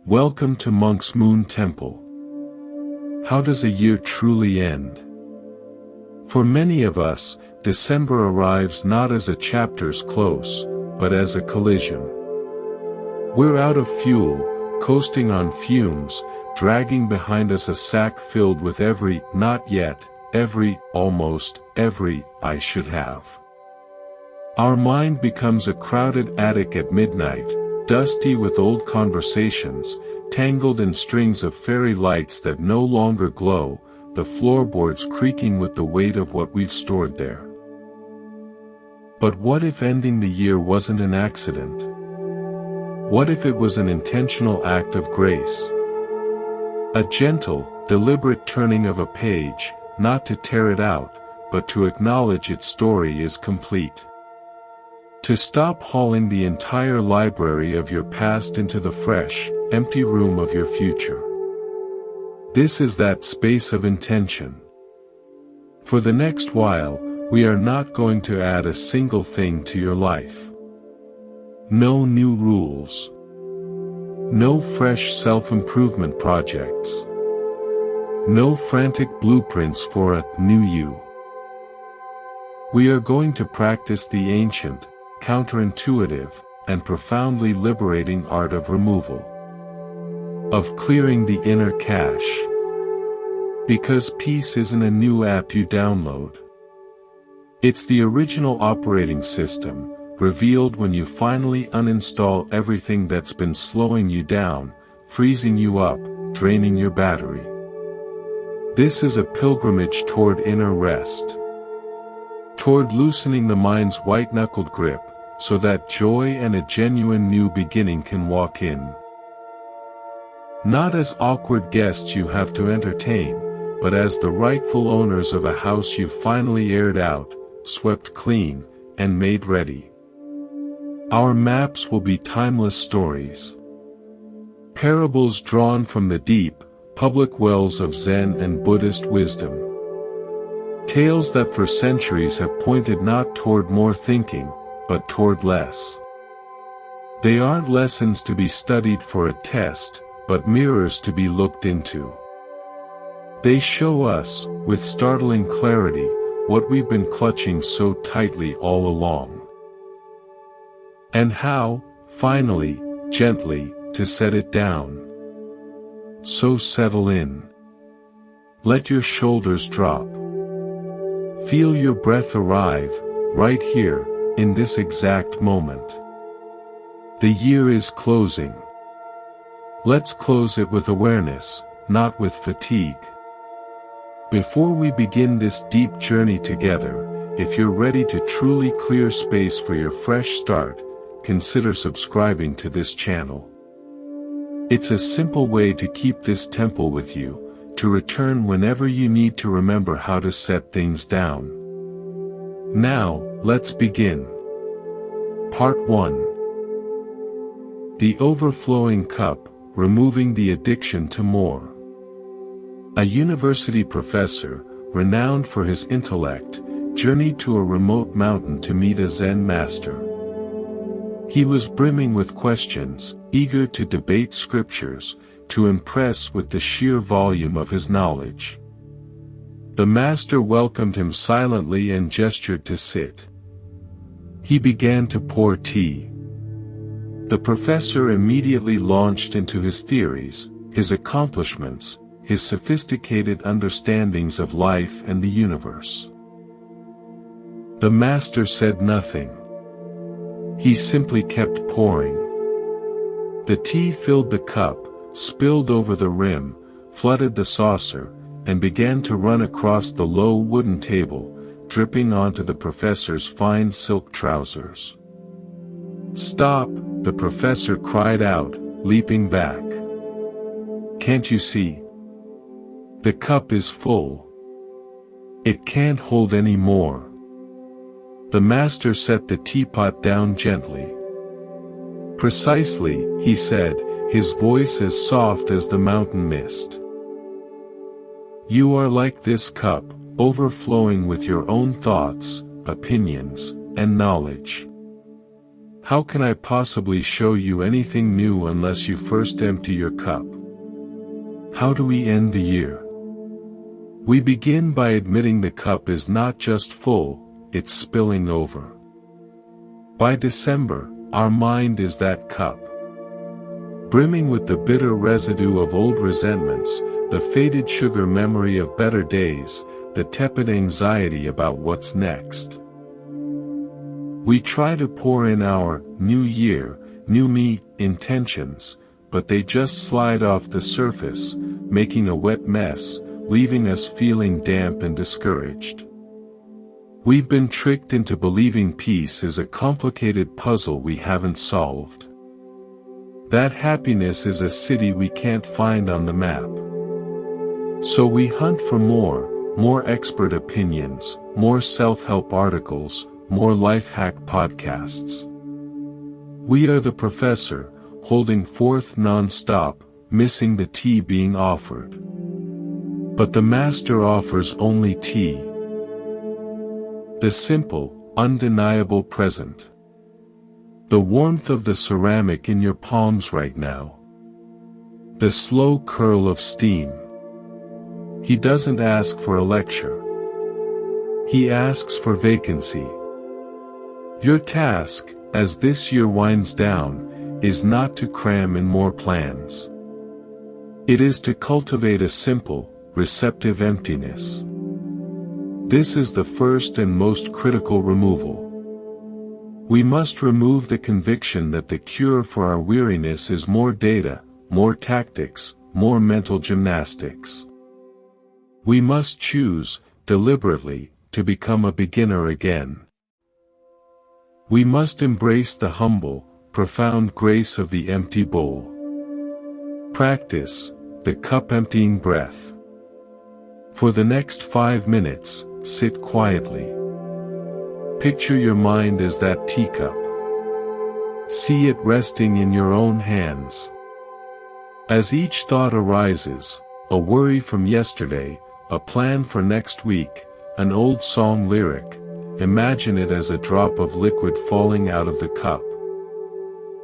Welcome to Monk's Moon Temple. How does a year truly end? For many of us, December arrives not as a chapter's close, but as a collision. We're out of fuel, coasting on fumes, dragging behind us a sack filled with every not yet, every almost, every I should have. Our mind becomes a crowded attic at midnight, dusty with old conversations, tangled in strings of fairy lights that no longer glow, the floorboards creaking with the weight of what we've stored there. But what if ending the year wasn't an accident? What if it was an intentional act of grace? A gentle, deliberate turning of a page, not to tear it out, but to acknowledge its story is complete. To stop hauling the entire library of your past into the fresh, empty room of your future. This is that space of intention. For the next while, we are not going to add a single thing to your life. No new rules. No fresh self-improvement projects. No frantic blueprints for a new you. We are going to practice the ancient, counterintuitive, and profoundly liberating art of removal. Of clearing the inner cache. Because peace isn't a new app you download. It's the original operating system, revealed when you finally uninstall everything that's been slowing you down, freezing you up, draining your battery. This is a pilgrimage toward inner rest. Toward loosening the mind's white-knuckled grip, so that joy and a genuine new beginning can walk in. Not as awkward guests you have to entertain, but as the rightful owners of a house you've finally aired out, swept clean, and made ready. Our maps will be timeless stories. Parables drawn from the deep, public wells of Zen and Buddhist wisdom. Tales that for centuries have pointed not toward more thinking, but toward less. They aren't lessons to be studied for a test, but mirrors to be looked into. They show us, with startling clarity, what we've been clutching so tightly all along. And how, finally, gently, to set it down. So settle in. Let your shoulders drop. Feel your breath arrive, right here, in this exact moment. The year is closing. Let's close it with awareness, not with fatigue. Before we begin this deep journey together, if you're ready to truly clear space for your fresh start, consider subscribing to this channel. It's a simple way to keep this temple with you, to return whenever you need to remember how to set things down. Now, let's begin. Part 1. The Overflowing Cup, Removing the Addiction to More. A university professor, renowned for his intellect, journeyed to a remote mountain to meet a Zen master. He was brimming with questions, eager to debate scriptures, to impress with the sheer volume of his knowledge. The master welcomed him silently and gestured to sit. He began to pour tea. The professor immediately launched into his theories, his accomplishments, his sophisticated understandings of life and the universe. The master said nothing. He simply kept pouring. The tea filled the cup, spilled over the rim, flooded the saucer, and began to run across the low wooden table, dripping onto the professor's fine silk trousers. "Stop," the professor cried out, leaping back. "Can't you see? The cup is full. It can't hold any more." The master set the teapot down gently. "Precisely," he said, his voice as soft as the mountain mist. "You are like this cup, overflowing with your own thoughts, opinions, and knowledge. How can I possibly show you anything new unless you first empty your cup? How do we end the year? We begin by admitting the cup is not just full, it's spilling over. By December, our mind is that cup, brimming with the bitter residue of old resentments, the faded sugar memory of better days, the tepid anxiety about what's next. We try to pour in our new year, new me intentions, but they just slide off the surface, making a wet mess, leaving us feeling damp and discouraged. We've been tricked into believing peace is a complicated puzzle we haven't solved. That happiness is a city we can't find on the map. So we hunt for more expert opinions, more self-help articles, more life hack podcasts. We are the professor, holding forth non-stop, missing the tea being offered. But the master offers only tea. The simple, undeniable present. The warmth of the ceramic in your palms right now. The slow curl of steam. He doesn't ask for a lecture. He asks for vacancy. Your task, as this year winds down, is not to cram in more plans. It is to cultivate a simple, receptive emptiness. This is the first and most critical removal. We must remove the conviction that the cure for our weariness is more data, more tactics, more mental gymnastics. We must choose, deliberately, to become a beginner again. We must embrace the humble, profound grace of the empty bowl. Practice the cup-emptying breath. For the next 5 minutes, sit quietly. Picture your mind as that teacup. See it resting in your own hands. As each thought arises, a worry from yesterday, a plan for next week, an old song lyric, imagine it as a drop of liquid falling out of the cup.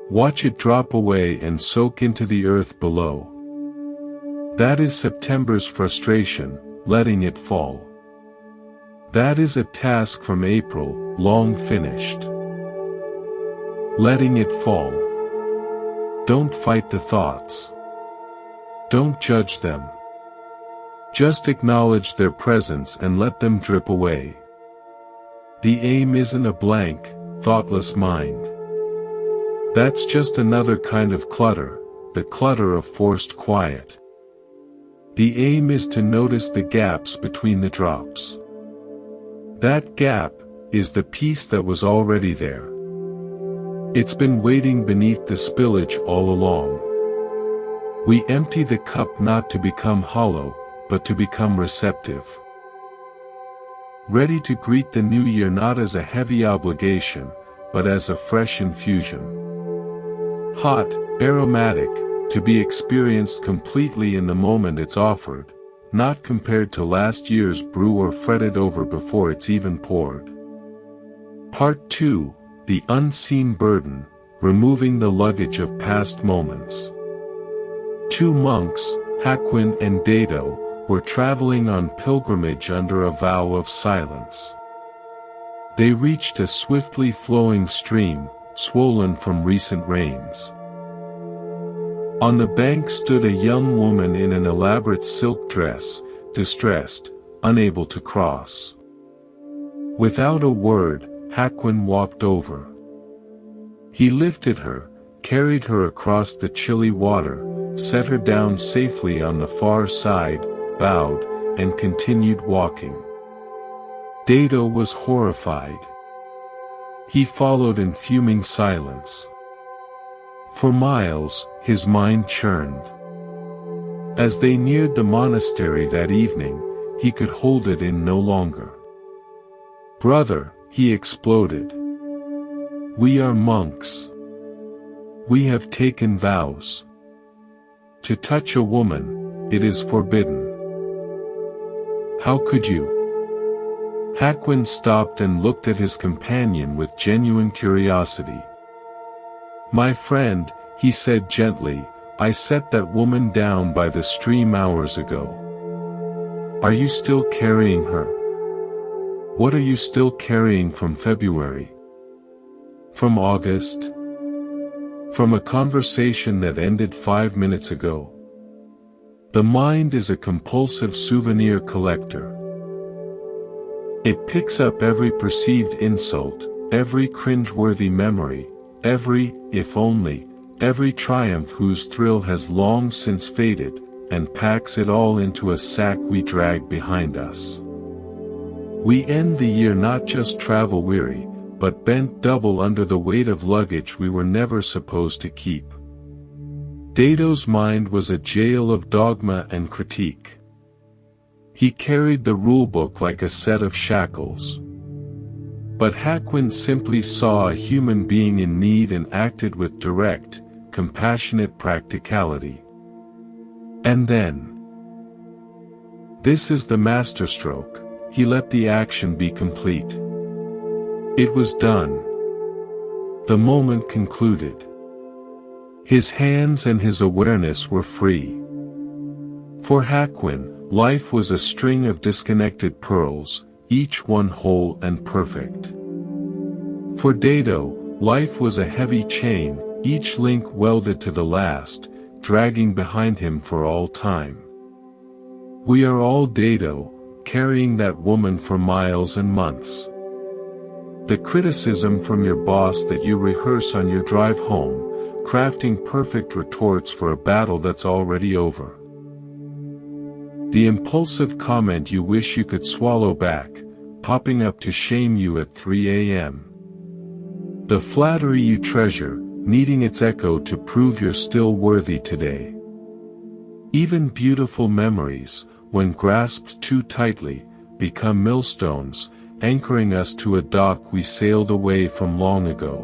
Watch it drop away and soak into the earth below. That is September's frustration, letting it fall. That is a task from April, long finished. Letting it fall. Don't fight the thoughts. Don't judge them. Just acknowledge their presence and let them drip away. The aim isn't a blank, thoughtless mind. That's just another kind of clutter, the clutter of forced quiet. The aim is to notice the gaps between the drops. That gap is the piece that was already there. It's been waiting beneath the spillage all along. We empty the cup not to become hollow, but to become receptive. Ready to greet the new year not as a heavy obligation, but as a fresh infusion. Hot, aromatic, to be experienced completely in the moment it's offered, not compared to last year's brew or fretted over before it's even poured. Part 2, The Unseen Burden, Removing the Luggage of Past Moments. 2 monks, Hakwin and Dato, were traveling on pilgrimage under a vow of silence. They reached a swiftly flowing stream, swollen from recent rains. On the bank stood a young woman in an elaborate silk dress, distressed, unable to cross. Without a word, Hakwin walked over. He lifted her, carried her across the chilly water, set her down safely on the far side, bowed, and continued walking. Dato was horrified. He followed in fuming silence. For miles, his mind churned. As they neared the monastery that evening, he could hold it in no longer. "Brother," he exploded. "We are monks. We have taken vows. To touch a woman, it is forbidden. How could you?" Hakwin stopped and looked at his companion with genuine curiosity. My friend, he said gently, I set that woman down by the stream hours ago. Are you still carrying her? What are you still carrying from February? From August? From a conversation that ended 5 minutes ago? The mind is a compulsive souvenir collector. It picks up every perceived insult, every cringeworthy memory, every, if only, every triumph whose thrill has long since faded, and packs it all into a sack we drag behind us. We end the year not just travel-weary, but bent double under the weight of luggage we were never supposed to keep. Dado's mind was a jail of dogma and critique. He carried the rulebook like a set of shackles. But Hakuin simply saw a human being in need and acted with direct, compassionate practicality. And then, this is the masterstroke, he let the action be complete. It was done. The moment concluded. His hands and his awareness were free. For Hakuin, life was a string of disconnected pearls, each one whole and perfect. For Dado, life was a heavy chain, each link welded to the last, dragging behind him for all time. We are all Dado, carrying that woman for miles and months. The criticism from your boss that you rehearse on your drive home, crafting perfect retorts for a battle that's already over. The impulsive comment you wish you could swallow back, popping up to shame you at 3 a.m. The flattery you treasure, needing its echo to prove you're still worthy today. Even beautiful memories, when grasped too tightly, become millstones, anchoring us to a dock we sailed away from long ago.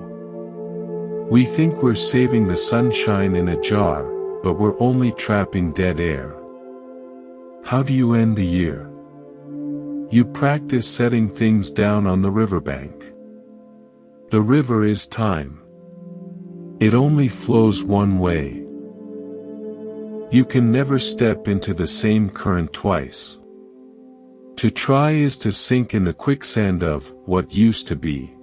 We think we're saving the sunshine in a jar, but we're only trapping dead air. How do you end the year? You practice setting things down on the riverbank. The river is time. It only flows one way. You can never step into the same current twice. To try is to sink in the quicksand of what used to be.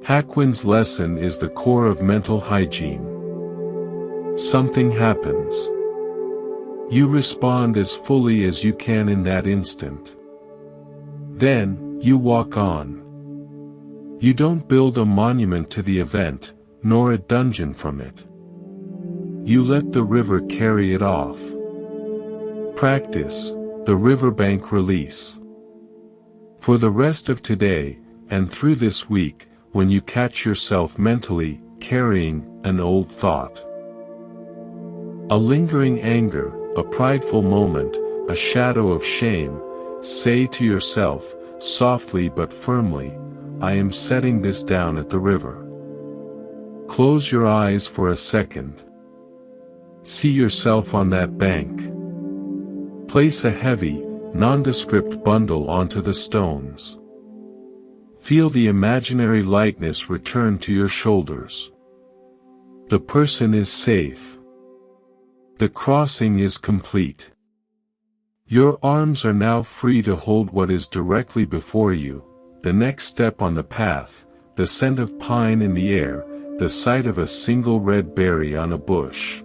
Hakuin's lesson is the core of mental hygiene. Something happens. You respond as fully as you can in that instant. Then, you walk on. You don't build a monument to the event, nor a dungeon from it. You let the river carry it off. Practice, the riverbank release. For the rest of today, and through this week, when you catch yourself mentally carrying an old thought, a lingering anger, a prideful moment, a shadow of shame, say to yourself, softly but firmly, I am setting this down at the river. Close your eyes for a second. See yourself on that bank. Place a heavy, nondescript bundle onto the stones. Feel the imaginary lightness return to your shoulders. The person is safe. The crossing is complete. Your arms are now free to hold what is directly before you, the next step on the path, the scent of pine in the air, the sight of a single red berry on a bush.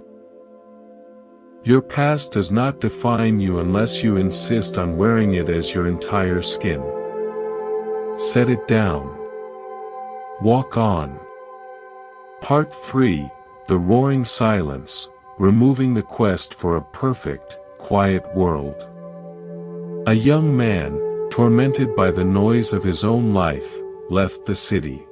Your past does not define you unless you insist on wearing it as your entire skin. Set it down. Walk on. Part 3, The Roaring Silence, Removing the Quest for a Perfect, Quiet World. A young man, tormented by the noise of his own life, left the city.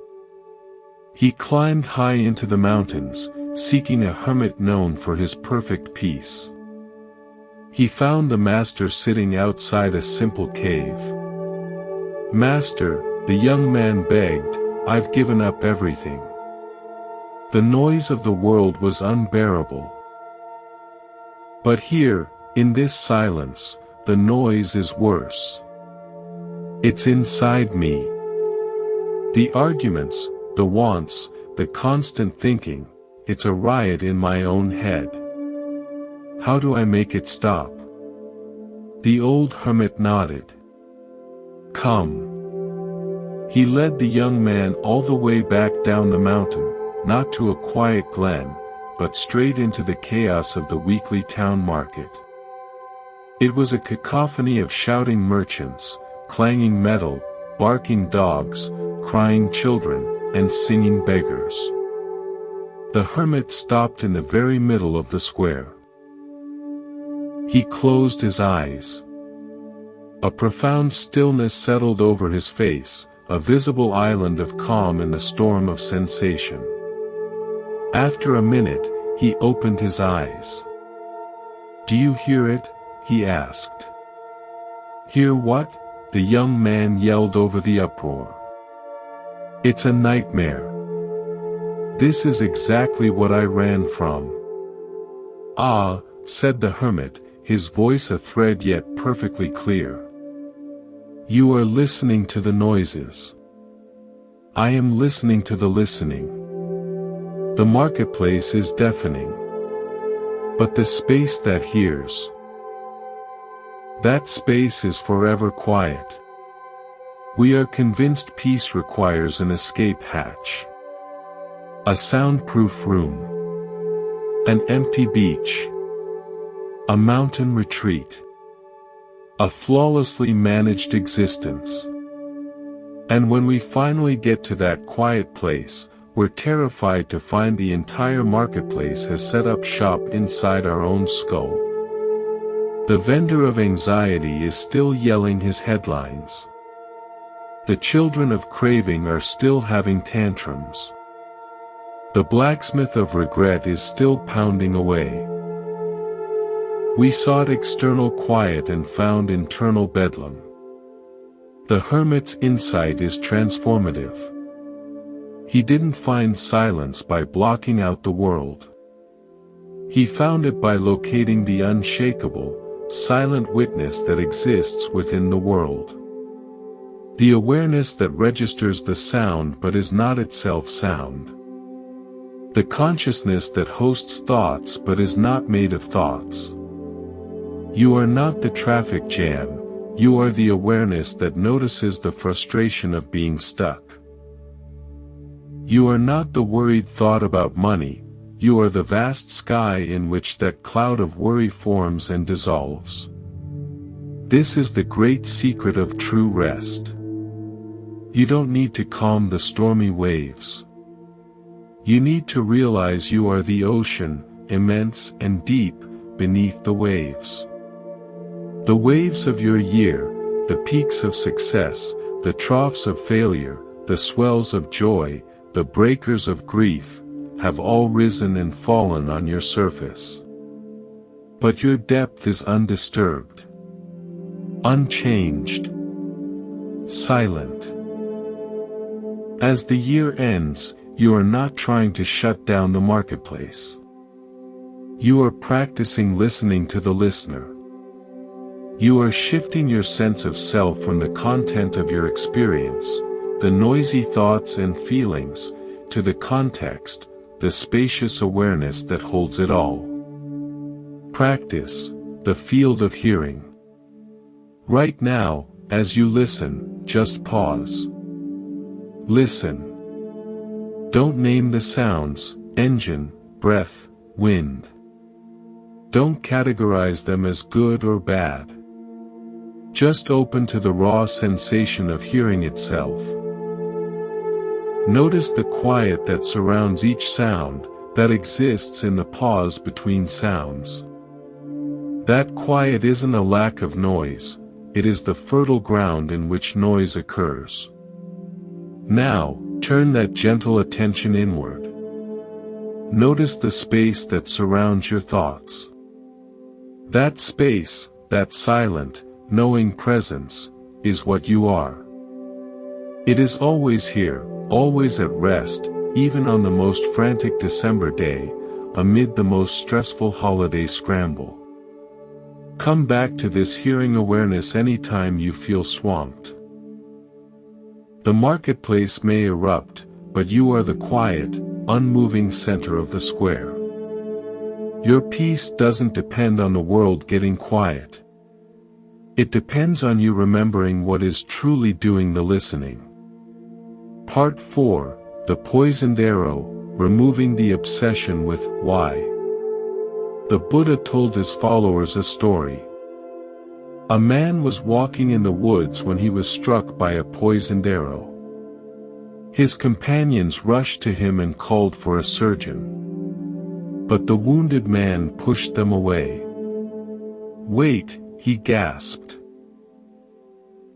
He climbed high into the mountains, seeking a hermit known for his perfect peace. He found the master sitting outside a simple cave. Master, the young man begged, I've given up everything. The noise of the world was unbearable. But here, in this silence, the noise is worse. It's inside me. The arguments, the wants, the constant thinking, it's a riot in my own head. How do I make it stop? The old hermit nodded. Come. He led the young man all the way back down the mountain, not to a quiet glen, but straight into the chaos of the weekly town market. It was a cacophony of shouting merchants, clanging metal, barking dogs, crying children, and singing beggars. The hermit stopped in the very middle of the square. He closed his eyes. A profound stillness settled over his face, a visible island of calm in the storm of sensation. After a minute, he opened his eyes. "Do you hear it?" he asked. "Hear what?" the young man yelled over the uproar. "It's a nightmare. This is exactly what I ran from." "Ah," said the hermit, his voice a thread yet perfectly clear. "You are listening to the noises. I am listening to the listening. The marketplace is deafening. But the space that hears, that space is forever quiet. We are convinced peace requires an escape hatch. A soundproof room. An empty beach. A mountain retreat. A flawlessly managed existence. And when we finally get to that quiet place, we're terrified to find the entire marketplace has set up shop inside our own skull. The vendor of anxiety is still yelling his headlines. The children of craving are still having tantrums. The blacksmith of regret is still pounding away. We sought external quiet and found internal bedlam. The hermit's insight is transformative. He didn't find silence by blocking out the world. He found it by locating the unshakable, silent witness that exists within the world. The awareness that registers the sound but is not itself sound. The consciousness that hosts thoughts but is not made of thoughts. You are not the traffic jam, you are the awareness that notices the frustration of being stuck. You are not the worried thought about money, you are the vast sky in which that cloud of worry forms and dissolves. This is the great secret of true rest. You don't need to calm the stormy waves. You need to realize you are the ocean, immense and deep, beneath the waves. The waves of your year, the peaks of success, the troughs of failure, the swells of joy, the breakers of grief, have all risen and fallen on your surface. But your depth is undisturbed. Unchanged. Silent. As the year ends, you are not trying to shut down the marketplace. You are practicing listening to the listener. You are shifting your sense of self from the content of your experience, the noisy thoughts and feelings, to the context, the spacious awareness that holds it all. Practice, the field of hearing. Right now, as you listen, just pause. Listen. Don't name the sounds, engine, breath, wind. Don't categorize them as good or bad. Just open to the raw sensation of hearing itself. Notice the quiet that surrounds each sound, that exists in the pause between sounds. That quiet isn't a lack of noise, it is the fertile ground in which noise occurs. Now, turn that gentle attention inward. Notice the space that surrounds your thoughts. That space, that silent, knowing presence, is what you are. It is always here, always at rest, even on the most frantic December day, amid the most stressful holiday scramble. Come back to this hearing awareness anytime you feel swamped. The marketplace may erupt, but you are the quiet, unmoving center of the square. Your peace doesn't depend on the world getting quiet. It depends on you remembering what is truly doing the listening. Part 4, The Poisoned Arrow, Removing the Obsession with Why. The Buddha told his followers a story. A man was walking in the woods when he was struck by a poisoned arrow. His companions rushed to him and called for a surgeon. But the wounded man pushed them away. "Wait," he gasped.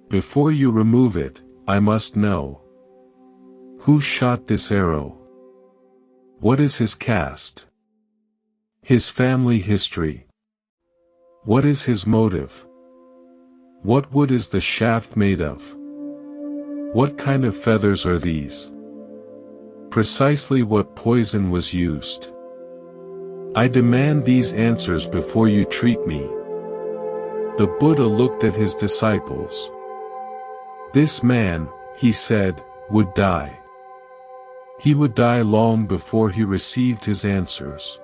"Before you remove it, I must know. Who shot this arrow? What is his caste? His family history? What is his motive? What wood is the shaft made of? What kind of feathers are these? Precisely what poison was used? I demand these answers before you treat me." The Buddha looked at his disciples. "This man," he said, "would die. He would die long before he received his answers."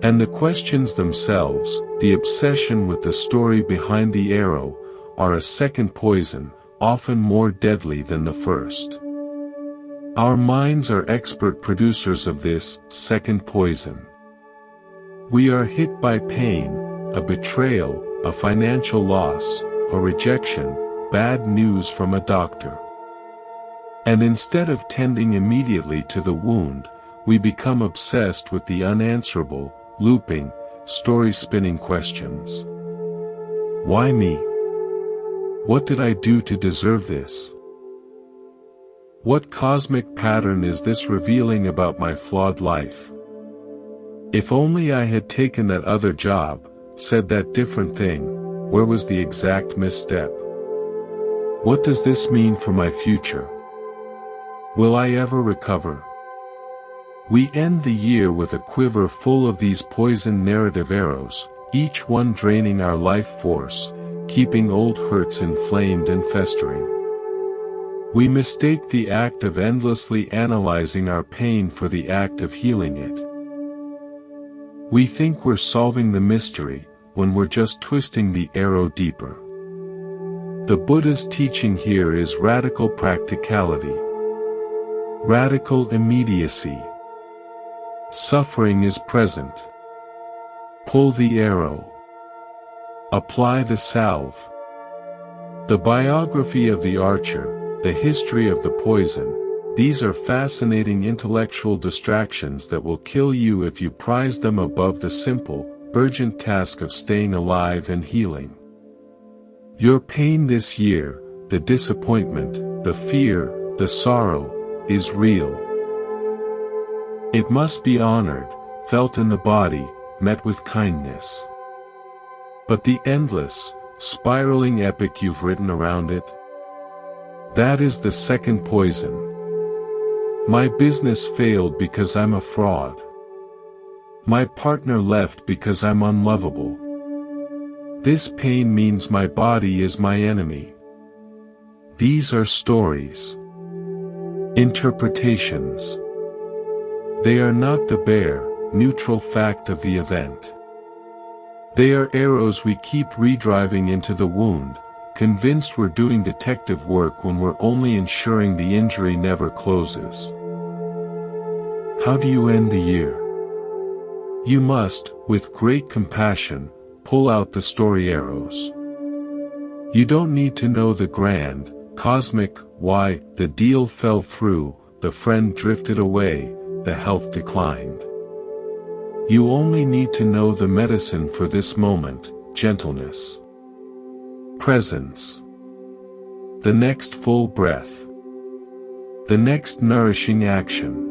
And the questions themselves, the obsession with the story behind the arrow, are a second poison, often more deadly than the first. Our minds are expert producers of this second poison. We are hit by pain, a betrayal, a financial loss, a rejection, bad news from a doctor. And instead of tending immediately to the wound, we become obsessed with the unanswerable, looping, story-spinning questions. Why me? What did I do to deserve this? What cosmic pattern is this revealing about my flawed life? If only I had taken that other job, said that different thing, where was the exact misstep? What does this mean for my future? Will I ever recover? We end the year with a quiver full of these poisoned narrative arrows, each one draining our life force, keeping old hurts inflamed and festering. We mistake the act of endlessly analyzing our pain for the act of healing it. We think we're solving the mystery, when we're just twisting the arrow deeper. The Buddha's teaching here is radical practicality. Radical immediacy. Suffering is present. Pull the arrow. Apply the salve. The biography of the archer, the history of the poison, these are fascinating intellectual distractions that will kill you if you prize them above the simple, urgent task of staying alive and healing. Your pain this year, the disappointment, the fear, the sorrow, is real. It must be honored, felt in the body, met with kindness. But the endless, spiraling epic you've written around it? That is the second poison. My business failed because I'm a fraud. My partner left because I'm unlovable. This pain means my body is my enemy. These are stories. Interpretations. They are not the bare, neutral fact of the event. They are arrows we keep redriving into the wound, convinced we're doing detective work when we're only ensuring the injury never closes. How do you end the year? You must, with great compassion, pull out the story arrows. You don't need to know the grand, cosmic, why the deal fell through, the friend drifted away, the health declined. You only need to know the medicine for this moment, gentleness. Presence. The next full breath. The next nourishing action.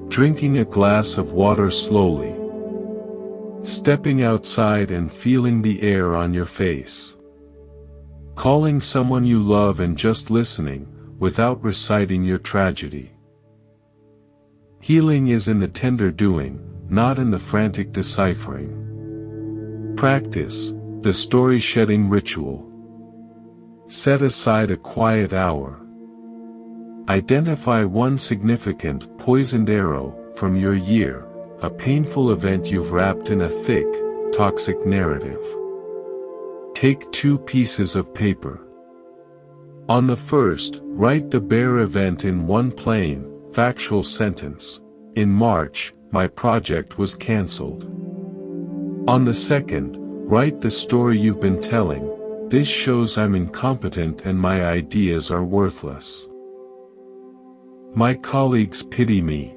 Drinking a glass of water slowly. Stepping outside and feeling the air on your face. Calling someone you love and just listening, without reciting your tragedy. Healing is in the tender doing, not in the frantic deciphering. Practice the story-shedding ritual. Set aside a quiet hour. Identify one significant, poisoned arrow from your year, a painful event you've wrapped in a thick, toxic narrative. Take 2 pieces of paper. On the first, write the bare event in one plain, factual sentence. In March, my project was cancelled. On the second, write the story you've been telling. This shows I'm incompetent and my ideas are worthless. My colleagues pity me.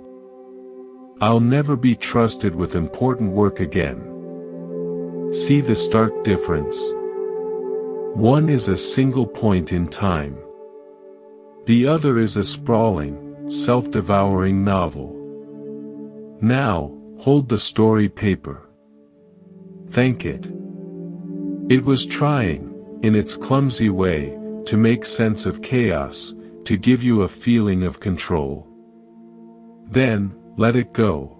I'll never be trusted with important work again. See the stark difference? One is a single point in time. The other is a sprawling, self-devouring novel. Now, hold the story paper. Thank it. It was trying, in its clumsy way, to make sense of chaos, to give you a feeling of control. Then, let it go.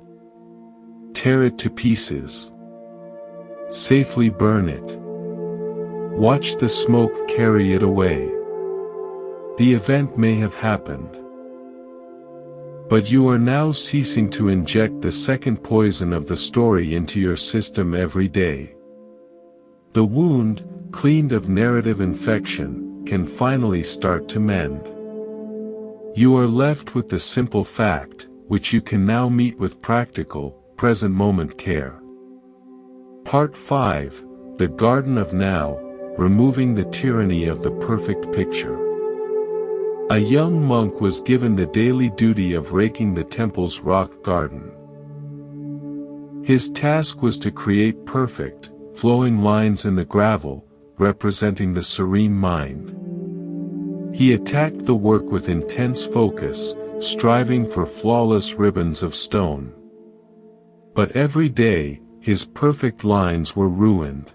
Tear it to pieces. Safely burn it. Watch the smoke carry it away. The event may have happened. But you are now ceasing to inject the second poison of the story into your system every day. The wound, cleaned of narrative infection, can finally start to mend. You are left with the simple fact, which you can now meet with practical, present-moment care. Part 5, The Garden of Now, Removing the Tyranny of the Perfect Picture. A young monk was given the daily duty of raking the temple's rock garden. His task was to create perfect, flowing lines in the gravel, representing the serene mind. He attacked the work with intense focus, striving for flawless ribbons of stone. But every day, his perfect lines were ruined.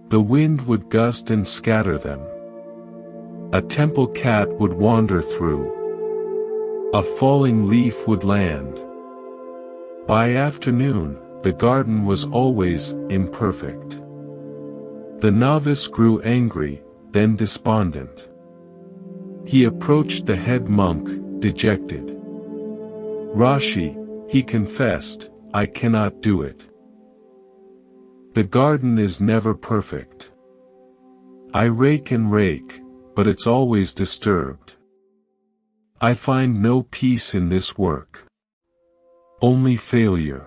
The wind would gust and scatter them. A temple cat would wander through. A falling leaf would land. By afternoon, the garden was always imperfect. The novice grew angry, then despondent. He approached the head monk, dejected. Rashi, he confessed, I cannot do it. The garden is never perfect. I rake and rake, but it's always disturbed. I find no peace in this work. Only failure.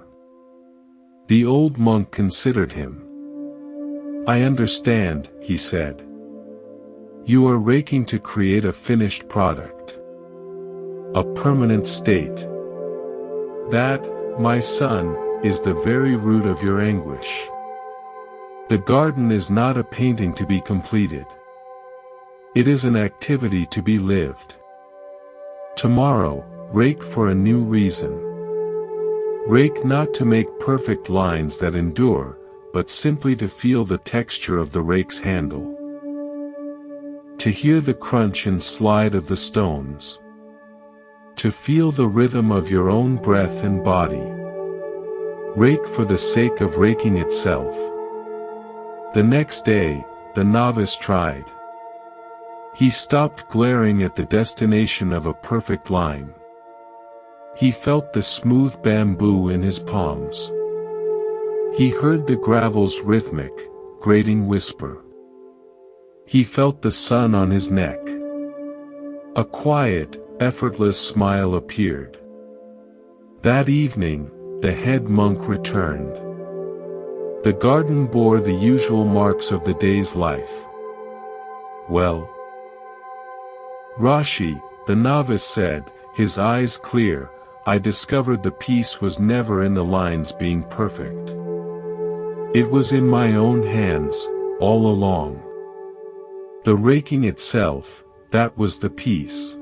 The old monk considered him. I understand, he said. You are raking to create a finished product. A permanent state. That, my son, is the very root of your anguish. The garden is not a painting to be completed. It is an activity to be lived. Tomorrow, rake for a new reason. Rake not to make perfect lines that endure, but simply to feel the texture of the rake's handle. To hear the crunch and slide of the stones. To feel the rhythm of your own breath and body. Rake for the sake of raking itself. The next day, the novice tried. He stopped glaring at the destination of a perfect line. He felt the smooth bamboo in his palms. He heard the gravel's rhythmic, grating whisper. He felt the sun on his neck. A quiet, effortless smile appeared. That evening, the head monk returned. The garden bore the usual marks of the day's life. Well? Rashi, the novice said, his eyes clear, I discovered the piece was never in the lines being perfect. It was in my own hands, all along. The raking itself, that was the piece.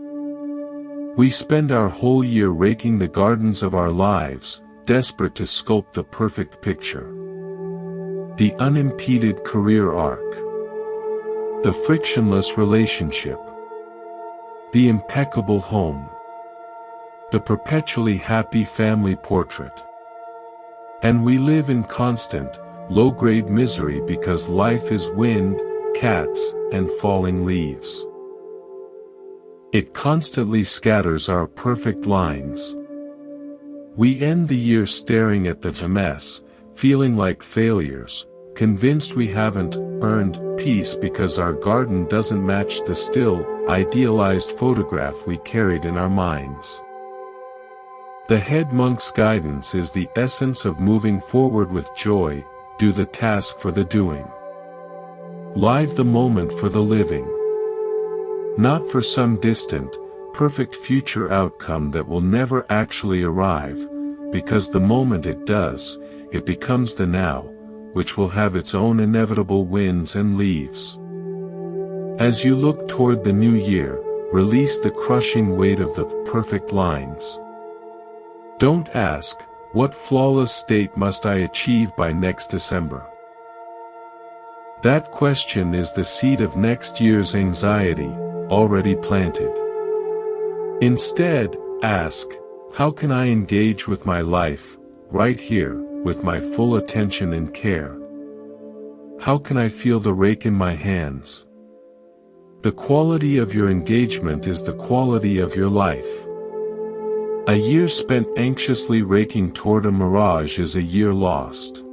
We spend our whole year raking the gardens of our lives, desperate to sculpt the perfect picture. The unimpeded career arc. The frictionless relationship. The impeccable home. The perpetually happy family portrait. And we live in constant, low-grade misery because life is wind, cats, and falling leaves. It constantly scatters our perfect lines. We end the year staring at the mess, feeling like failures, convinced we haven't earned peace because our garden doesn't match the still, idealized photograph we carried in our minds. The head monk's guidance is the essence of moving forward with joy. Do the task for the doing. Live the moment for the living. Not for some distant, perfect future outcome that will never actually arrive, because the moment it does, it becomes the now, which will have its own inevitable winds and leaves. As you look toward the new year, release the crushing weight of the perfect lines. Don't ask, what flawless state must I achieve by next December? That question is the seed of next year's anxiety, already planted. Instead, ask, how can I engage with my life, right here, with my full attention and care? How can I feel the rake in my hands? The quality of your engagement is the quality of your life. A year spent anxiously raking toward a mirage is a year lost.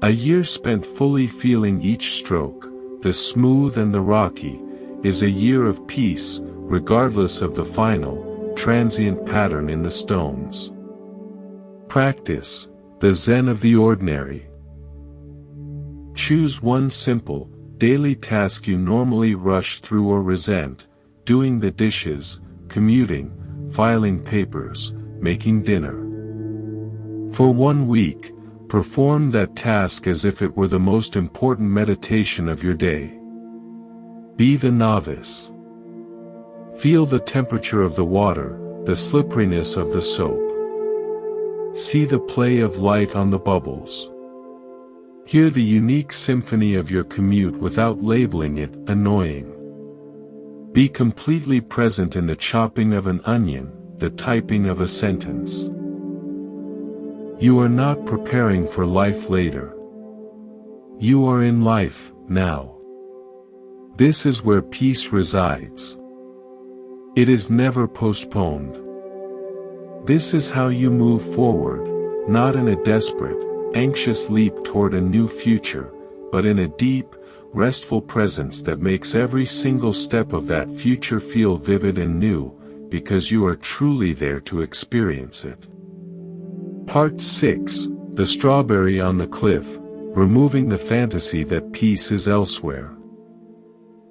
A year spent fully feeling each stroke, the smooth and the rocky, is a year of peace, regardless of the final, transient pattern in the stones. Practice the Zen of the ordinary. Choose one simple, daily task you normally rush through or resent: doing the dishes, commuting, filing papers, making dinner. For 1 week, perform that task as if it were the most important meditation of your day. Be the novice. Feel the temperature of the water, the slipperiness of the soap. See the play of light on the bubbles. Hear the unique symphony of your commute without labeling it annoying. Be completely present in the chopping of an onion, the typing of a sentence. You are not preparing for life later. You are in life, now. This is where peace resides. It is never postponed. This is how you move forward, not in a desperate, anxious leap toward a new future, but in a deep, restful presence that makes every single step of that future feel vivid and new, because you are truly there to experience it. Part 6, The Strawberry on the Cliff, Removing the Fantasy that Peace is Elsewhere.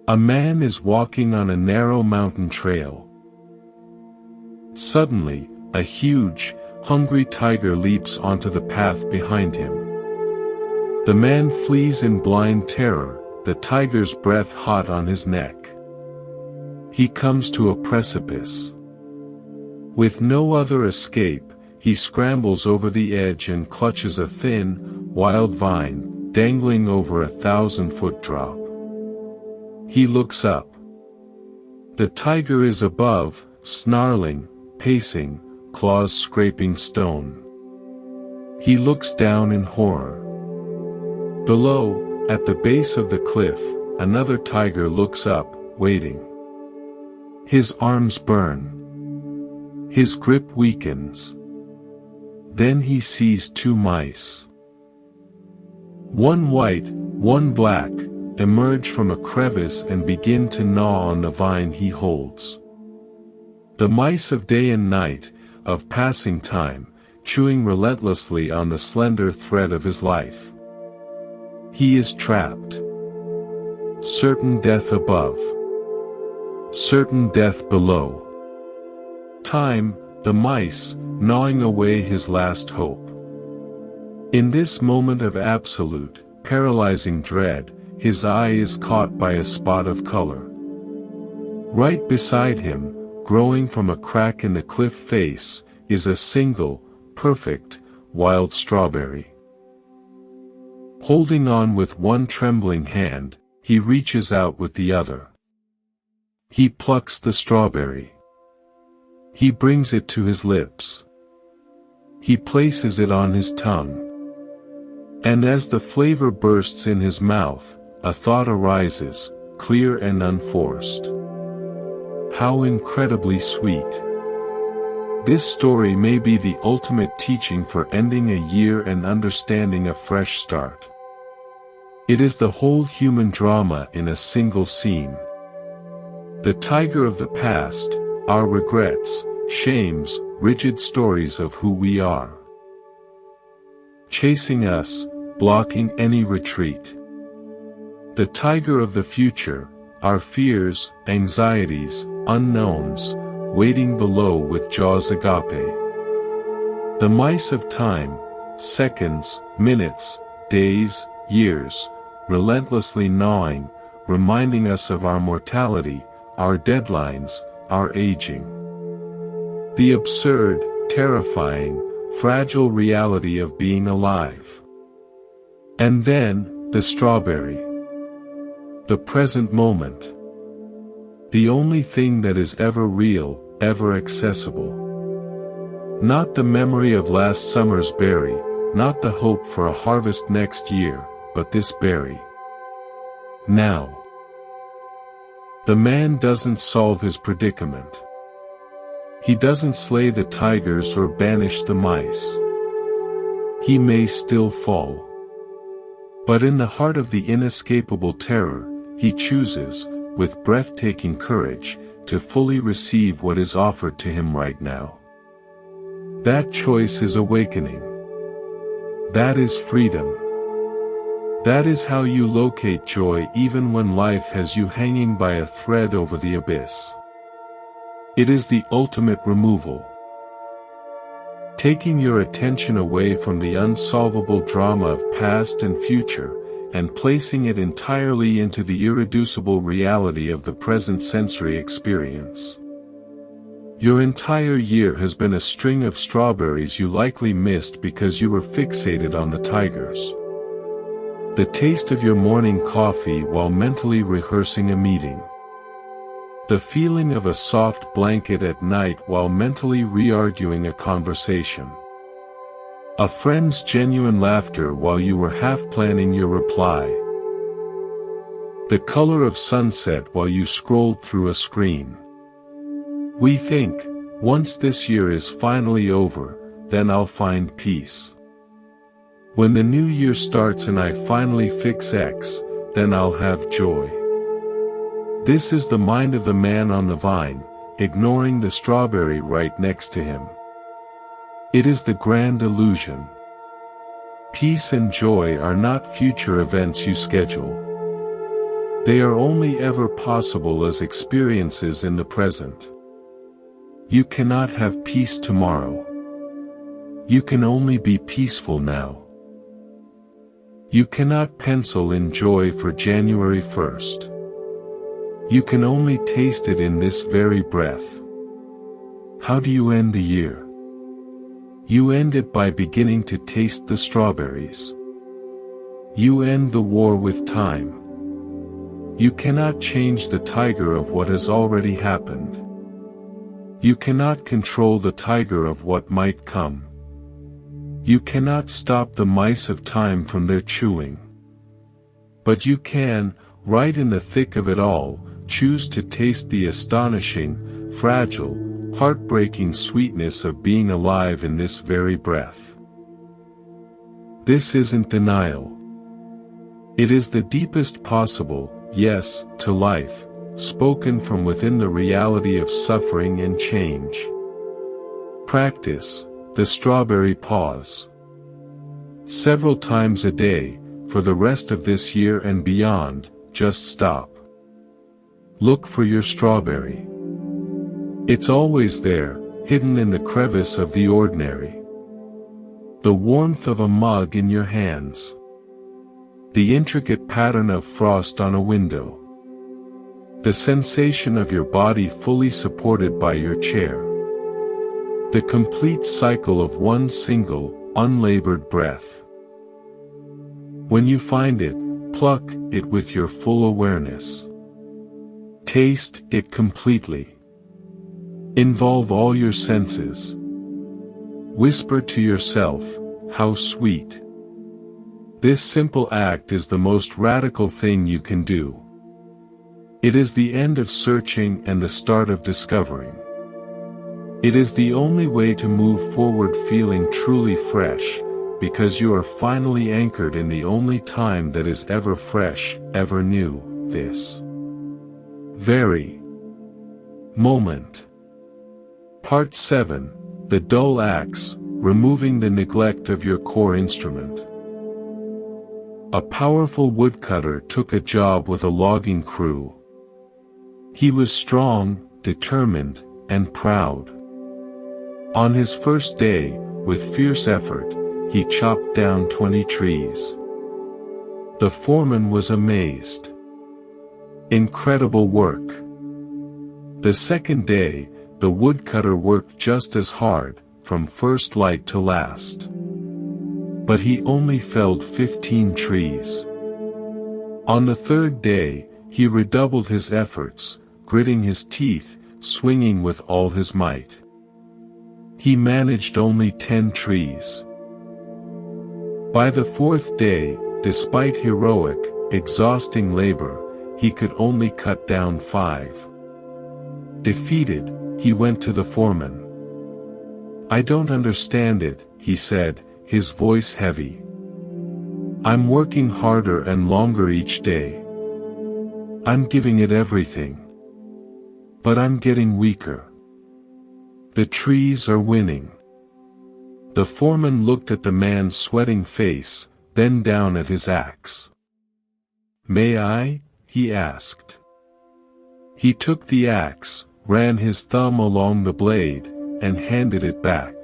A man is walking on a narrow mountain trail. Suddenly, a huge, hungry tiger leaps onto the path behind him. The man flees in blind terror, the tiger's breath hot on his neck. He comes to a precipice. With no other escape, he scrambles over the edge and clutches a thin, wild vine, dangling over a 1,000-foot drop. He looks up. The tiger is above, snarling, pacing, claws scraping stone. He looks down in horror. Below, at the base of the cliff, another tiger looks up, waiting. His arms burn. His grip weakens. Then he sees 2 mice. One white, one black, emerge from a crevice and begin to gnaw on the vine he holds. The mice of day and night, of passing time, chewing relentlessly on the slender thread of his life. He is trapped. Certain death above. Certain death below. Time, the mice, gnawing away his last hope. In this moment of absolute, paralyzing dread, his eye is caught by a spot of color. Right beside him, growing from a crack in the cliff face, is a single, perfect, wild strawberry. Holding on with one trembling hand, he reaches out with the other. He plucks the strawberry. He brings it to his lips. He places it on his tongue. And as the flavor bursts in his mouth, a thought arises, clear and unforced. how incredibly sweet. This story may be the ultimate teaching for ending a year and understanding a fresh start. It is the whole human drama in a single scene. The tiger of the past, our regrets, shames, rigid stories of who we are. Chasing us, blocking any retreat. The tiger of the future, our fears, anxieties, unknowns, waiting below with jaws agape. The mice of time, seconds, minutes, days, years, relentlessly gnawing, reminding us of our mortality, our deadlines, our aging. The absurd, terrifying, fragile reality of being alive. And then, the strawberry. The present moment. The only thing that is ever real, ever accessible. Not the memory of last summer's berry, not the hope for a harvest next year, but this berry. Now. The man doesn't solve his predicament. He doesn't slay the tigers or banish the mice. He may still fall. But in the heart of the inescapable terror, he chooses, with breathtaking courage, to fully receive what is offered to him right now. That choice is awakening. That is freedom. That is how you locate joy even when life has you hanging by a thread over the abyss. It is the ultimate removal. Taking your attention away from the unsolvable drama of past and future, and placing it entirely into the irreducible reality of the present sensory experience. Your entire year has been a string of strawberries you likely missed because you were fixated on the tigers. The taste of your morning coffee while mentally rehearsing a meeting. The feeling of a soft blanket at night while mentally re-arguing a conversation. A friend's genuine laughter while you were half-planning your reply. The color of sunset while you scrolled through a screen. We think, once this year is finally over, then I'll find peace. When the new year starts and I finally fix X, then I'll have joy. This is the mind of the man on the vine, ignoring the strawberry right next to him. It is the grand illusion. Peace and joy are not future events you schedule. They are only ever possible as experiences in the present. You cannot have peace tomorrow. You can only be peaceful now. You cannot pencil in joy for January 1st. You can only taste it in this very breath. How do you end the year? You end it by beginning to taste the strawberries. You end the war with time. You cannot change the tiger of what has already happened. You cannot control the tiger of what might come. You cannot stop the mice of time from their chewing. But you can, right in the thick of it all, choose to taste the astonishing, fragile, heartbreaking sweetness of being alive in this very breath. This isn't denial. It is the deepest possible, yes, to life, spoken from within the reality of suffering and change. Practice the strawberry pause. Several times a day, for the rest of this year and beyond, just stop. Look for your strawberry. It's always there, hidden in the crevice of the ordinary. The warmth of a mug in your hands. The intricate pattern of frost on a window. The sensation of your body fully supported by your chair. The complete cycle of one single, unlabored breath. When you find it, pluck it with your full awareness. Taste it completely. Involve all your senses. Whisper to yourself, how sweet. This simple act is the most radical thing you can do. It is the end of searching and the start of discovering. It is the only way to move forward feeling truly fresh, because you are finally anchored in the only time that is ever fresh, ever new, this very moment. Part 7, The Dull Axe, Removing the Neglect of Your Core Instrument. A powerful woodcutter took a job with a logging crew. He was strong, determined, and proud. On his first day, with fierce effort, he chopped down 20 trees. The foreman was amazed. Incredible work. The second day, the woodcutter worked just as hard, from first light to last. But he only felled 15 trees. On the third day, he redoubled his efforts, gritting his teeth, swinging with all his might. He managed only 10 trees. By the fourth day, despite heroic, exhausting labor, he could only cut down 5. Defeated, he went to the foreman. "I don't understand it," he said, his voice heavy. "I'm working harder and longer each day. I'm giving it everything. But I'm getting weaker. The trees are winning." The foreman looked at the man's sweating face, then down at his axe. "May I?" he asked. He took the axe, ran his thumb along the blade, and handed it back.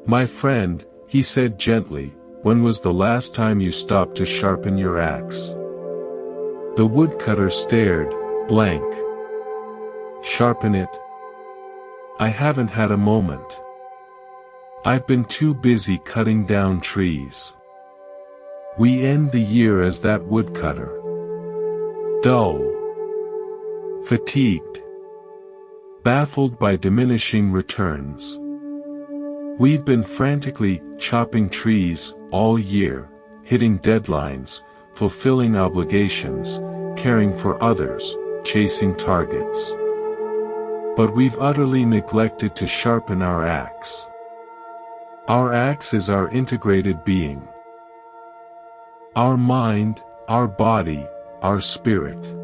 "My friend," he said gently, "when was the last time you stopped to sharpen your axe?" The woodcutter stared, blank. "Sharpen it? I haven't had a moment. I've been too busy cutting down trees." We end the year as that woodcutter. Dull. Fatigued. Baffled by diminishing returns. We've been frantically chopping trees all year, hitting deadlines, fulfilling obligations, caring for others, chasing targets. But we've utterly neglected to sharpen our axe. Our axe is our integrated being. Our mind, our body, our spirit.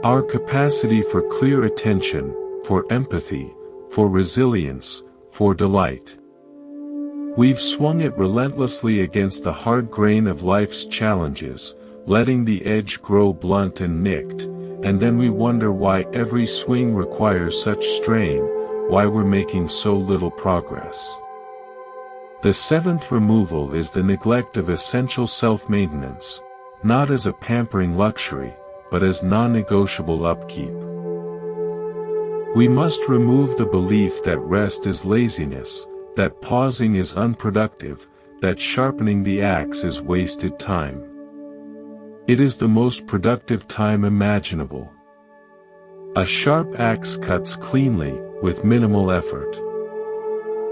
Our capacity for clear attention, for empathy, for resilience, for delight. We've swung it relentlessly against the hard grain of life's challenges, letting the edge grow blunt and nicked, and then we wonder why every swing requires such strain, why we're making so little progress. The seventh removal is the neglect of essential self-maintenance, not as a pampering luxury, but as non-negotiable upkeep. We must remove the belief that rest is laziness, that pausing is unproductive, that sharpening the axe is wasted time. It is the most productive time imaginable. A sharp axe cuts cleanly, with minimal effort.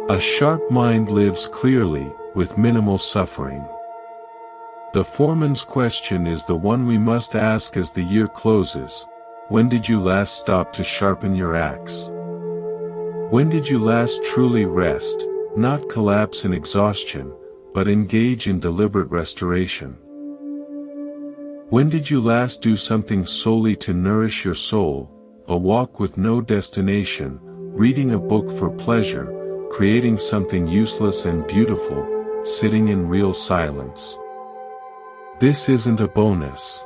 A sharp mind lives clearly, with minimal suffering. The foreman's question is the one we must ask as the year closes. When did you last stop to sharpen your axe? When did you last truly rest, not collapse in exhaustion, but engage in deliberate restoration? When did you last do something solely to nourish your soul, a walk with no destination, reading a book for pleasure, creating something useless and beautiful, sitting in real silence? This isn't a bonus.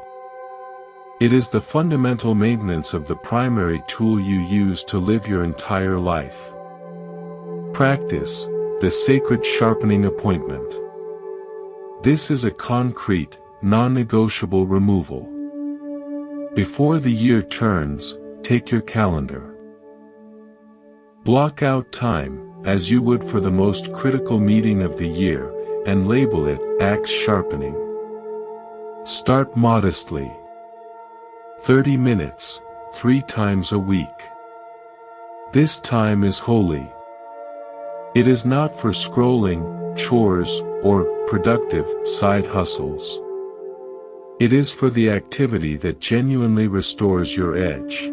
It is the fundamental maintenance of the primary tool you use to live your entire life. Practice, the sacred sharpening appointment. This is a concrete, non-negotiable removal. Before the year turns, take your calendar. Block out time, as you would for the most critical meeting of the year, and label it axe sharpening. Start modestly. 30 minutes, 3 times a week. This time is holy. It is not for scrolling, chores, or productive side hustles. It is for the activity that genuinely restores your edge.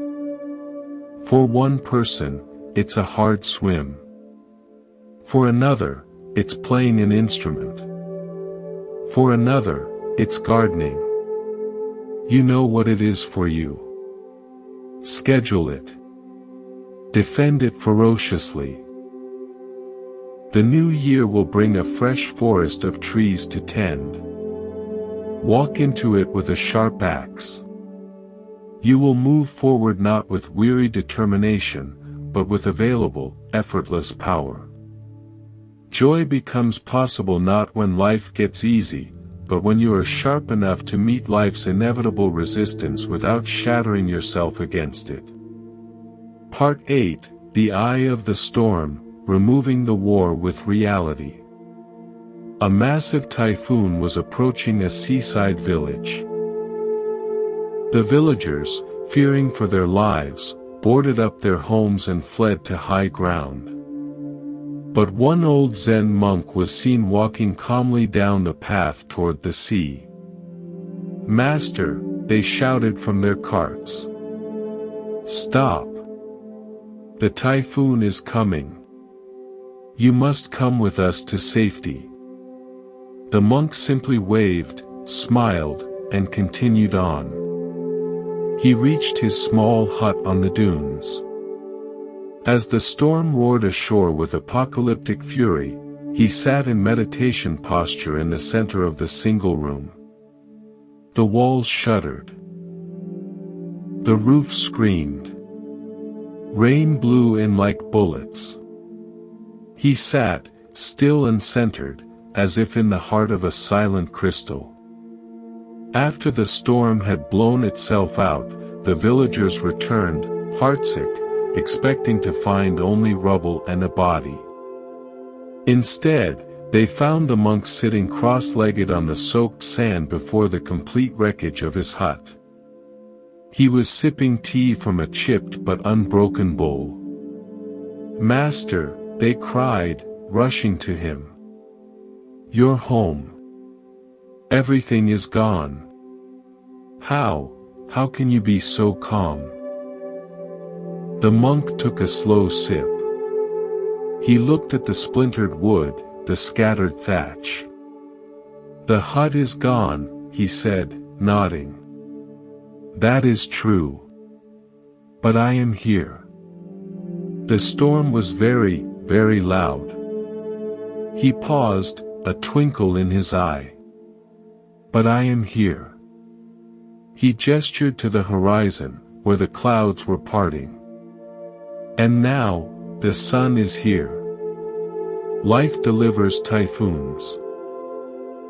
For one person, it's a hard swim. For another, it's playing an instrument. For another, it's gardening. You know what it is for you. Schedule it. Defend it ferociously. The new year will bring a fresh forest of trees to tend. Walk into it with a sharp axe. You will move forward not with weary determination, but with available, effortless power. Joy becomes possible not when life gets easy, but when you are sharp enough to meet life's inevitable resistance without shattering yourself against it. Part 8, The Eye of the Storm, Removing the War with Reality. A massive typhoon was approaching a seaside village. The villagers, fearing for their lives, boarded up their homes and fled to high ground. But one old Zen monk was seen walking calmly down the path toward the sea. "Master," they shouted from their carts. "Stop! The typhoon is coming. You must come with us to safety." The monk simply waved, smiled, and continued on. He reached his small hut on the dunes. As the storm roared ashore with apocalyptic fury, he sat in meditation posture in the center of the single room. The walls shuddered. The roof screamed. Rain blew in like bullets. He sat, still and centered, as if in the heart of a silent crystal. After the storm had blown itself out, the villagers returned, heartsick, expecting to find only rubble and a body. Instead, they found the monk sitting cross-legged on the soaked sand before the complete wreckage of his hut. He was sipping tea from a chipped but unbroken bowl. "Master," they cried, rushing to him. "You're home. Everything is gone. How can you be so calm?" The monk took a slow sip. He looked at the splintered wood, the scattered thatch. "The hut is gone," he said, nodding. "That is true. But I am here." The storm was very, very loud. He paused, a twinkle in his eye. "But I am here." He gestured to the horizon, where the clouds were parting. "And now, the sun is here. Life delivers typhoons.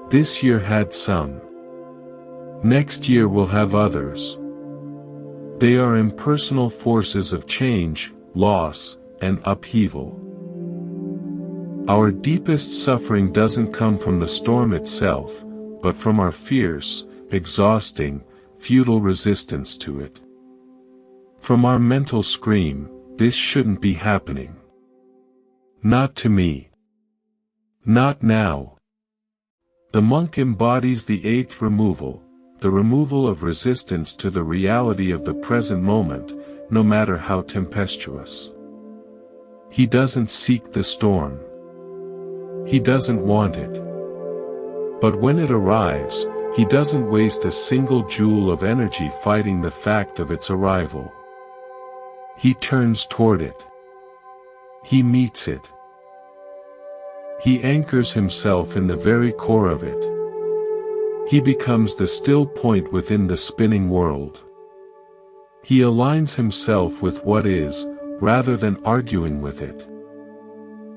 This year had some. Next year will have others. They are impersonal forces of change, loss, and upheaval. Our deepest suffering doesn't come from the storm itself, but from our fierce, exhausting, futile resistance to it. From our mental scream, 'This shouldn't be happening. Not to me. Not now.' The monk embodies the eighth removal, the removal of resistance to the reality of the present moment, no matter how tempestuous. He doesn't seek the storm. He doesn't want it. But when it arrives, he doesn't waste a single joule of energy fighting the fact of its arrival. He turns toward it. He meets it. He anchors himself in the very core of it. He becomes the still point within the spinning world. He aligns himself with what is, rather than arguing with it.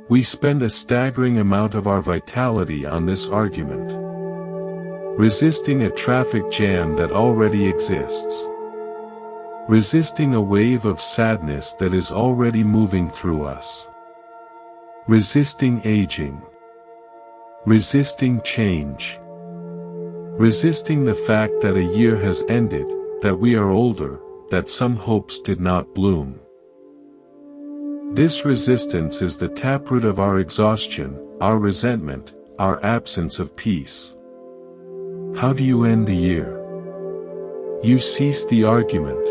We spend a staggering amount of our vitality on this argument. Resisting a traffic jam that already exists. Resisting a wave of sadness that is already moving through us. Resisting aging. Resisting change. Resisting the fact that a year has ended, that we are older, that some hopes did not bloom. This resistance is the taproot of our exhaustion, our resentment, our absence of peace. How do you end the year? You cease the argument.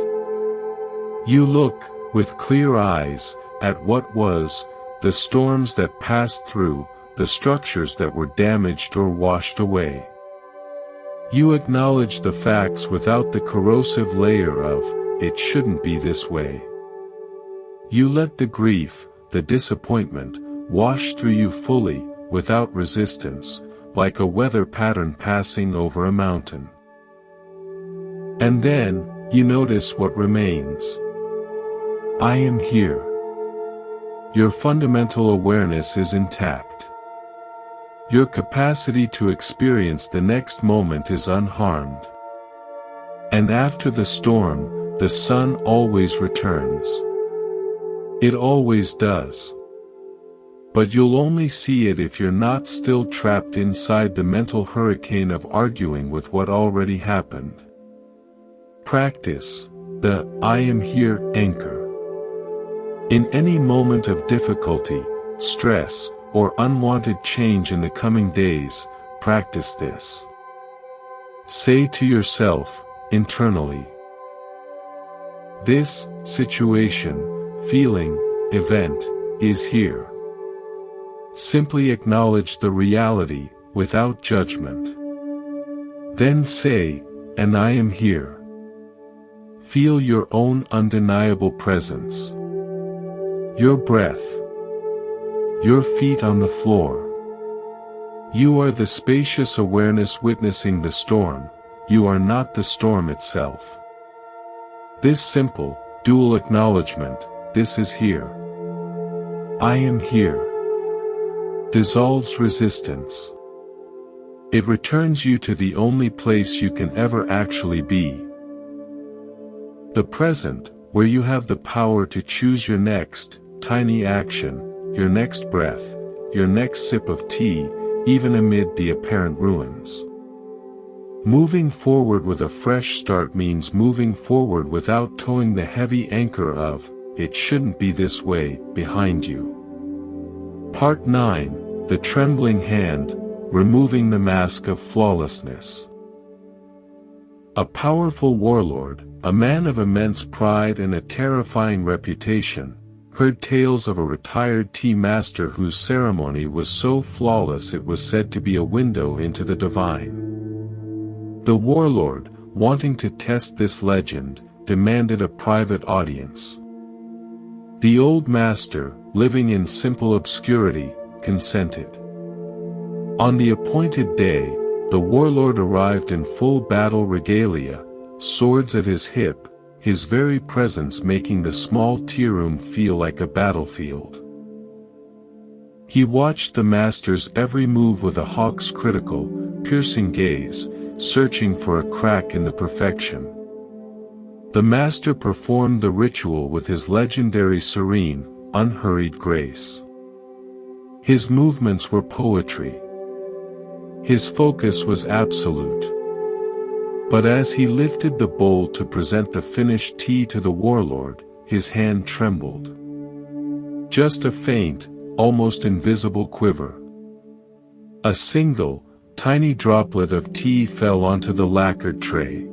You look, with clear eyes, at what was, the storms that passed through, the structures that were damaged or washed away. You acknowledge the facts without the corrosive layer of, "It shouldn't be this way." You let the grief, the disappointment, wash through you fully, without resistance, like a weather pattern passing over a mountain. And then, you notice what remains. I am here. Your fundamental awareness is intact. Your capacity to experience the next moment is unharmed. And after the storm, the sun always returns. It always does. But you'll only see it if you're not still trapped inside the mental hurricane of arguing with what already happened. Practice the "I am here" anchor. In any moment of difficulty, stress, or unwanted change in the coming days, practice this. Say to yourself, internally, "This situation, feeling, event, is here." Simply acknowledge the reality, without judgment. Then say, "And I am here." Feel your own undeniable presence. Your breath. Your feet on the floor. You are the spacious awareness witnessing the storm, you are not the storm itself. This simple, dual acknowledgement, "This is here. I am here," dissolves resistance. It returns you to the only place you can ever actually be. The present, where you have the power to choose your next, tiny action, your next breath, your next sip of tea, even amid the apparent ruins. Moving forward with a fresh start means moving forward without towing the heavy anchor of, "It shouldn't be this way," behind you. Part 9, The Trembling Hand, Removing the Mask of Flawlessness. A powerful warlord, a man of immense pride and a terrifying reputation, heard tales of a retired tea master whose ceremony was so flawless it was said to be a window into the divine. The warlord, wanting to test this legend, demanded a private audience. The old master, living in simple obscurity, consented. On the appointed day, the warlord arrived in full battle regalia, swords at his hip, his very presence making the small tea room feel like a battlefield. He watched the master's every move with a hawk's critical, piercing gaze, searching for a crack in the perfection. The master performed the ritual with his legendary serene, unhurried grace. His movements were poetry. His focus was absolute. But as he lifted the bowl to present the finished tea to the warlord, his hand trembled. Just a faint, almost invisible quiver. A single, tiny droplet of tea fell onto the lacquered tray.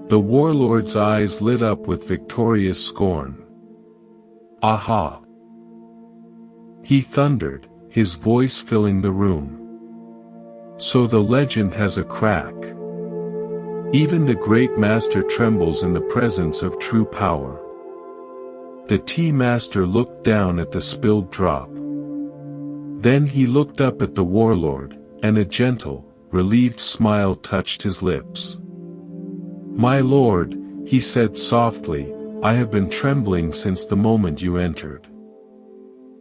The warlord's eyes lit up with victorious scorn. "Aha!" he thundered, his voice filling the room. "So the legend has a crack. Even the great master trembles in the presence of true power." The tea master looked down at the spilled drop. Then he looked up at the warlord, and a gentle, relieved smile touched his lips. "My lord," he said softly, "I have been trembling since the moment you entered.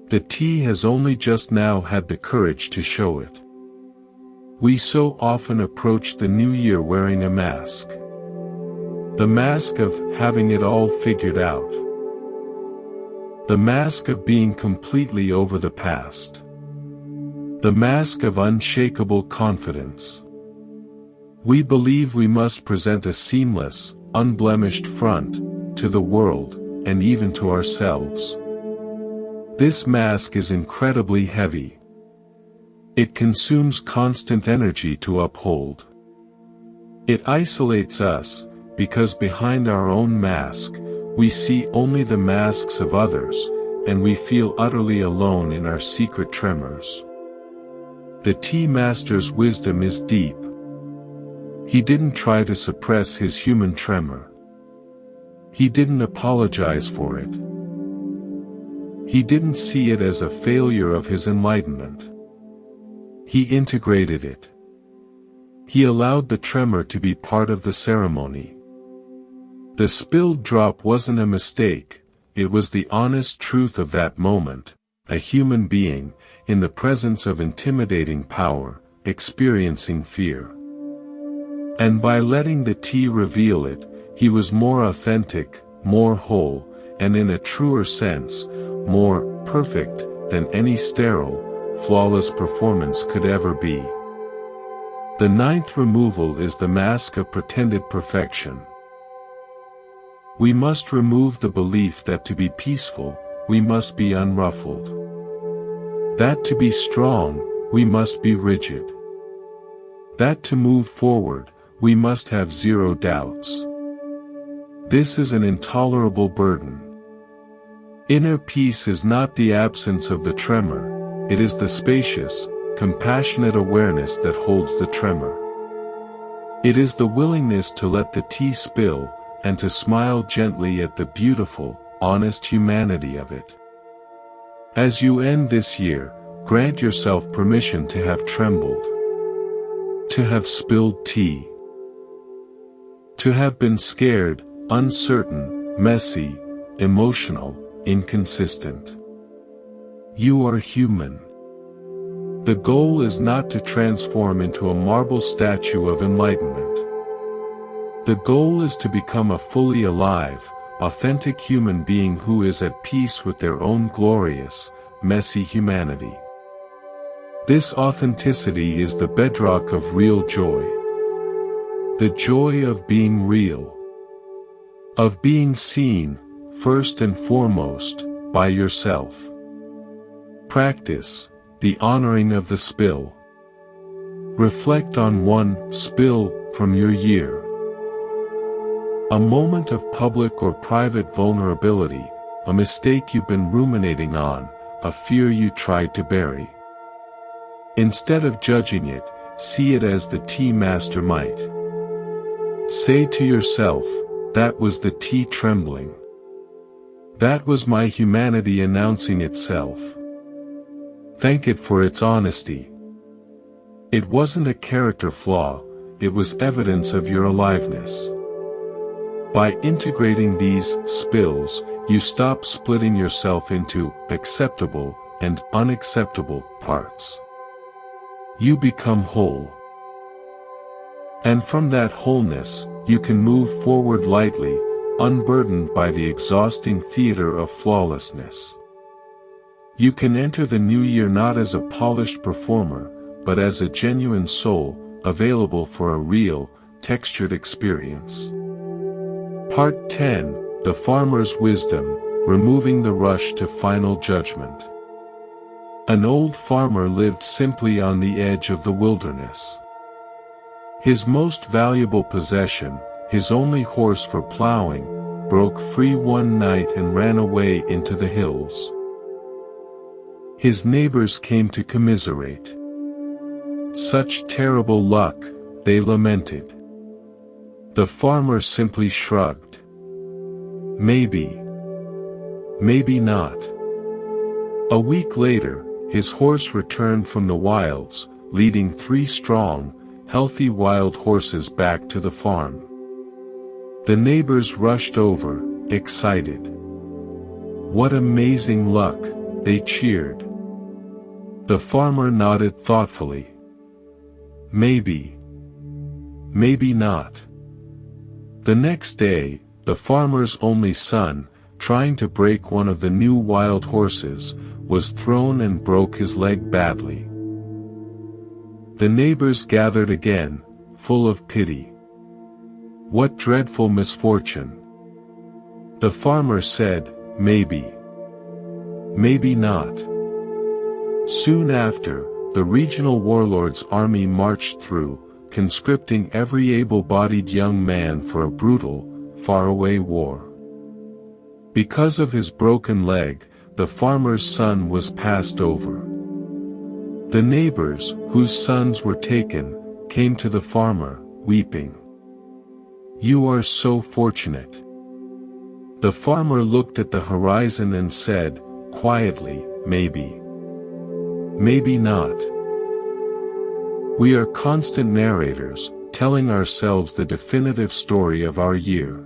The tea has only just now had the courage to show it. We so often approach the new year wearing a mask. The mask of having it all figured out. The mask of being completely over the past. The mask of unshakable confidence. We believe we must present a seamless, unblemished front, to the world, and even to ourselves. This mask is incredibly heavy. It consumes constant energy to uphold. It isolates us, because behind our own mask, we see only the masks of others, and we feel utterly alone in our secret tremors. The tea master's wisdom is deep. He didn't try to suppress his human tremor. He didn't apologize for it. He didn't see it as a failure of his enlightenment. He integrated it. He allowed the tremor to be part of the ceremony. The spilled drop wasn't a mistake, it was the honest truth of that moment, a human being, in the presence of intimidating power, experiencing fear. And by letting the tea reveal it, he was more authentic, more whole, and in a truer sense, more perfect than any sterile, flawless performance could ever be. The ninth removal is the mask of pretended perfection. We must remove the belief that to be peaceful, we must be unruffled. That to be strong, we must be rigid. That to move forward, we must have zero doubts. This is an intolerable burden. Inner peace is not the absence of the tremor, it is the spacious, compassionate awareness that holds the tremor. It is the willingness to let the tea spill, and to smile gently at the beautiful, honest humanity of it. As you end this year, grant yourself permission to have trembled, to have spilled tea, to have been scared, uncertain, messy, emotional, inconsistent. You are human. The goal is not to transform into a marble statue of enlightenment. The goal is to become a fully alive, authentic human being who is at peace with their own glorious, messy humanity. This authenticity is the bedrock of real joy. The joy of being real. Of being seen, first and foremost, by yourself. Practice the honoring of the spill. Reflect on one spill from your year. A moment of public or private vulnerability, a mistake you've been ruminating on, a fear you tried to bury. Instead of judging it, see it as the tea master might. Say to yourself, that was the tea trembling. That was my humanity announcing itself. Thank it for its honesty. It wasn't a character flaw, it was evidence of your aliveness. By integrating these spills, you stop splitting yourself into acceptable and unacceptable parts. You become whole. And from that wholeness, you can move forward lightly, unburdened by the exhausting theater of flawlessness. You can enter the new year not as a polished performer, but as a genuine soul, available for a real, textured experience. Part 10, The Farmer's Wisdom, Removing the Rush to Final Judgment. An old farmer lived simply on the edge of the wilderness. His most valuable possession, his only horse for plowing, broke free one night and ran away into the hills. His neighbors came to commiserate. Such terrible luck, they lamented. The farmer simply shrugged. Maybe. Maybe not. A week later, his horse returned from the wilds, leading 3 strong, healthy wild horses back to the farm. The neighbors rushed over, excited. What amazing luck, they cheered. The farmer nodded thoughtfully. Maybe. Maybe not. The next day, the farmer's only son, trying to break one of the new wild horses, was thrown and broke his leg badly. The neighbors gathered again, full of pity. What dreadful misfortune! The farmer said, maybe. Maybe not. Soon after, the regional warlord's army marched through, conscripting every able-bodied young man for a brutal, faraway war. Because of his broken leg, the farmer's son was passed over. The neighbors, whose sons were taken, came to the farmer, weeping. "You are so fortunate." The farmer looked at the horizon and said, quietly, "Maybe. Maybe not." We are constant narrators, telling ourselves the definitive story of our year.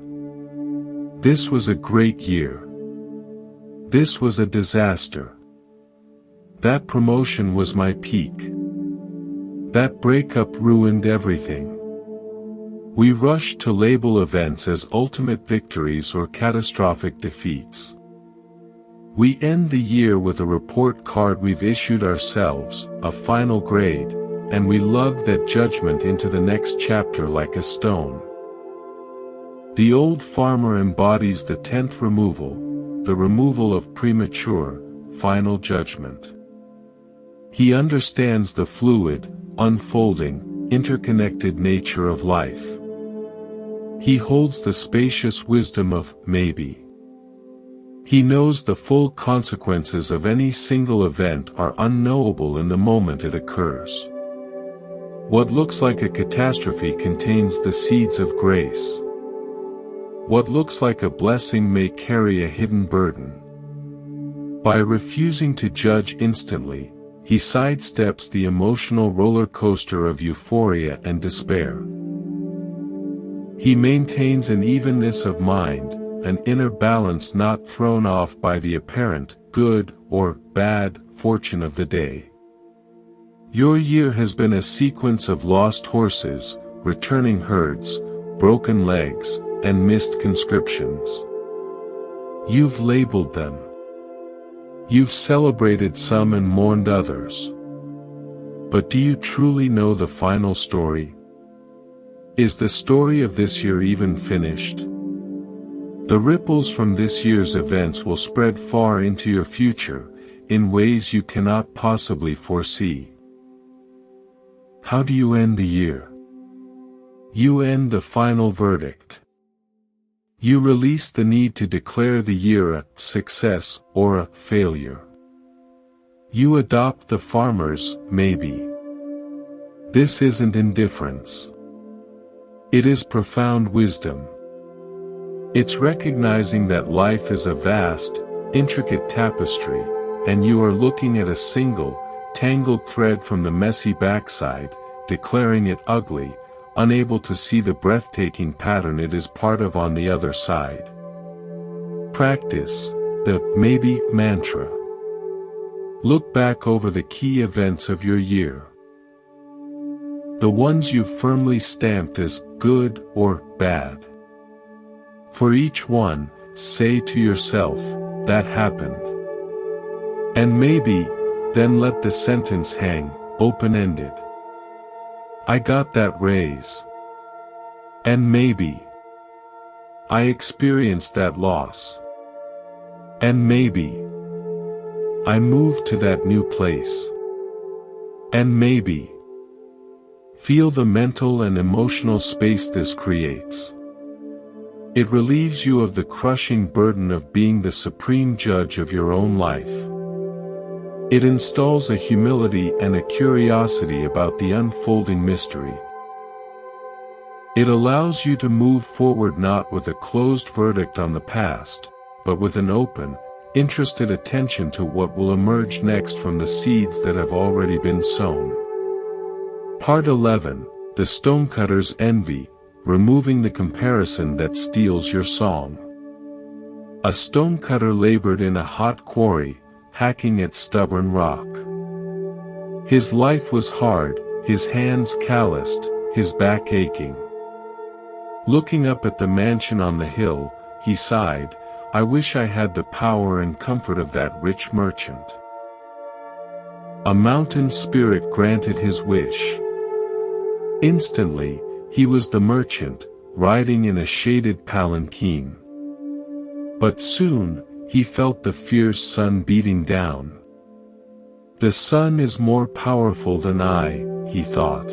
This was a great year. This was a disaster. That promotion was my peak. That breakup ruined everything. We rush to label events as ultimate victories or catastrophic defeats. We end the year with a report card we've issued ourselves, a final grade, and we lug that judgment into the next chapter like a stone. The old farmer embodies the 10th removal, the removal of premature, final judgment. He understands the fluid, unfolding, interconnected nature of life. He holds the spacious wisdom of maybe. He knows the full consequences of any single event are unknowable in the moment it occurs. What looks like a catastrophe contains the seeds of grace. What looks like a blessing may carry a hidden burden. By refusing to judge instantly, he sidesteps the emotional roller coaster of euphoria and despair. He maintains an evenness of mind, an inner balance not thrown off by the apparent good or bad fortune of the day. Your year has been a sequence of lost horses, returning herds, broken legs, and missed conscriptions. You've labeled them. You've celebrated some and mourned others. But do you truly know the final story? Is the story of this year even finished? The ripples from this year's events will spread far into your future, in ways you cannot possibly foresee. How do you end the year? You end the final verdict. You release the need to declare the year a success or a failure. You adopt the farmer's maybe. This isn't indifference. It is profound wisdom. It's recognizing that life is a vast, intricate tapestry, and you are looking at a single, tangled thread from the messy backside, declaring it ugly, unable to see the breathtaking pattern it is part of on the other side. Practice the maybe mantra. Look back over the key events of your year. The ones you've firmly stamped as good or bad. For each one, say to yourself, that happened. And maybe, then let the sentence hang, open-ended. I got that raise. And maybe. I experienced that loss. And maybe. I moved to that new place. And maybe. Feel the mental and emotional space this creates. It relieves you of the crushing burden of being the supreme judge of your own life. It installs a humility and a curiosity about the unfolding mystery. It allows you to move forward not with a closed verdict on the past, but with an open, interested attention to what will emerge next from the seeds that have already been sown. Part 11, The Stonecutter's Envy, Removing the Comparison That Steals Your Song. A stonecutter labored in a hot quarry, hacking at stubborn rock. His life was hard, his hands calloused, his back aching. Looking up at the mansion on the hill, he sighed, I wish I had the power and comfort of that rich merchant. A mountain spirit granted his wish. Instantly, he was the merchant, riding in a shaded palanquin. But soon, he felt the fierce sun beating down. The sun is more powerful than I, he thought.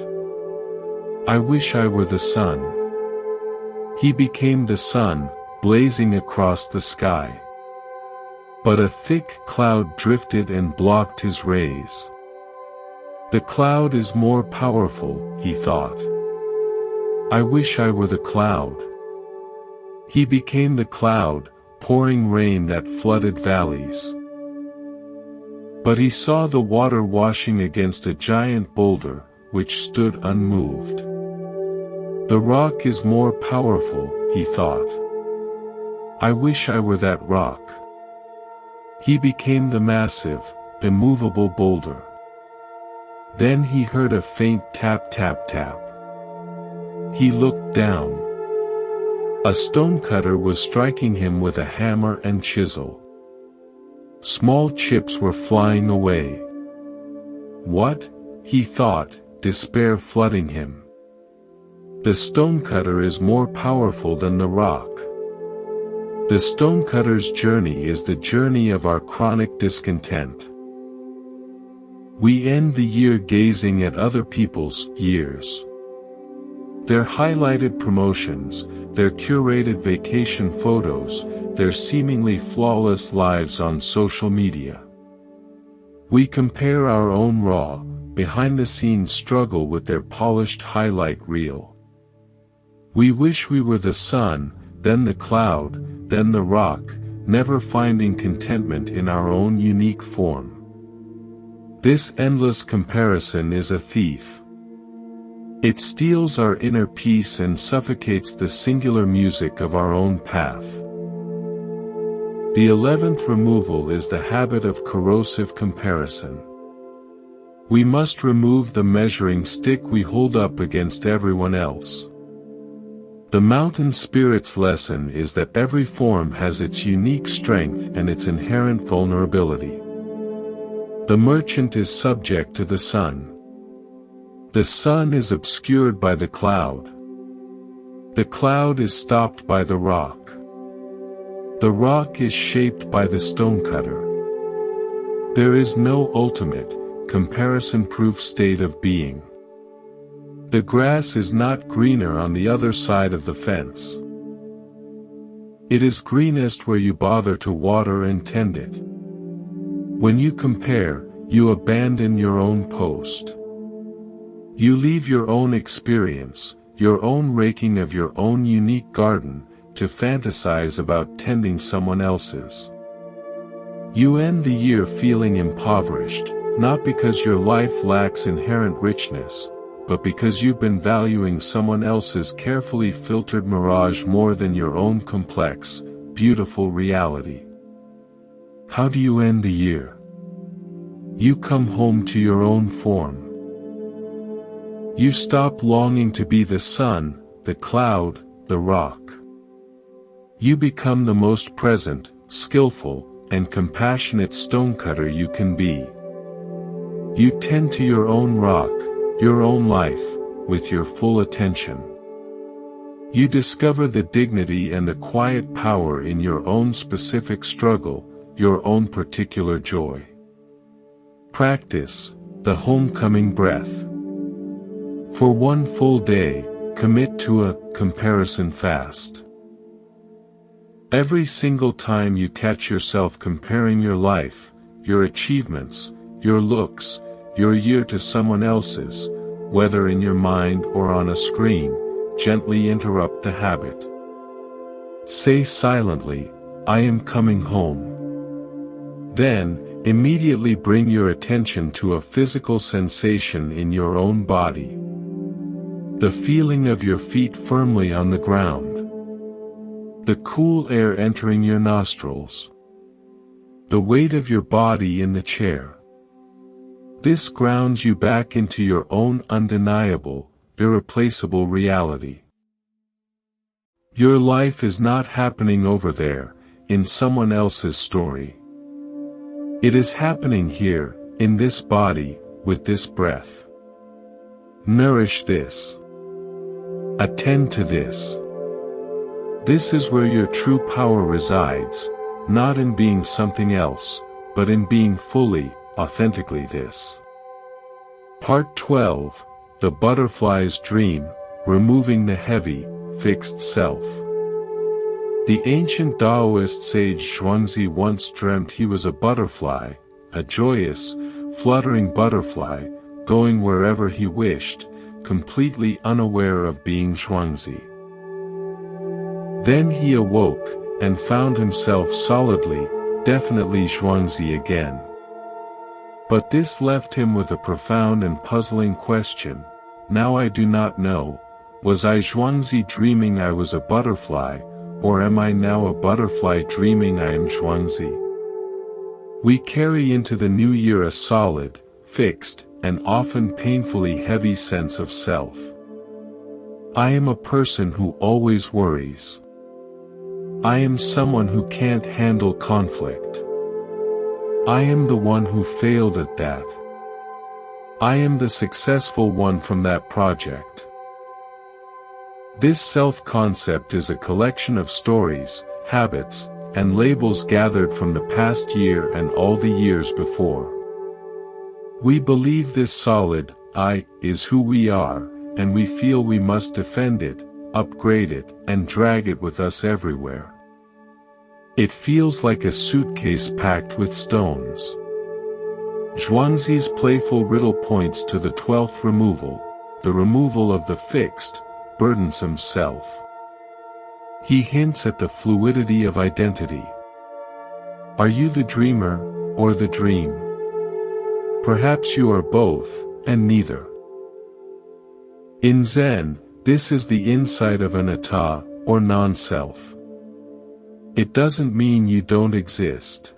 I wish I were the sun. He became the sun, blazing across the sky. But a thick cloud drifted and blocked his rays. The cloud is more powerful, he thought. I wish I were the cloud. He became the cloud, pouring rain that flooded valleys. But he saw the water washing against a giant boulder, which stood unmoved. The rock is more powerful, he thought. I wish I were that rock. He became the massive, immovable boulder. Then he heard a faint tap tap tap. He looked down. A stonecutter was striking him with a hammer and chisel. Small chips were flying away. What? He thought, despair flooding him. The stonecutter is more powerful than the rock. The stonecutter's journey is the journey of our chronic discontent. We end the year gazing at other people's years. Their highlighted promotions, their curated vacation photos, their seemingly flawless lives on social media. We compare our own raw, behind-the-scenes struggle with their polished highlight reel. We wish we were the sun, then the cloud, then the rock, never finding contentment in our own unique form. This endless comparison is a thief. It steals our inner peace and suffocates the singular music of our own path. The 11th removal is the habit of corrosive comparison. We must remove the measuring stick we hold up against everyone else. The mountain spirit's lesson is that every form has its unique strength and its inherent vulnerability. The merchant is subject to the sun. The sun is obscured by the cloud. The cloud is stopped by the rock. The rock is shaped by the stonecutter. There is no ultimate, comparison-proof state of being. The grass is not greener on the other side of the fence. It is greenest where you bother to water and tend it. When you compare, you abandon your own post. You leave your own experience, your own raking of your own unique garden, to fantasize about tending someone else's. You end the year feeling impoverished, not because your life lacks inherent richness, but because you've been valuing someone else's carefully filtered mirage more than your own complex, beautiful reality. How do you end the year? You come home to your own form. You stop longing to be the sun, the cloud, the rock. You become the most present, skillful, and compassionate stonecutter you can be. You tend to your own rock, your own life, with your full attention. You discover the dignity and the quiet power in your own specific struggle, your own particular joy. Practice the homecoming breath. For one full day, commit to a comparison fast. Every single time you catch yourself comparing your life, your achievements, your looks, your year to someone else's, whether in your mind or on a screen, gently interrupt the habit. Say silently, I am coming home. Then, immediately bring your attention to a physical sensation in your own body. The feeling of your feet firmly on the ground. The cool air entering your nostrils. The weight of your body in the chair. This grounds you back into your own undeniable, irreplaceable reality. Your life is not happening over there, in someone else's story. It is happening here, in this body, with this breath. Nourish this. Attend to this. This is where your true power resides, not in being something else, but in being fully, authentically this. Part 12, the butterfly's dream, removing the heavy, fixed self. The ancient Taoist sage Zhuangzi once dreamt he was a butterfly, a joyous, fluttering butterfly, going wherever he wished, completely unaware of being Zhuangzi. Then he awoke, and found himself solidly, definitely Zhuangzi again. But this left him with a profound and puzzling question. Now I do not know, was I Zhuangzi dreaming I was a butterfly, or am I now a butterfly dreaming I am Zhuangzi? We carry into the new year a solid, fixed, and often painfully heavy sense of self. I am a person who always worries. I am someone who can't handle conflict. I am the one who failed at that. I am the successful one from that project. This self-concept is a collection of stories, habits, and labels gathered from the past year and all the years before. We believe this solid, I, is who we are, and we feel we must defend it, upgrade it, and drag it with us everywhere. It feels like a suitcase packed with stones. Zhuangzi's playful riddle points to the 12th removal, the removal of the fixed, burdensome self. He hints at the fluidity of identity. Are you the dreamer, or the dream? Perhaps you are both, and neither. In Zen, this is the insight of anatta, or non-self. It doesn't mean you don't exist.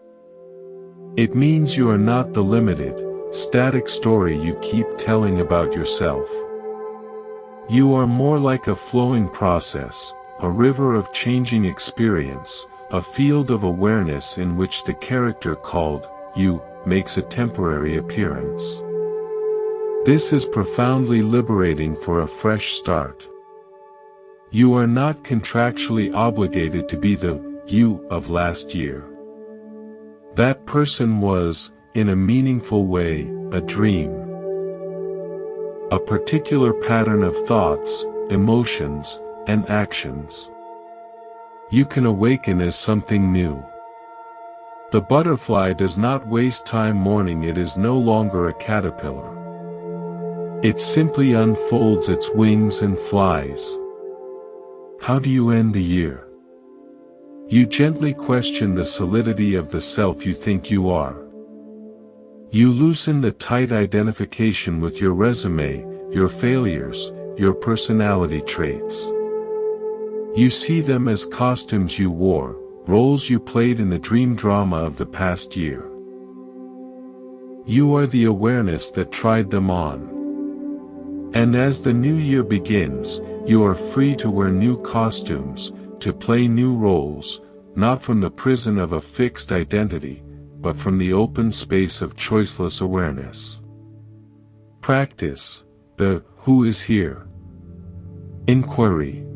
It means you are not the limited, static story you keep telling about yourself. You are more like a flowing process, a river of changing experience, a field of awareness in which the character called you makes a temporary appearance. This is profoundly liberating for a fresh start. You are not contractually obligated to be the you of last year. That person was, in a meaningful way, a dream. A particular pattern of thoughts, emotions, and actions. You can awaken as something new. The butterfly does not waste time mourning it is no longer a caterpillar. It simply unfolds its wings and flies. How do you end the year? You gently question the solidity of the self you think you are. You loosen the tight identification with your resume, your failures, your personality traits. You see them as costumes you wore, roles you played in the dream drama of the past year. You are the awareness that tried them on. And as the new year begins, you are free to wear new costumes, to play new roles, not from the prison of a fixed identity, but from the open space of choiceless awareness. Practice the who is here inquiry.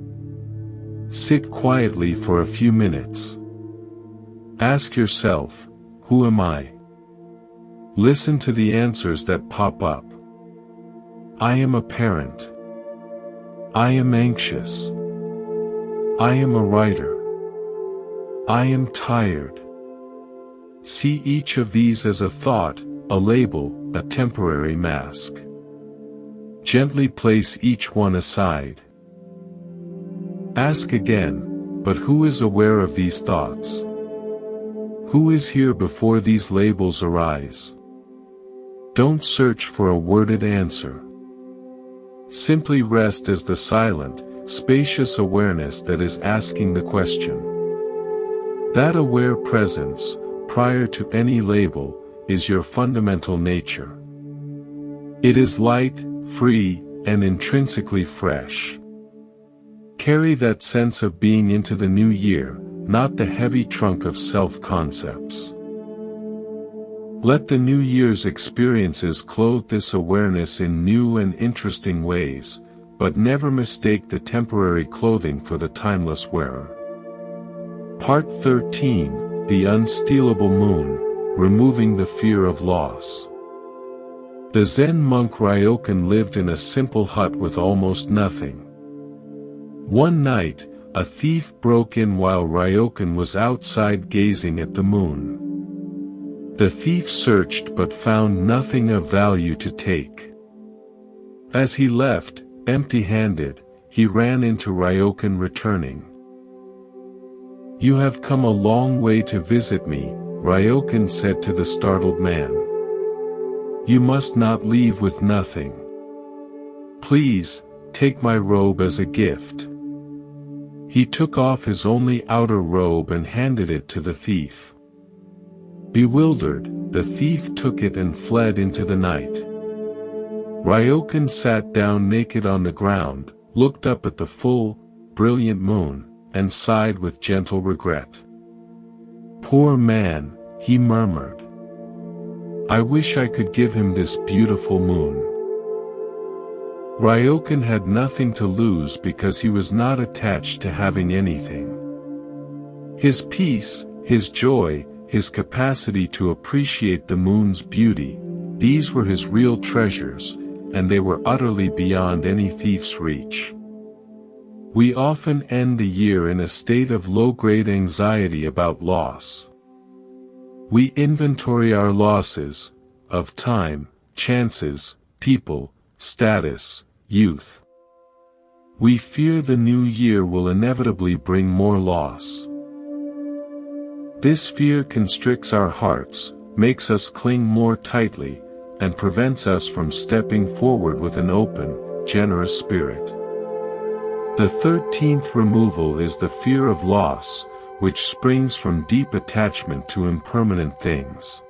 Sit quietly for a few minutes. Ask yourself, who am I? Listen to the answers that pop up. I am a parent. I am anxious. I am a writer. I am tired. See each of these as a thought, a label, a temporary mask. Gently place each one aside. Ask again, but who is aware of these thoughts? Who is here before these labels arise? Don't search for a worded answer. Simply rest as the silent, spacious awareness that is asking the question. That aware presence, prior to any label, is your fundamental nature. It is light, free, and intrinsically fresh. Carry that sense of being into the new year, not the heavy trunk of self-concepts. Let the new year's experiences clothe this awareness in new and interesting ways, but never mistake the temporary clothing for the timeless wearer. Part 13, The Unstealable Moon, Removing the Fear of Loss. The Zen monk Ryokan lived in a simple hut with almost nothing. One night, a thief broke in while Ryokan was outside gazing at the moon. The thief searched but found nothing of value to take. As he left, empty-handed, he ran into Ryokan returning. "You have come a long way to visit me," Ryokan said to the startled man. "You must not leave with nothing. Please, take my robe as a gift." He took off his only outer robe and handed it to the thief. Bewildered, the thief took it and fled into the night. Ryokan sat down naked on the ground, looked up at the full, brilliant moon, and sighed with gentle regret. "Poor man," he murmured. "I wish I could give him this beautiful moon." Ryokan had nothing to lose because he was not attached to having anything. His peace, his joy, his capacity to appreciate the moon's beauty, these were his real treasures, and they were utterly beyond any thief's reach. We often end the year in a state of low-grade anxiety about loss. We inventory our losses, of time, chances, people, status, youth. We fear the new year will inevitably bring more loss. This fear constricts our hearts, makes us cling more tightly, and prevents us from stepping forward with an open, generous spirit. The 13th removal is the fear of loss, which springs from deep attachment to impermanent things.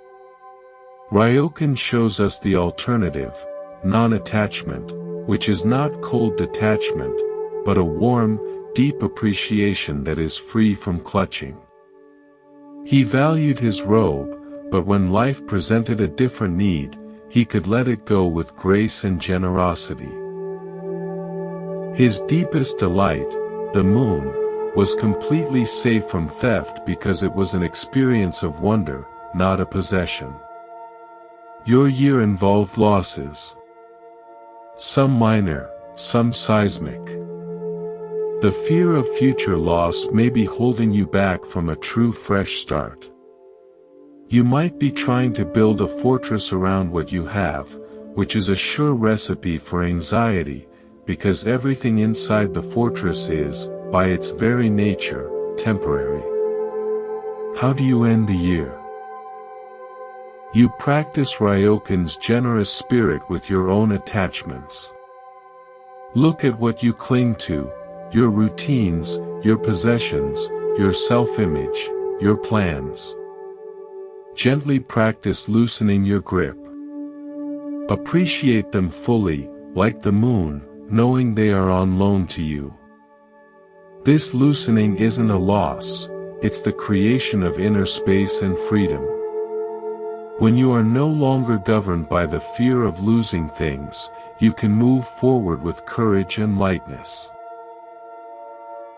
Ryokan shows us the alternative, non-attachment, which is not cold detachment, but a warm, deep appreciation that is free from clutching. He valued his robe, but when life presented a different need, he could let it go with grace and generosity. His deepest delight, the moon, was completely safe from theft because it was an experience of wonder, not a possession. Your year involved losses. Some minor, some seismic. The fear of future loss may be holding you back from a true fresh start. You might be trying to build a fortress around what you have, which is a sure recipe for anxiety, because everything inside the fortress is, by its very nature, temporary. How do you end the year? You practice Ryokan's generous spirit with your own attachments. Look at what you cling to, your routines, your possessions, your self-image, your plans. Gently practice loosening your grip. Appreciate them fully, like the moon, knowing they are on loan to you. This loosening isn't a loss, it's the creation of inner space and freedom. When you are no longer governed by the fear of losing things, you can move forward with courage and lightness.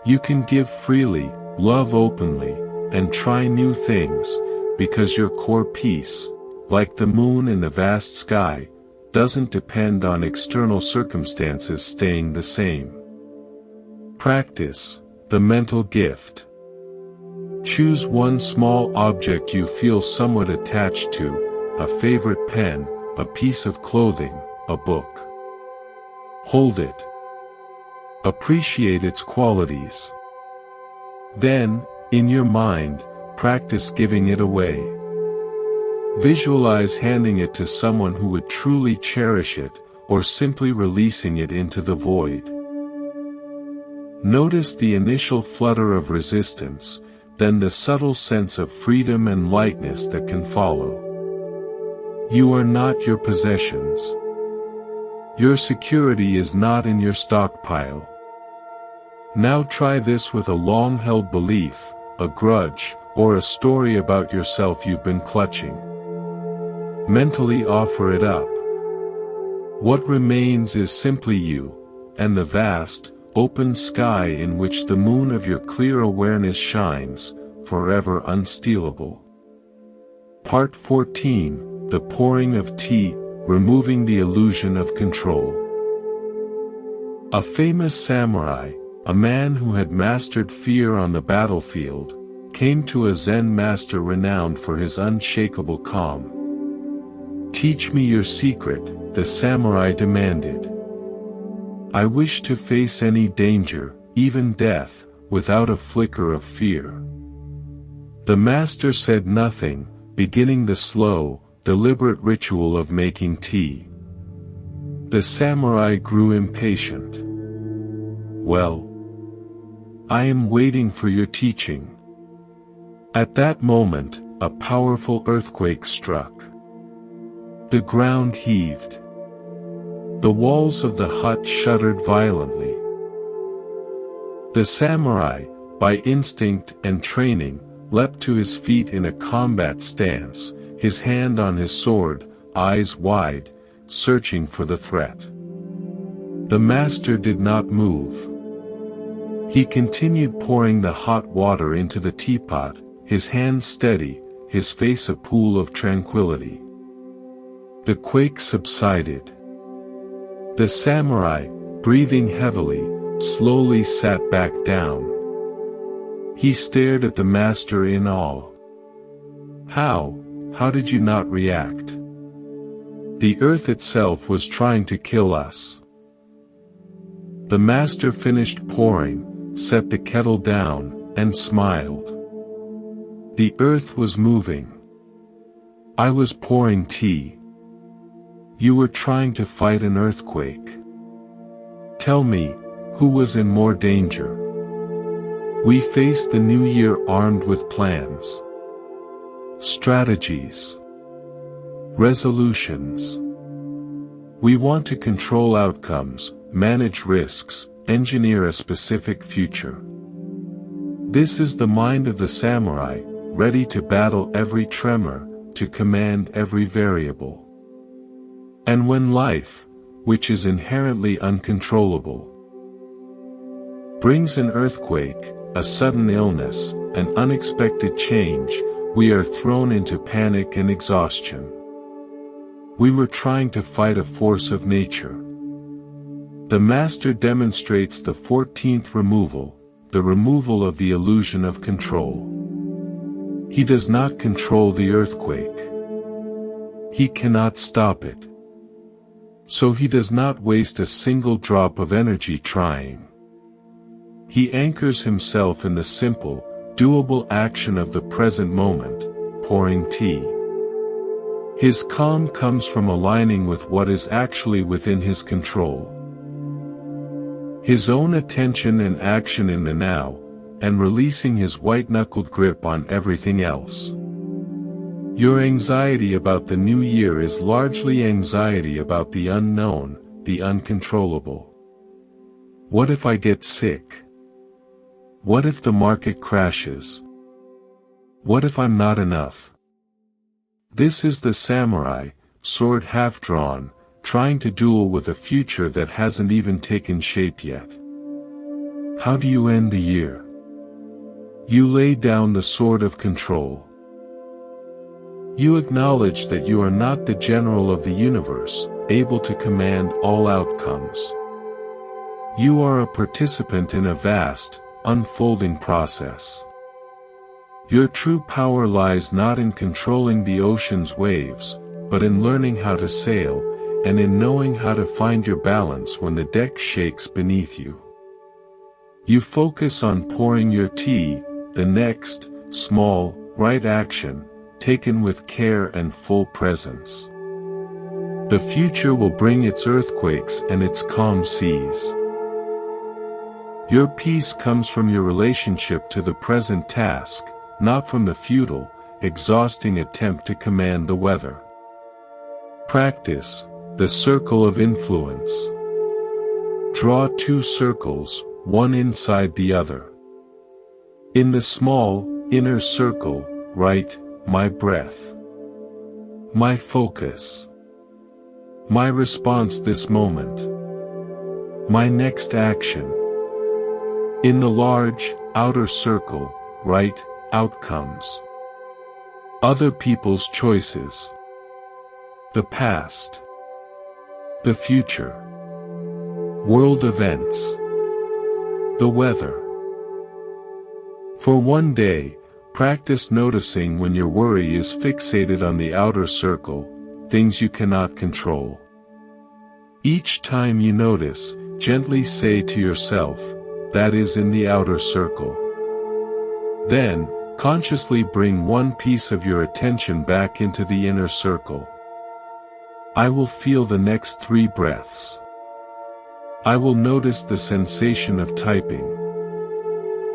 You can give freely, love openly, and try new things, because your core peace, like the moon in the vast sky, doesn't depend on external circumstances staying the same. Practice the mental gift. Choose one small object you feel somewhat attached to, a favorite pen, a piece of clothing, a book. Hold it. Appreciate its qualities. Then, in your mind, practice giving it away. Visualize handing it to someone who would truly cherish it, or simply releasing it into the void. Notice the initial flutter of resistance, then the subtle sense of freedom and lightness that can follow. You are not your possessions. Your security is not in your stockpile. Now try this with a long-held belief, a grudge, or a story about yourself you've been clutching. Mentally offer it up. What remains is simply you, and the vast, open sky in which the moon of your clear awareness shines, forever unstealable. Part 14, The Pouring of Tea, removing the illusion of control. A famous samurai, a man who had mastered fear on the battlefield, came to a Zen master renowned for his unshakable calm. "Teach me your secret," the samurai demanded. "I wish to face any danger, even death, without a flicker of fear." The master said nothing, beginning the slow, deliberate ritual of making tea. The samurai grew impatient. "Well, I am waiting for your teaching." At that moment, a powerful earthquake struck. The ground heaved. The walls of the hut shuddered violently. The samurai, by instinct and training, leapt to his feet in a combat stance, his hand on his sword, eyes wide, searching for the threat. The master did not move. He continued pouring the hot water into the teapot, his hand steady, his face a pool of tranquility. The quake subsided. The samurai, breathing heavily, slowly sat back down. He stared at the master in awe. How did you not react? The earth itself was trying to kill us." The master finished pouring, set the kettle down, and smiled. "The earth was moving. I was pouring tea. You were trying to fight an earthquake. Tell me, who was in more danger?" We faced the new year armed with plans, strategies, resolutions. We want to control outcomes, manage risks, engineer a specific future. This is the mind of the samurai, ready to battle every tremor, to command every variable. And when life, which is inherently uncontrollable, brings an earthquake, a sudden illness, an unexpected change, we are thrown into panic and exhaustion. We were trying to fight a force of nature. The master demonstrates the 14th removal, the removal of the illusion of control. He does not control the earthquake. He cannot stop it. So he does not waste a single drop of energy trying. He anchors himself in the simple, doable action of the present moment, pouring tea. His calm comes from aligning with what is actually within his control. His own attention and action in the now, and releasing his white-knuckled grip on everything else. Your anxiety about the new year is largely anxiety about the unknown, the uncontrollable. What if I get sick? What if the market crashes? What if I'm not enough? This is the samurai, sword half drawn, trying to duel with a future that hasn't even taken shape yet. How do you end the year? You lay down the sword of control. You acknowledge that you are not the general of the universe, able to command all outcomes. You are a participant in a vast, unfolding process. Your true power lies not in controlling the ocean's waves, but in learning how to sail, and in knowing how to find your balance when the deck shakes beneath you. You focus on pouring your tea, the next, small, right action, taken with care and full presence. The future will bring its earthquakes and its calm seas. Your peace comes from your relationship to the present task, not from the futile, exhausting attempt to command the weather. Practice, the circle of influence. Draw two circles, one inside the other. In the small, inner circle, write, my breath. My focus. My response this moment. My next action. In the large, outer circle, write, outcomes. Other people's choices. The past. The future. World events. The weather. For one day, practice noticing when your worry is fixated on the outer circle, things you cannot control. Each time you notice, gently say to yourself, "That is in the outer circle." Then, consciously bring one piece of your attention back into the inner circle. I will feel the next 3 breaths. I will notice the sensation of typing.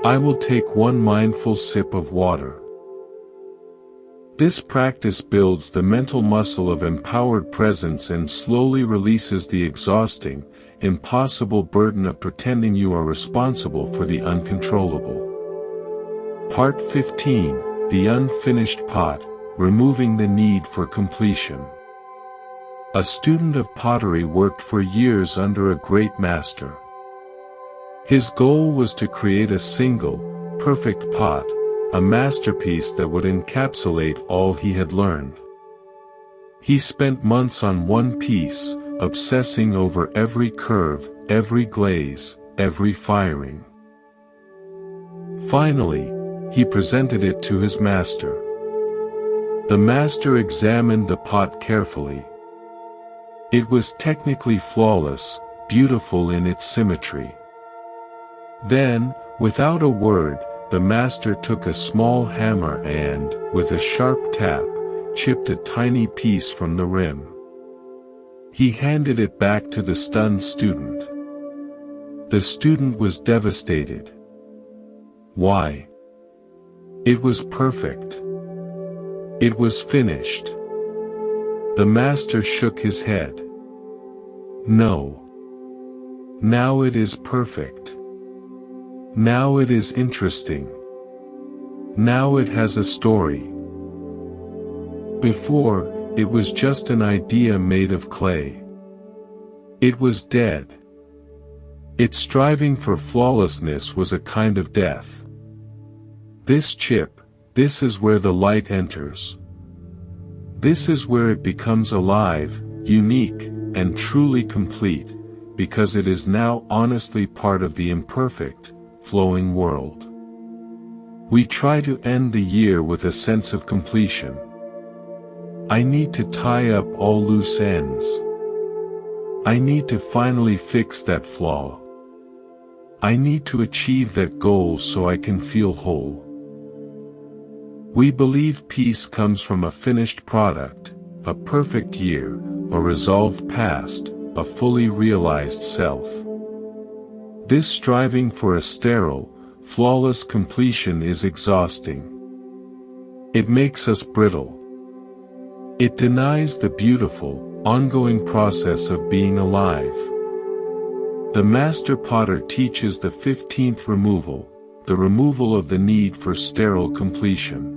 I will take one mindful sip of water. This practice builds the mental muscle of empowered presence and slowly releases the exhausting, impossible burden of pretending you are responsible for the uncontrollable. Part 15, The Unfinished Pot, Removing the Need for Completion. A student of pottery worked for years under a great master. His goal was to create a single, perfect pot, a masterpiece that would encapsulate all he had learned. He spent months on one piece, obsessing over every curve, every glaze, every firing. Finally, he presented it to his master. The master examined the pot carefully. It was technically flawless, beautiful in its symmetry. Then, without a word, the master took a small hammer and, with a sharp tap, chipped a tiny piece from the rim. He handed it back to the stunned student. The student was devastated. Why? It was perfect. It was finished. The master shook his head. No. Now it is perfect. Now it is interesting. Now it has a story. Before, it was just an idea made of clay. It was dead. Its striving for flawlessness was a kind of death. This chip, this is where the light enters. This is where it becomes alive, unique, and truly complete, because it is now honestly part of the imperfect, flowing world. We try to end the year with a sense of completion. I need to tie up all loose ends. I need to finally fix that flaw. I need to achieve that goal so I can feel whole. We believe peace comes from a finished product, a perfect year, a resolved past, a fully realized self. This striving for a sterile, flawless completion is exhausting. It makes us brittle. It denies the beautiful, ongoing process of being alive. The Master Potter teaches the 15th removal, the removal of the need for sterile completion.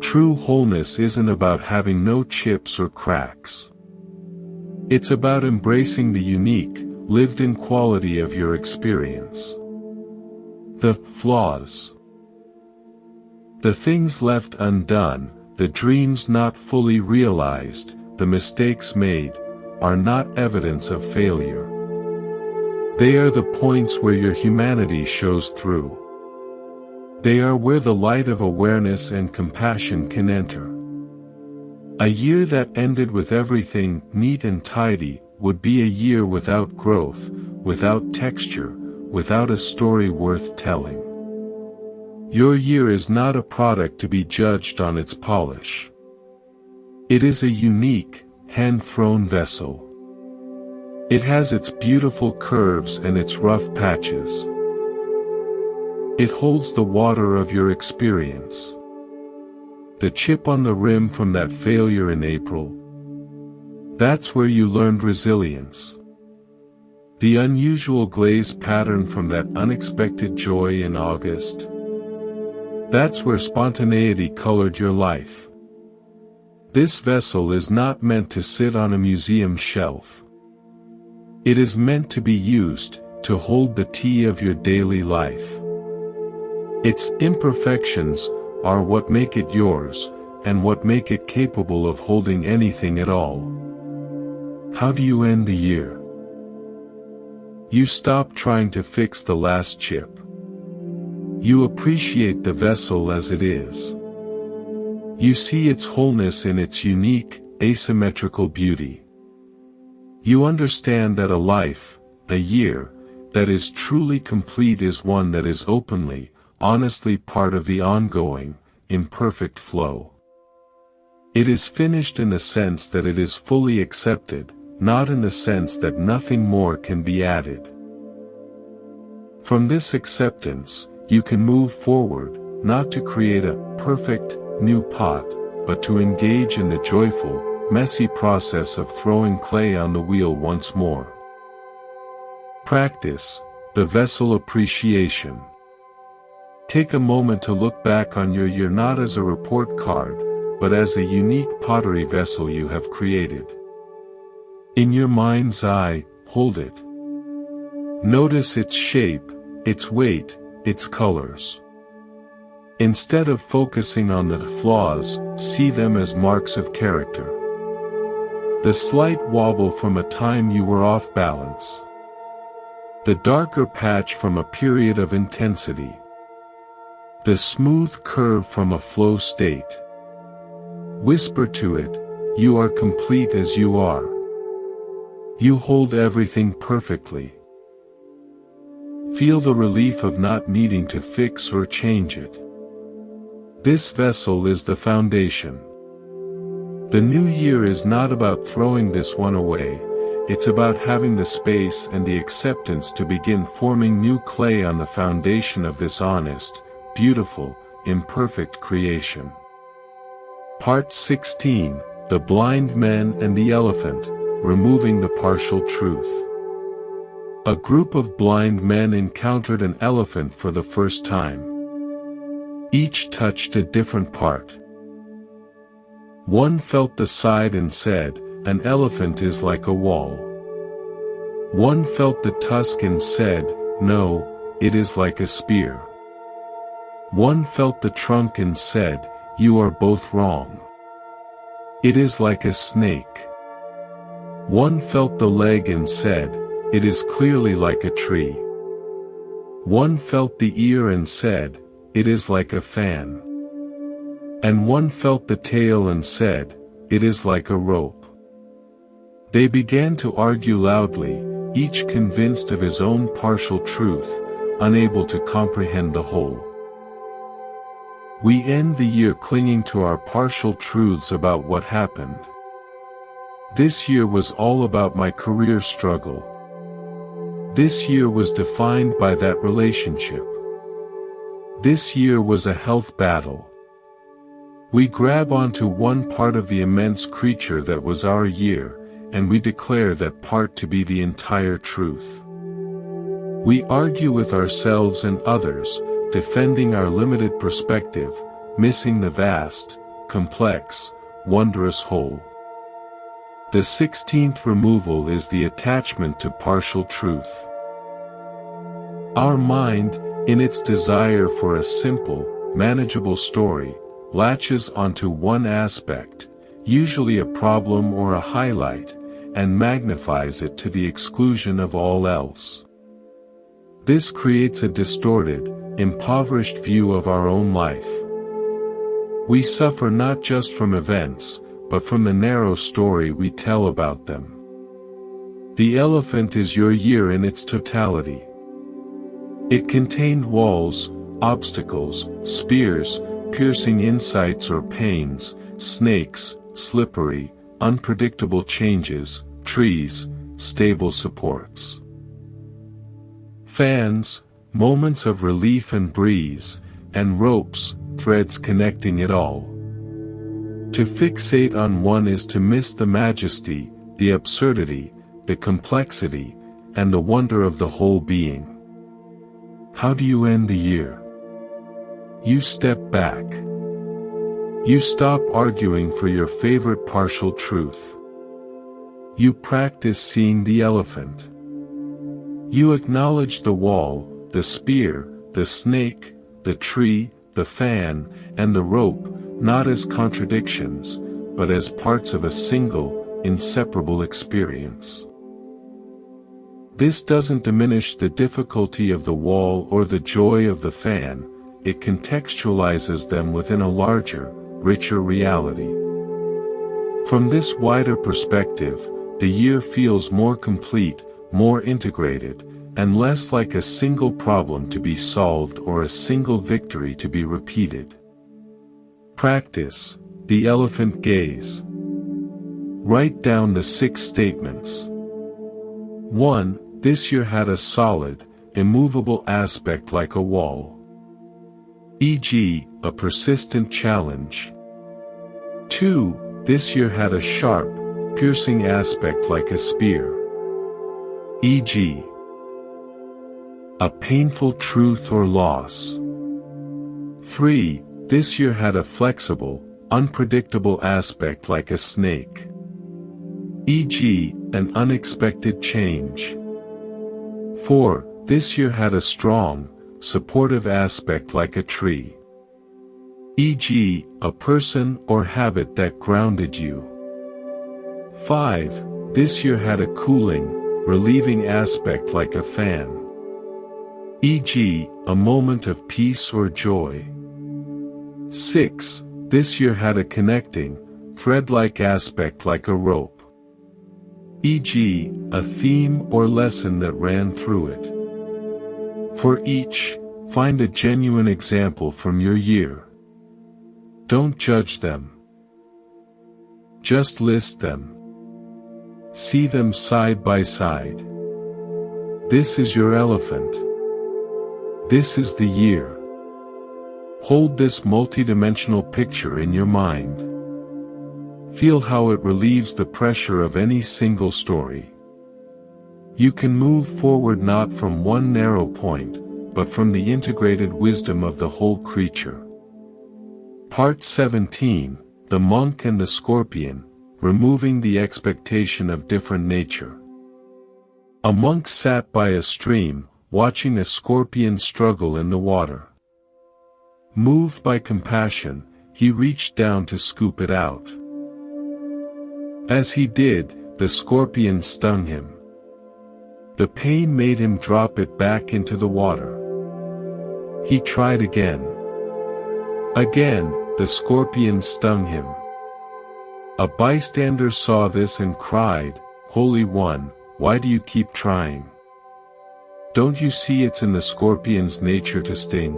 True wholeness isn't about having no chips or cracks. It's about embracing the unique, lived-in quality of your experience. The flaws. The things left undone, the dreams not fully realized, the mistakes made, are not evidence of failure. They are the points where your humanity shows through. They are where the light of awareness and compassion can enter. A year that ended with everything neat and tidy would be a year without growth, without texture, without a story worth telling. Your year is not a product to be judged on its polish. It is a unique, hand-thrown vessel. It has its beautiful curves and its rough patches. It holds the water of your experience. The chip on the rim from that failure in April. That's where you learned resilience. The unusual glaze pattern from that unexpected joy in August. That's where spontaneity colored your life. This vessel is not meant to sit on a museum shelf. It is meant to be used, to hold the tea of your daily life. Its imperfections are what make it yours, and what make it capable of holding anything at all. How do you end the year? You stop trying to fix the last chip. You appreciate the vessel as it is. You see its wholeness in its unique, asymmetrical beauty. You understand that a life, a year, that is truly complete is one that is openly, honestly part of the ongoing, imperfect flow. It is finished in the sense that it is fully accepted, not in the sense that nothing more can be added. From this acceptance, you can move forward, not to create a perfect, new pot, but to engage in the joyful, messy process of throwing clay on the wheel once more. Practice the vessel appreciation. Take a moment to look back on your year not as a report card, but as a unique pottery vessel you have created. In your mind's eye, hold it. Notice its shape, its weight, its colors. Instead of focusing on the flaws, see them as marks of character. The slight wobble from a time you were off balance. The darker patch from a period of intensity. The smooth curve from a flow state. Whisper to it, you are complete as you are. You hold everything perfectly. Feel the relief of not needing to fix or change it. This vessel is the foundation. The new year is not about throwing this one away, it's about having the space and the acceptance to begin forming new clay on the foundation of this honest, beautiful, imperfect creation. Part 16, The Blind Men and the Elephant, Removing the Partial Truth. A group of blind men encountered an elephant for the first time. Each touched a different part. One felt the side and said, an elephant is like a wall. One felt the tusk and said, no, it is like a spear. One felt the trunk and said, you are both wrong. It is like a snake. One felt the leg and said, it is clearly like a tree. One felt the ear and said, it is like a fan. And one felt the tail and said, it is like a rope. They began to argue loudly, each convinced of his own partial truth, unable to comprehend the whole. We end the year clinging to our partial truths about what happened. This year was all about my career struggle. This year was defined by that relationship. This year was a health battle. We grab onto one part of the immense creature that was our year, and we declare that part to be the entire truth. We argue with ourselves and others, defending our limited perspective, missing the vast, complex, wondrous whole. The 16th removal is the attachment to partial truth. Our mind, in its desire for a simple, manageable story, latches onto one aspect, usually a problem or a highlight, and magnifies it to the exclusion of all else. This creates a distorted, impoverished view of our own life. We suffer not just from events, but from the narrow story we tell about them. The elephant is your year in its totality. It contained walls, obstacles, spears, piercing insights or pains, snakes, slippery, unpredictable changes, trees, stable supports. Fans, moments of relief and breeze, and ropes, threads connecting it all. To fixate on one is to miss the majesty, the absurdity, the complexity, and the wonder of the whole being. How do you end the year? You step back. You stop arguing for your favorite partial truth. You practice seeing the elephant. You acknowledge the wall, the spear, the snake, the tree, the fan, and the rope, not as contradictions, but as parts of a single, inseparable experience. This doesn't diminish the difficulty of the wall or the joy of the fan, it contextualizes them within a larger, richer reality. From this wider perspective, the year feels more complete, more integrated, and less like a single problem to be solved or a single victory to be repeated. Practice the elephant gaze. Write down the 6 statements. 1. This year had a solid, immovable aspect like a wall. E.g., a persistent challenge. 2. This year had a sharp, piercing aspect like a spear. E.g., a painful truth or loss. 3. This year had a flexible, unpredictable aspect like a snake. E.g., an unexpected change. 4. This year had a strong, supportive aspect like a tree. E.g., a person or habit that grounded you. 5. This year had a cooling, relieving aspect like a fan. E.g., a moment of peace or joy. 6. This year had a connecting, thread-like aspect like a rope. E.g., a theme or lesson that ran through it. For each, find a genuine example from your year. Don't judge them. Just list them. See them side by side. This is your elephant. This is the year. Hold this multidimensional picture in your mind. Feel how it relieves the pressure of any single story. You can move forward not from one narrow point, but from the integrated wisdom of the whole creature. Part 17, The Monk and the Scorpion, Removing the Expectation of Different Nature. A monk sat by a stream, watching a scorpion struggle in the water. Moved by compassion, he reached down to scoop it out. As he did, the scorpion stung him. The pain made him drop it back into the water. He tried again. Again, the scorpion stung him. A bystander saw this and cried, "Holy One, why do you keep trying? Don't you see it's in the scorpion's nature to sting?"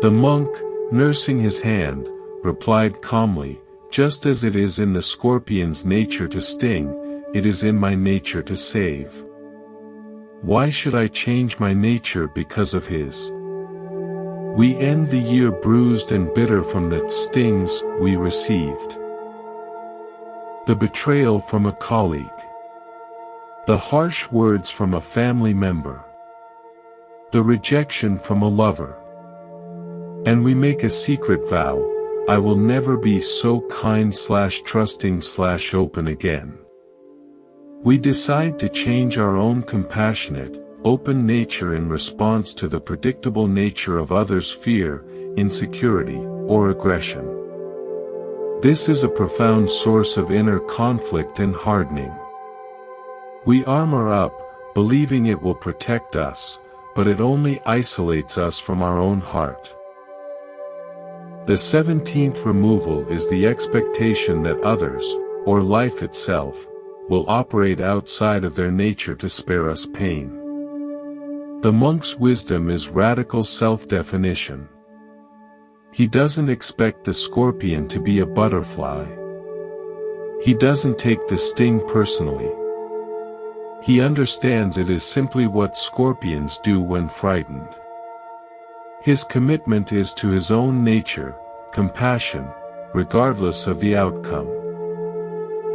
The monk, nursing his hand, replied calmly, "Just as it is in the scorpion's nature to sting, it is in my nature to save. Why should I change my nature because of his?" We end the year bruised and bitter from the stings we received. The betrayal from a colleague. The harsh words from a family member. The rejection from a lover. And we make a secret vow, I will never be so kind/trusting/open again. We decide to change our own compassionate, open nature in response to the predictable nature of others' fear, insecurity, or aggression. This is a profound source of inner conflict and hardening. We armor up, believing it will protect us, but it only isolates us from our own heart. The 17th removal is the expectation that others, or life itself, will operate outside of their nature to spare us pain. The monk's wisdom is radical self-definition. He doesn't expect the scorpion to be a butterfly. He doesn't take the sting personally. He understands it is simply what scorpions do when frightened. His commitment is to his own nature, compassion, regardless of the outcome.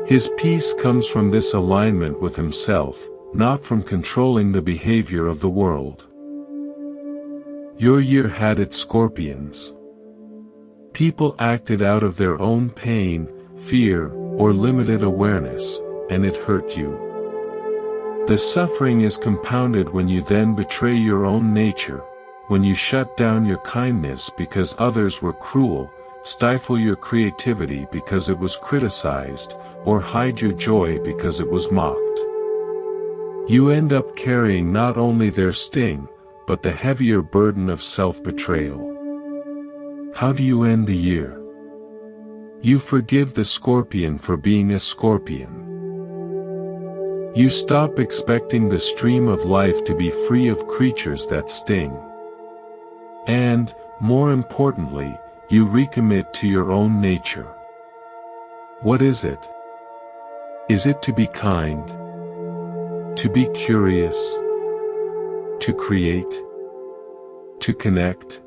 His peace comes from this alignment with himself, not from controlling the behavior of the world. Your year had its scorpions. People acted out of their own pain, fear, or limited awareness, and it hurt you. The suffering is compounded when you then betray your own nature, when you shut down your kindness because others were cruel, stifle your creativity because it was criticized, or hide your joy because it was mocked. You end up carrying not only their sting, but the heavier burden of self-betrayal. How do you end the year? You forgive the scorpion for being a scorpion. You stop expecting the stream of life to be free of creatures that sting. And, more importantly, you recommit to your own nature. What is it? Is it to be kind? To be curious? To create? To connect?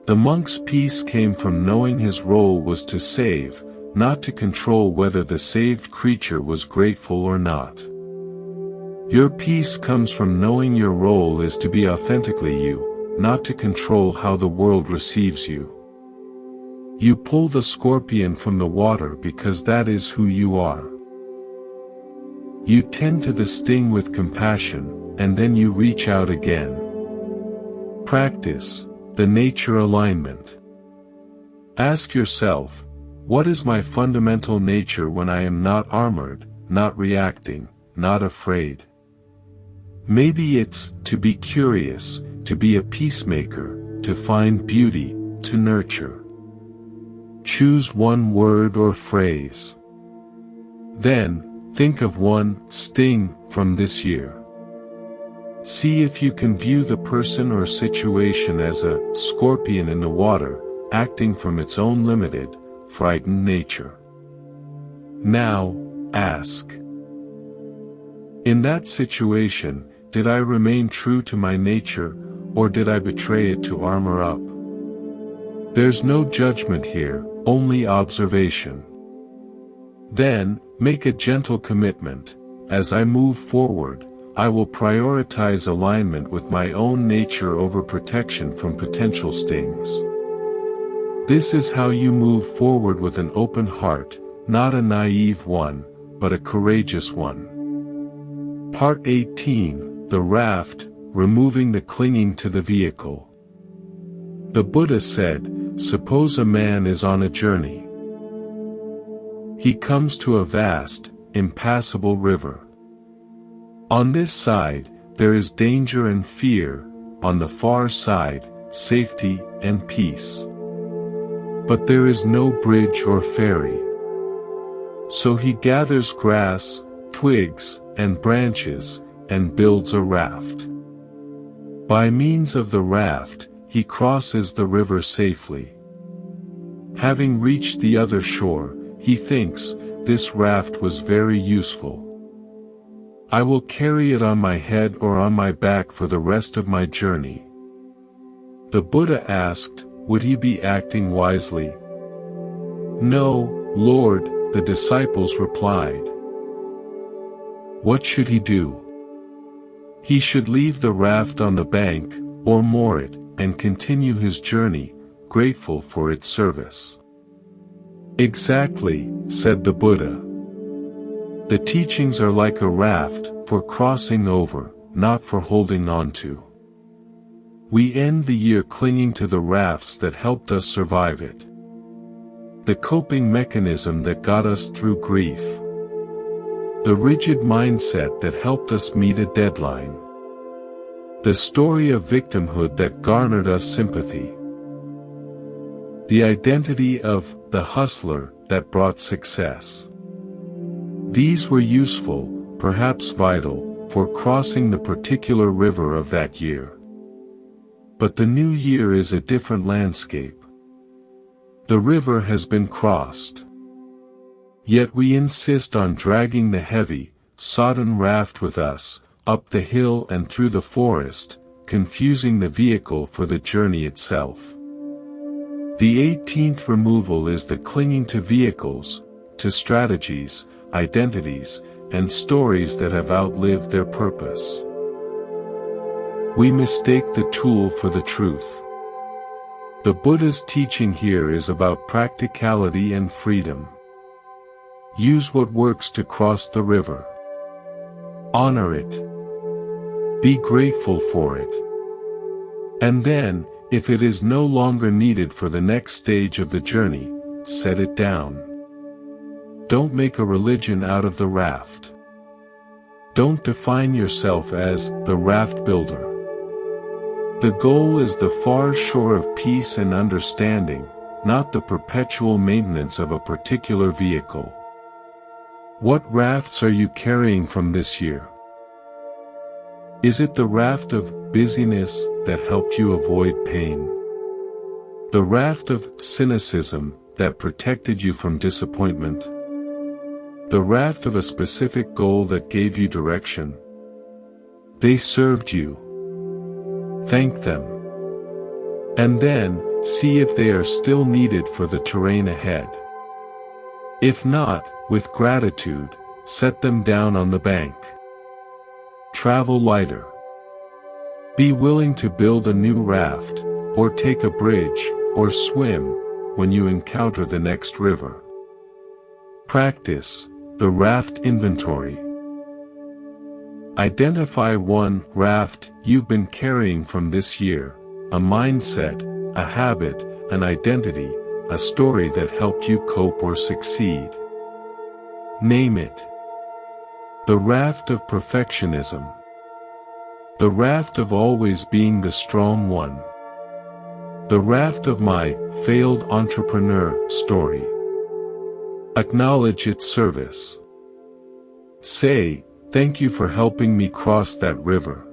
The monk's peace came from knowing his role was to save, not to control whether the saved creature was grateful or not. Your peace comes from knowing your role is to be authentically you, not to control how the world receives you. You pull the scorpion from the water because that is who you are. You tend to the sting with compassion, and then you reach out again. Practice the nature alignment. Ask yourself, what is my fundamental nature when I am not armored, not reacting, not afraid? Maybe it's to be curious, to be a peacemaker, to find beauty, to nurture. Choose one word or phrase. Then, think of one sting from this year. See if you can view the person or situation as a scorpion in the water, acting from its own limited, frightened nature. Now, ask. In that situation, did I remain true to my nature, or did I betray it to armor up? There's no judgment here, only observation. Then, make a gentle commitment. As I move forward, I will prioritize alignment with my own nature over protection from potential stings. This is how you move forward with an open heart, not a naive one, but a courageous one. Part 18, The Raft, Removing the Clinging to the Vehicle. The Buddha said, suppose a man is on a journey. He comes to a vast, impassable river. On this side, there is danger and fear, on the far side, safety and peace. But there is no bridge or ferry. So he gathers grass, twigs, and branches, and builds a raft. By means of the raft, he crosses the river safely. Having reached the other shore, he thinks, this raft was very useful. I will carry it on my head or on my back for the rest of my journey. The Buddha asked, would he be acting wisely? No, Lord, the disciples replied. What should he do? He should leave the raft on the bank, or moor it, and continue his journey, grateful for its service. Exactly, said the Buddha. The teachings are like a raft, for crossing over, not for holding on to. We end the year clinging to the rafts that helped us survive it. The coping mechanism that got us through grief. The rigid mindset that helped us meet a deadline. The story of victimhood that garnered us sympathy. The identity of the hustler that brought success. These were useful, perhaps vital, for crossing the particular river of that year. But the new year is a different landscape. The river has been crossed. Yet we insist on dragging the heavy, sodden raft with us, up the hill and through the forest, confusing the vehicle for the journey itself. The 18th removal is the clinging to vehicles, to strategies, identities, and stories that have outlived their purpose. We mistake the tool for the truth. The Buddha's teaching here is about practicality and freedom. Use what works to cross the river. Honor it. Be grateful for it. And then, If it is no longer needed for the next stage of the journey, set it down. Don't make a religion out of the raft. Don't define yourself as the raft builder. The goal is the far shore of peace and understanding, not the perpetual maintenance of a particular vehicle. What rafts are you carrying from this year? Is it the raft of busyness that helped you avoid pain? The raft of cynicism that protected you from disappointment? The raft of a specific goal that gave you direction? They served you. Thank them. And then, see if they are still needed for the terrain ahead. If not, with gratitude, set them down on the bank. Travel lighter. Be willing to build a new raft, or take a bridge, or swim, when you encounter the next river. Practice the raft inventory. Identify one raft you've been carrying from this year, a mindset, a habit, an identity, a story that helped you cope or succeed. Name it. The raft of perfectionism. The raft of always being the strong one. The raft of my failed entrepreneur story. Acknowledge its service. Say, thank you for helping me cross that river.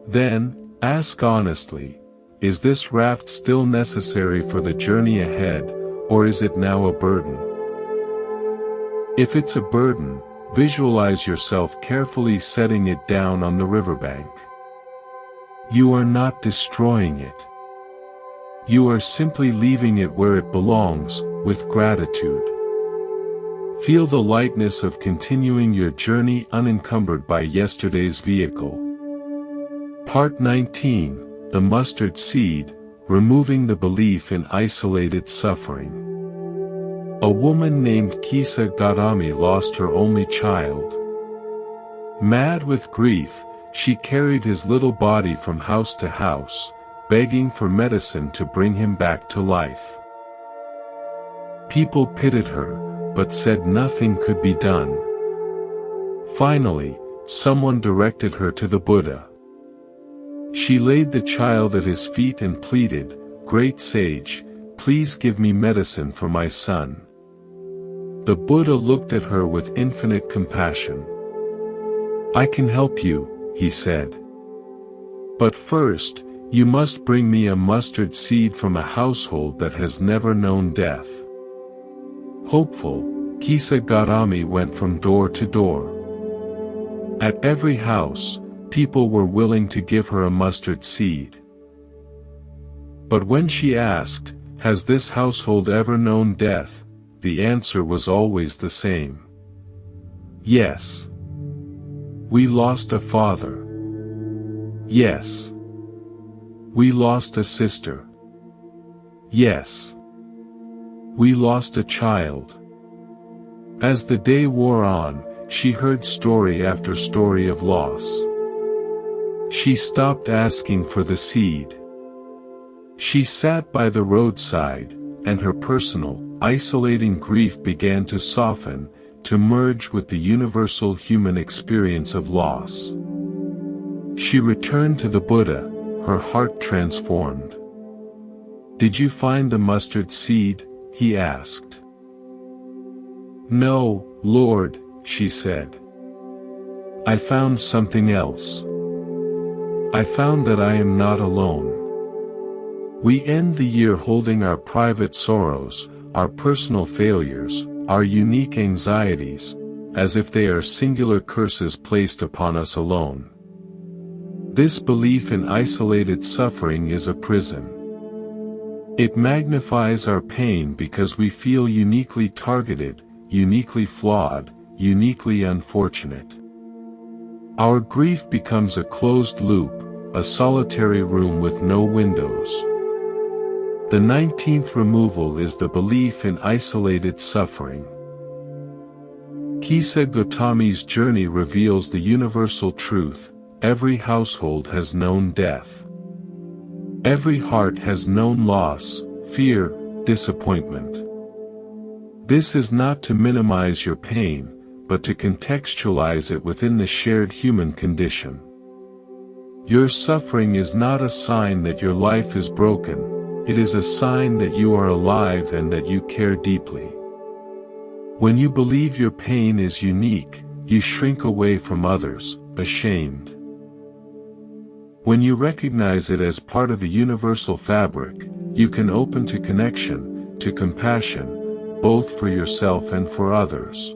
Then, ask honestly, is this raft still necessary for the journey ahead, or is it now a burden? If it's a burden, visualize yourself carefully setting it down on the riverbank. You are not destroying it. You are simply leaving it where it belongs, with gratitude. Feel the lightness of continuing your journey unencumbered by yesterday's vehicle. Part 19, The Mustard Seed, Removing the Belief in Isolated Suffering. A woman named Kisa Gautami lost her only child. Mad with grief, she carried his little body from house to house, begging for medicine to bring him back to life. People pitied her, but said nothing could be done. Finally, someone directed her to the Buddha. She laid the child at his feet and pleaded, "Great sage, please give me medicine for my son." The Buddha looked at her with infinite compassion. "I can help you," he said. "But first, you must bring me a mustard seed from a household that has never known death." Hopeful, Kisa Gautami went from door to door. At every house, people were willing to give her a mustard seed. But when she asked, "Has this household ever known death?" the answer was always the same. "Yes. We lost a father. Yes. We lost a sister. Yes. We lost a child." As the day wore on, she heard story after story of loss. She stopped asking for the seed. She sat by the roadside, and her personal, isolating grief began to soften, to merge with the universal human experience of loss. She returned to the Buddha, her heart transformed. "Did you find the mustard seed?" he asked. "No, Lord," she said. "I found something else. I found that I am not alone." We end the year holding our private sorrows, our personal failures, our unique anxieties, as if they are singular curses placed upon us alone. This belief in isolated suffering is a prison. It magnifies our pain because we feel uniquely targeted, uniquely flawed, uniquely unfortunate. Our grief becomes a closed loop, a solitary room with no windows. The 19th removal is the belief in isolated suffering. Kisa Gautami's journey reveals the universal truth: every household has known death. Every heart has known loss, fear, disappointment. This is not to minimize your pain, but to contextualize it within the shared human condition. Your suffering is not a sign that your life is broken, it is a sign that you are alive and that you care deeply. When you believe your pain is unique, you shrink away from others, ashamed. When you recognize it as part of the universal fabric, you can open to connection, to compassion, both for yourself and for others.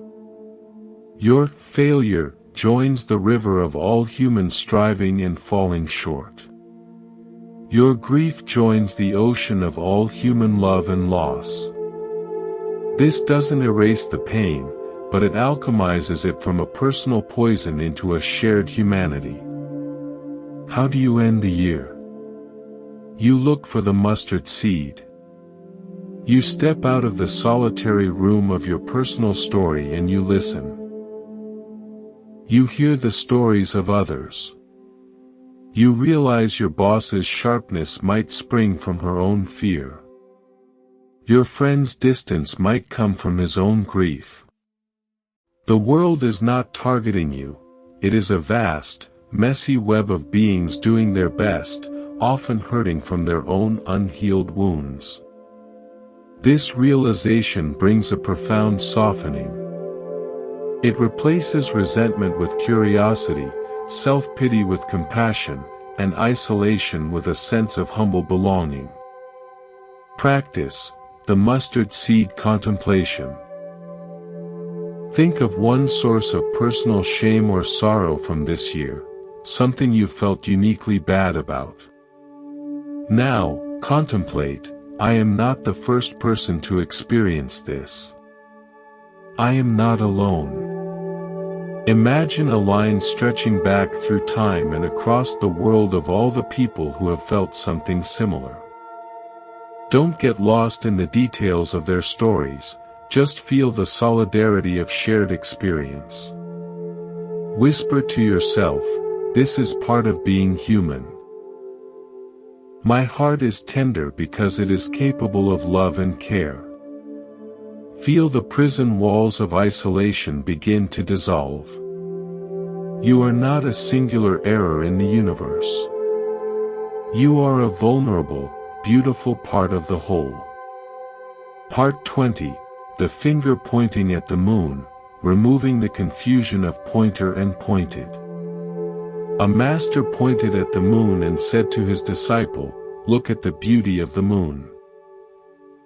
Your failure joins the river of all human striving and falling short. Your grief joins the ocean of all human love and loss. This doesn't erase the pain, but it alchemizes it from a personal poison into a shared humanity. How do you end the year? You look for the mustard seed. You step out of the solitary room of your personal story and you listen. You hear the stories of others. You realize your boss's sharpness might spring from her own fear. Your friend's distance might come from his own grief. The world is not targeting you, it is a vast, messy web of beings doing their best, often hurting from their own unhealed wounds. This realization brings a profound softening. It replaces resentment with curiosity, self-pity with compassion, and isolation with a sense of humble belonging. Practice the mustard seed contemplation. Think of one source of personal shame or sorrow from this year, something you felt uniquely bad about. Now, contemplate, I am not the first person to experience this. I am not alone. Imagine a line stretching back through time and across the world of all the people who have felt something similar. Don't get lost in the details of their stories, just feel the solidarity of shared experience. Whisper to yourself, this is part of being human. My heart is tender because it is capable of love and care. Feel the prison walls of isolation begin to dissolve. You are not a singular error in the universe. You are a vulnerable, beautiful part of the whole. Part 20, the finger pointing at the moon, removing the confusion of pointer and pointed. A master pointed at the moon and said to his disciple, look at the beauty of the moon.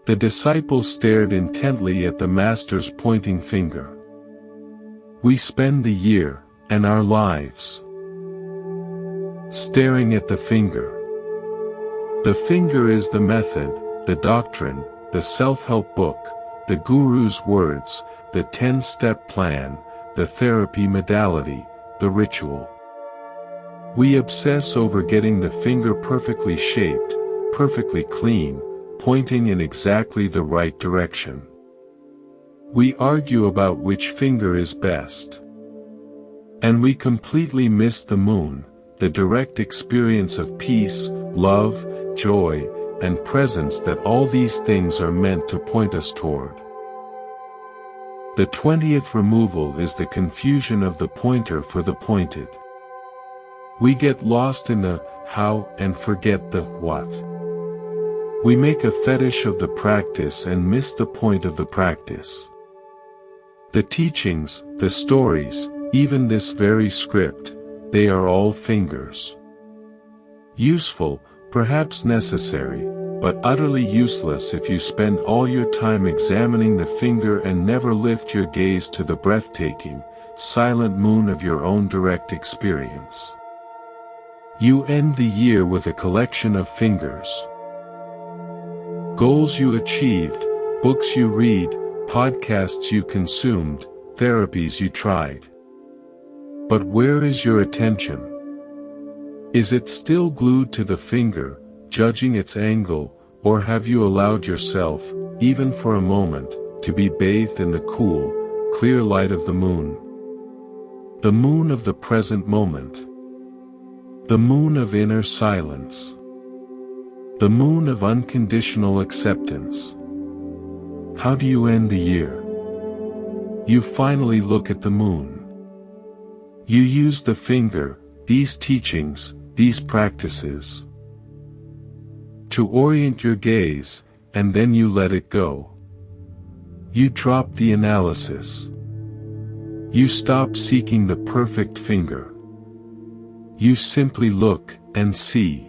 The disciple stared intently at the master's pointing finger. We spend the year, and our lives, staring at the finger. The finger is the method, the doctrine, the self-help book, the guru's words, the 10-step plan, the therapy modality, the ritual. We obsess over getting the finger perfectly shaped, perfectly clean, pointing in exactly the right direction. We argue about which finger is best. And we completely miss the moon, the direct experience of peace, love, joy, and presence that all these things are meant to point us toward. The 20th removal is the confusion of the pointer for the pointed. We get lost in the how and forget the what. We make a fetish of the practice and miss the point of the practice. The teachings, the stories, even this very script, they are all fingers. Useful, perhaps necessary, but utterly useless if you spend all your time examining the finger and never lift your gaze to the breathtaking, silent moon of your own direct experience. You end the year with a collection of fingers. Goals you achieved, books you read, podcasts you consumed, therapies you tried. But where is your attention? Is it still glued to the finger, judging its angle, or have you allowed yourself, even for a moment, to be bathed in the cool, clear light of the moon? The moon of the present moment. The moon of inner silence. The moon of unconditional acceptance. How do you end the year? You finally look at the moon. You use the finger, these teachings, these practices, to orient your gaze, and then you let it go. You drop the analysis. You stop seeking the perfect finger. You simply look and see.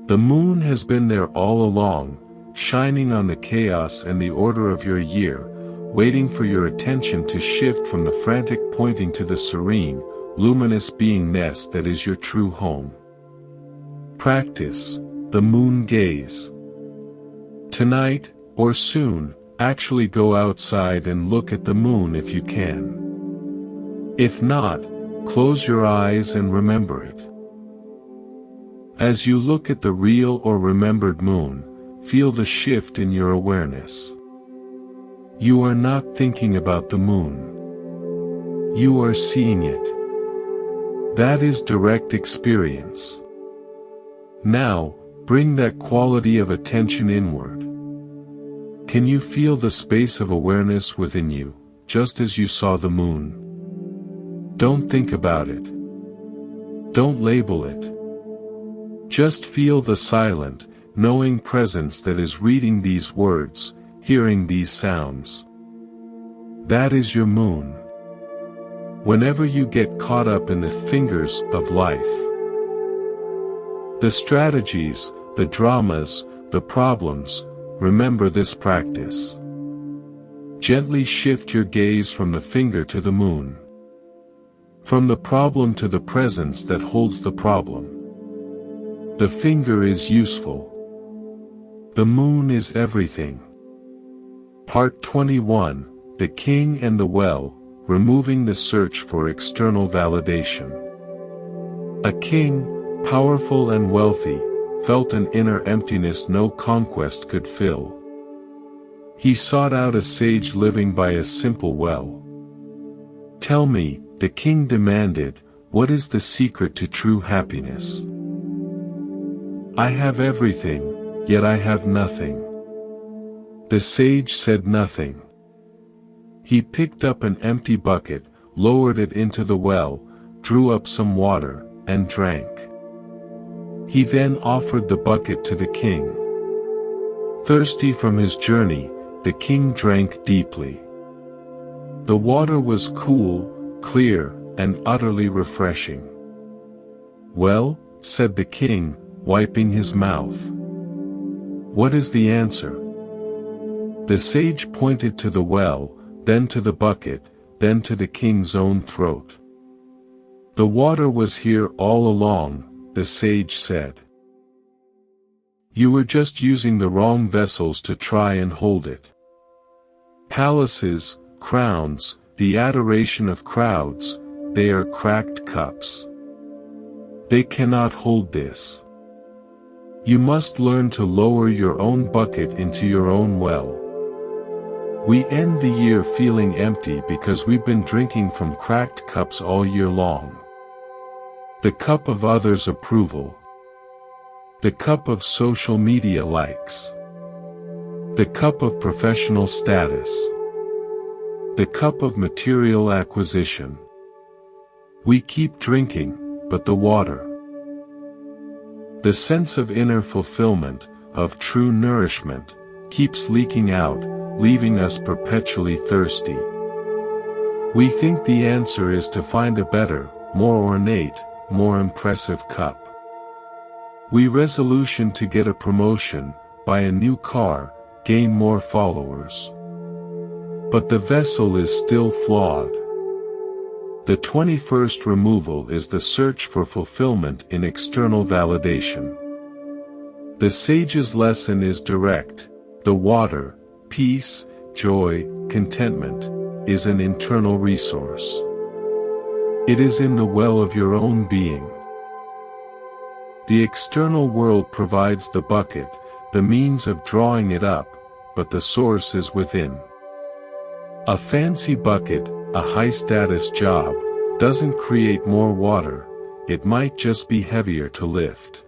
The moon has been there all along, shining on the chaos and the order of your year, waiting for your attention to shift from the frantic pointing to the serene, luminous beingness that is your true home. Practice the moon gaze. Tonight, or soon, actually go outside and look at the moon if you can. If not, close your eyes and remember it. As you look at the real or remembered moon, feel the shift in your awareness. You are not thinking about the moon. You are seeing it. That is direct experience. Now, bring that quality of attention inward. Can you feel the space of awareness within you, just as you saw the moon? Don't think about it. Don't label it. Just feel the silent, knowing presence that is reading these words, hearing these sounds. That is your moon. Whenever you get caught up in the fingers of life, the strategies, the dramas, the problems, remember this practice. Gently shift your gaze from the finger to the moon. From the problem to the presence that holds the problem. The finger is useful. The moon is everything. Part 21, The King and the Well, Removing the Search for External Validation. A king, powerful and wealthy, felt an inner emptiness no conquest could fill. He sought out a sage living by a simple well. "Tell me," the king demanded, "what is the secret to true happiness? I have everything, yet I have nothing." The sage said nothing. He picked up an empty bucket, lowered it into the well, drew up some water, and drank. He then offered the bucket to the king. Thirsty from his journey, the king drank deeply. The water was cool, clear, and utterly refreshing. "Well," said the king, wiping his mouth. "What is the answer?" The sage pointed to the well, then to the bucket, then to the king's own throat. "The water was here all along," the sage said. "You were just using the wrong vessels to try and hold it. Palaces, crowns, the adoration of crowds, they are cracked cups. They cannot hold this. You must learn to lower your own bucket into your own well." We end the year feeling empty because we've been drinking from cracked cups all year long. The cup of others' approval. The cup of social media likes. The cup of professional status. The cup of material acquisition. We keep drinking, but the water, the sense of inner fulfillment, of true nourishment, keeps leaking out, leaving us perpetually thirsty. We think the answer is to find a better, more ornate, more impressive cup. We resolution to get a promotion, buy a new car, gain more followers. But the vessel is still flawed. The 21st removal is the search for fulfillment in external validation. The sage's lesson is direct. The water, peace, joy, contentment, is an internal resource. It is in the well of your own being. The external world provides the bucket, the means of drawing it up, but the source is within. A fancy bucket, a high-status job, doesn't create more water, it might just be heavier to lift.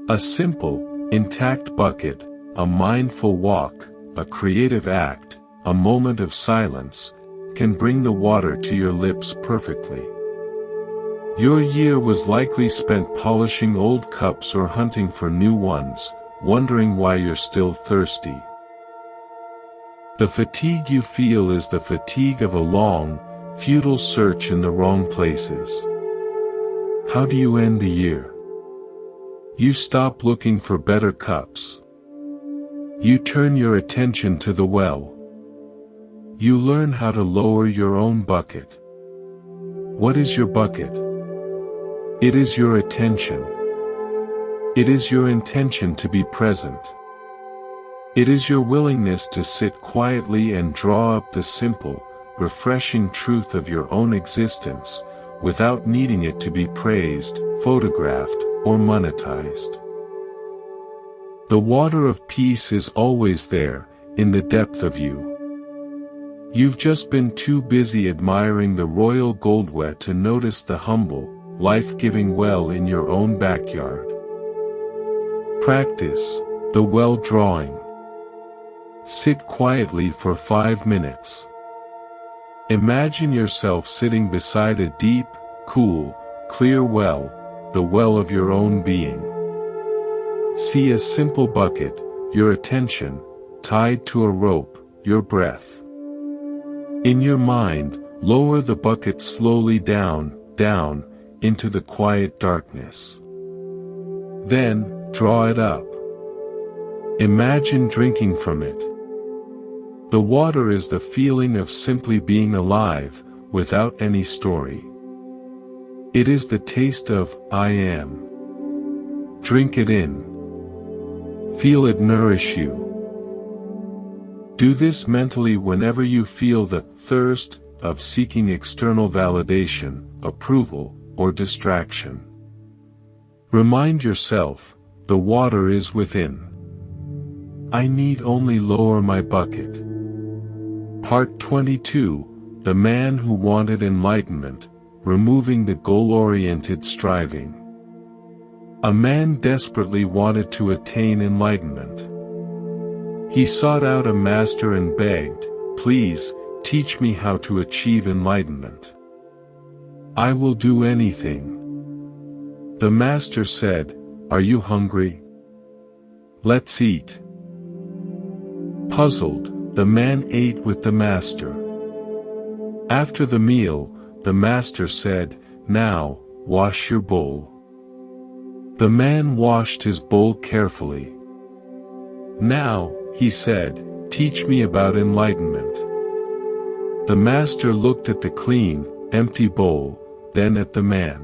A simple, intact bucket, a mindful walk, a creative act, a moment of silence, can bring the water to your lips perfectly. Your year was likely spent polishing old cups or hunting for new ones, wondering why you're still thirsty. The fatigue you feel is the fatigue of a long, futile search in the wrong places. How do you end the year? You stop looking for better cups. You turn your attention to the well. You learn how to lower your own bucket. What is your bucket? It is your attention. It is your intention to be present. It is your willingness to sit quietly and draw up the simple, refreshing truth of your own existence, without needing it to be praised, photographed, or monetized. The water of peace is always there, in the depth of you. You've just been too busy admiring the royal goldwet to notice the humble, life-giving well in your own backyard. Practice the well drawing. Sit quietly for 5 minutes. Imagine yourself sitting beside a deep, cool, clear well, the well of your own being. See a simple bucket, your attention, tied to a rope, your breath. In your mind, lower the bucket slowly down, down, into the quiet darkness. Then, draw it up. Imagine drinking from it. The water is the feeling of simply being alive, without any story. It is the taste of, I am. Drink it in. Feel it nourish you. Do this mentally whenever you feel the thirst of seeking external validation, approval, or distraction. Remind yourself, the water is within. I need only lower my bucket. Part 22, The Man Who Wanted Enlightenment, Removing the Goal-Oriented Striving. A man desperately wanted to attain enlightenment. He sought out a master and begged, "Please, teach me how to achieve enlightenment. I will do anything." The master said, "Are you hungry? Let's eat." Puzzled, the man ate with the master. After the meal, the master said, "Now, wash your bowl." The man washed his bowl carefully. "Now," he said, "teach me about enlightenment." The master looked at the clean, empty bowl, then at the man.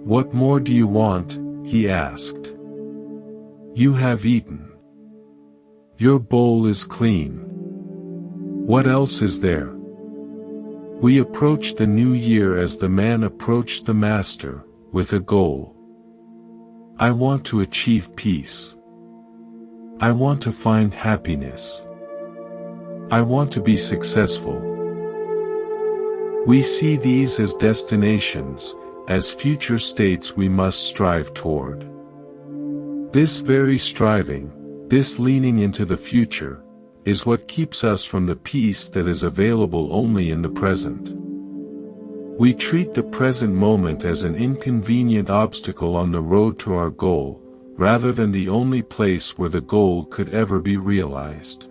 "What more do you want?" he asked. "You have eaten. Your bowl is clean. What else is there?" We approach the new year as the man approached the master, with a goal. I want to achieve peace. I want to find happiness. I want to be successful. We see these as destinations, as future states we must strive toward. This very striving, this leaning into the future, is what keeps us from the peace that is available only in the present. We treat the present moment as an inconvenient obstacle on the road to our goal, rather than the only place where the goal could ever be realized.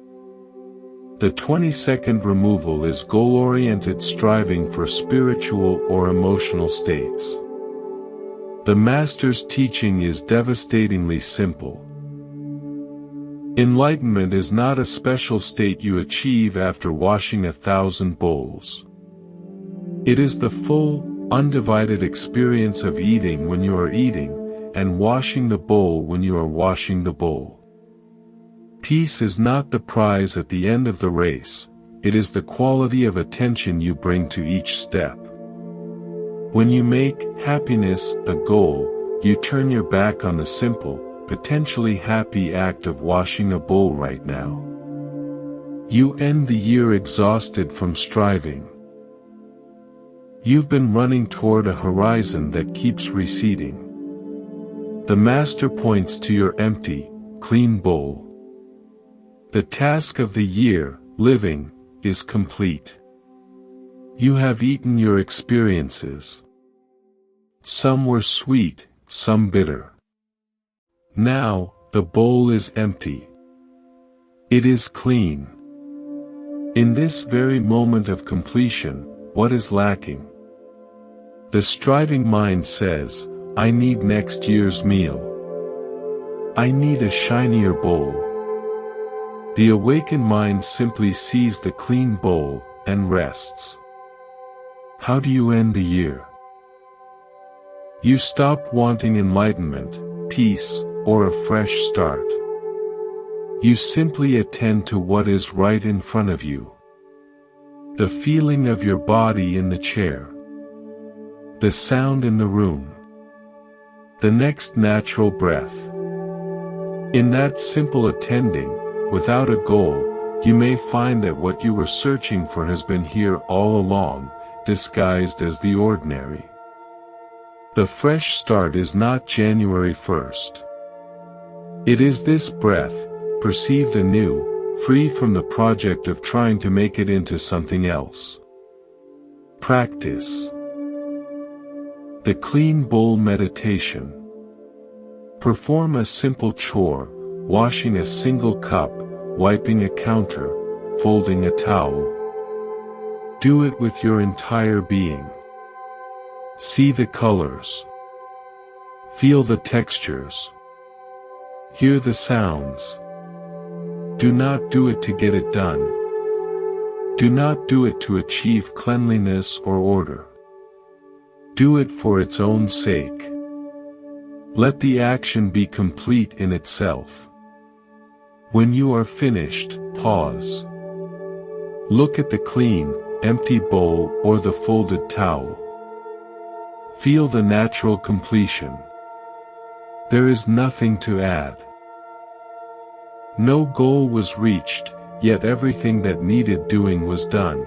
The 22nd removal is goal-oriented striving for spiritual or emotional states. The Master's teaching is devastatingly simple. Enlightenment is not a special state you achieve after washing 1,000 bowls. It is the full, undivided experience of eating when you are eating, and washing the bowl when you are washing the bowl. Peace is not the prize at the end of the race, it is the quality of attention you bring to each step. When you make happiness a goal, you turn your back on the simple, potentially happy act of washing a bowl right now. You end the year exhausted from striving. You've been running toward a horizon that keeps receding. The master points to your empty, clean bowl. The task of the year, living, is complete. You have eaten your experiences. Some were sweet, some bitter. Now, the bowl is empty. It is clean. In this very moment of completion, what is lacking? The striving mind says, I need next year's meal. I need a shinier bowl. The awakened mind simply sees the clean bowl and rests. How do you end the year? You stop wanting enlightenment, peace, or a fresh start. You simply attend to what is right in front of you. The feeling of your body in the chair. The sound in the room. The next natural breath. In that simple attending, without a goal, you may find that what you were searching for has been here all along, disguised as the ordinary. The fresh start is not January 1st. It is this breath, perceived anew, free from the project of trying to make it into something else. Practice. The clean bowl meditation. Perform a simple chore, washing a single cup, wiping a counter, folding a towel. Do it with your entire being. See the colors. Feel the textures. Hear the sounds. Do not do it to get it done. Do not do it to achieve cleanliness or order. Do it for its own sake. Let the action be complete in itself. When you are finished, pause. Look at the clean, empty bowl or the folded towel. Feel the natural completion. There is nothing to add. No goal was reached, yet everything that needed doing was done.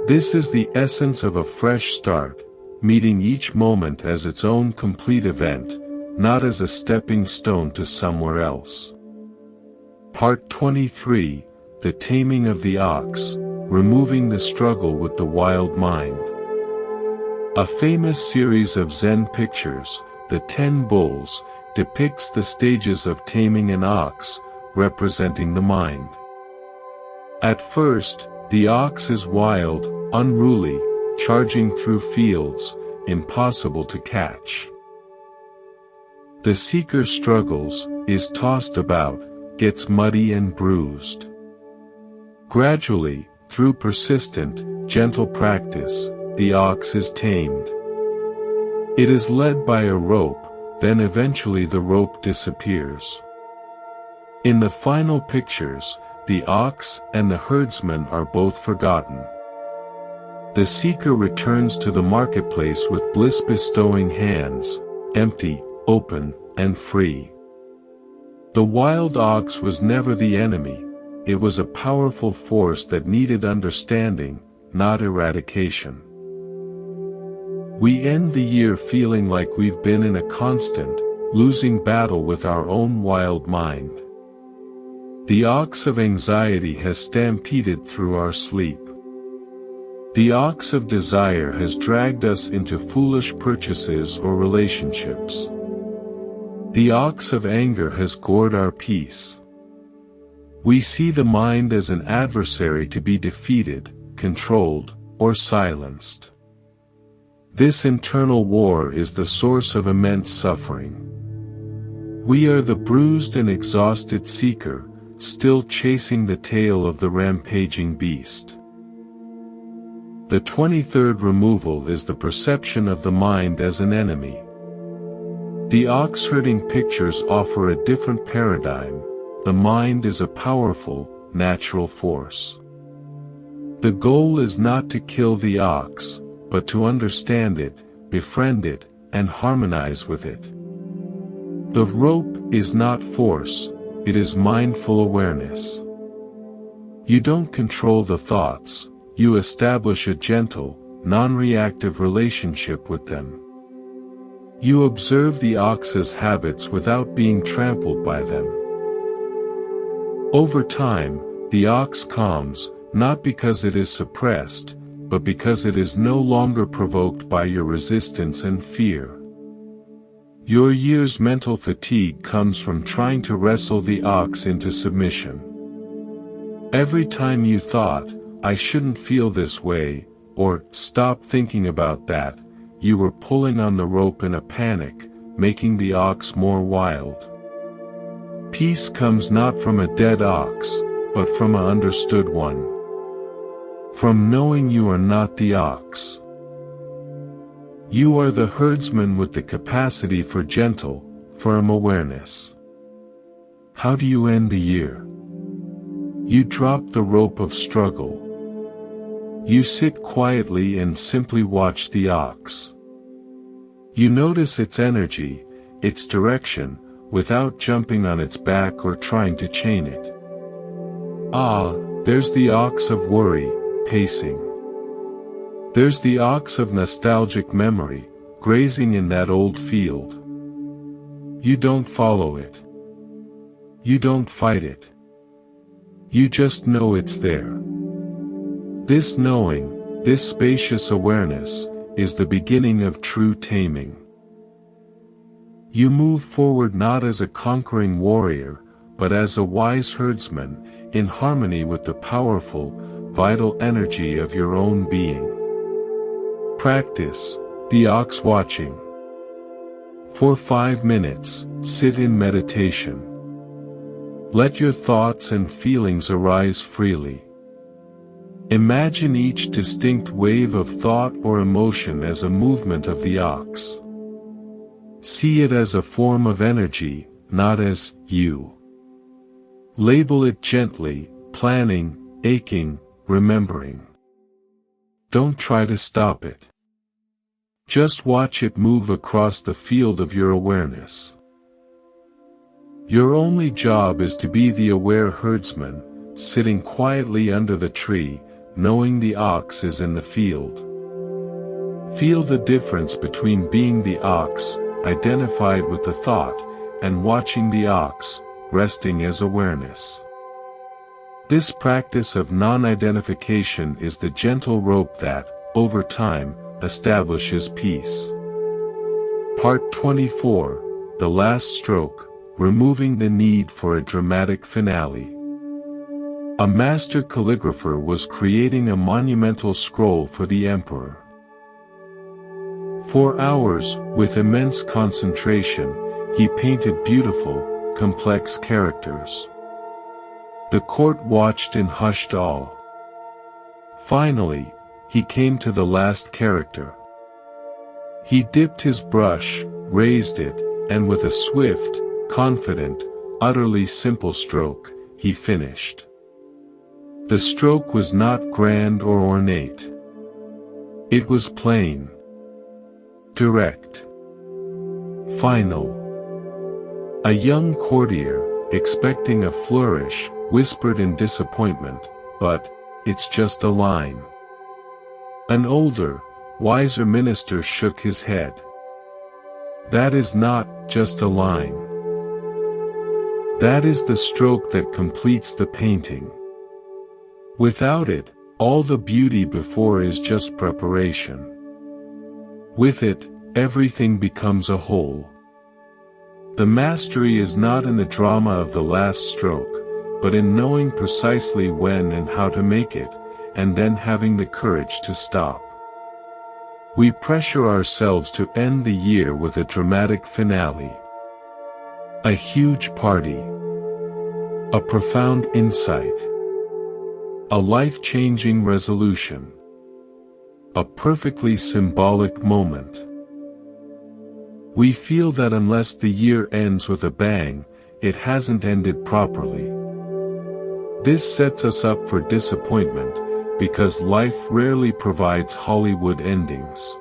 This is the essence of a fresh start, meeting each moment as its own complete event, not as a stepping stone to somewhere else. Part 23, The Taming of the Ox, Removing the Struggle with the Wild Mind. A famous series of Zen pictures, The 10 Bulls, depicts the stages of taming an ox, representing the mind. At first, the ox is wild, unruly, charging through fields, impossible to catch. The seeker struggles, is tossed about, gets muddy and bruised. Gradually, through persistent, gentle practice, the ox is tamed. It is led by a rope, then eventually the rope disappears. In the final pictures, the ox and the herdsman are both forgotten. The seeker returns to the marketplace with bliss-bestowing hands, empty, open, and free. The wild ox was never the enemy, it was a powerful force that needed understanding, not eradication. We end the year feeling like we've been in a constant, losing battle with our own wild mind. The ox of anxiety has stampeded through our sleep. The ox of desire has dragged us into foolish purchases or relationships. The ox of anger has gored our peace. We see the mind as an adversary to be defeated, controlled, or silenced. This internal war is the source of immense suffering. We are the bruised and exhausted seeker, still chasing the tail of the rampaging beast. The 23rd removal is the perception of the mind as an enemy. The ox-herding pictures offer a different paradigm. The mind is a powerful, natural force. The goal is not to kill the ox, but to understand it, befriend it, and harmonize with it. The rope is not force, it is mindful awareness. You don't control the thoughts, you establish a gentle, non-reactive relationship with them. You observe the ox's habits without being trampled by them. Over time, the ox calms, not because it is suppressed, but because it is no longer provoked by your resistance and fear. Your year's mental fatigue comes from trying to wrestle the ox into submission. Every time you thought, "I shouldn't feel this way," or "stop thinking about that," you were pulling on the rope in a panic, making the ox more wild. Peace comes not from a dead ox, but from an understood one. From knowing you are not the ox. You are the herdsman with the capacity for gentle, firm awareness. How do you end the year? You drop the rope of struggle. You sit quietly and simply watch the ox. You notice its energy, its direction, without jumping on its back or trying to chain it. Ah, there's the ox of worry, pacing. There's the ox of nostalgic memory, grazing in that old field. You don't follow it. You don't fight it. You just know it's there. This knowing, this spacious awareness, is the beginning of true taming. You move forward not as a conquering warrior, but as a wise herdsman, in harmony with the powerful, vital energy of your own being. Practice, the ox watching. For 5 minutes, sit in meditation. Let your thoughts and feelings arise freely. Imagine each distinct wave of thought or emotion as a movement of the ox. See it as a form of energy, not as you. Label it gently, planning, aching, remembering. Don't try to stop it. Just watch it move across the field of your awareness. Your only job is to be the aware herdsman, sitting quietly under the tree, knowing the ox is in the field. Feel the difference between being the ox, identified with the thought, and watching the ox, resting as awareness. This practice of non-identification is the gentle rope that, over time, establishes peace. Part 24, The Last Stroke, Removing the Need for a Dramatic Finale. A master calligrapher was creating a monumental scroll for the emperor. For hours, with immense concentration, he painted beautiful, complex characters. The court watched in hushed awe. Finally, he came to the last character. He dipped his brush, raised it, and with a swift, confident, utterly simple stroke, he finished. The stroke was not grand or ornate. It was plain, direct, final. A young courtier, expecting a flourish, whispered in disappointment, "But, it's just a line." An older, wiser minister shook his head. "That is not just a line. That is the stroke that completes the painting. Without it, all the beauty before is just preparation. With it, everything becomes a whole." The mastery is not in the drama of the last stroke, but in knowing precisely when and how to make it, and then having the courage to stop. We pressure ourselves to end the year with a dramatic finale. A huge party. A profound insight. A life-changing resolution. A perfectly symbolic moment. We feel that unless the year ends with a bang, it hasn't ended properly. This sets us up for disappointment, because life rarely provides Hollywood endings.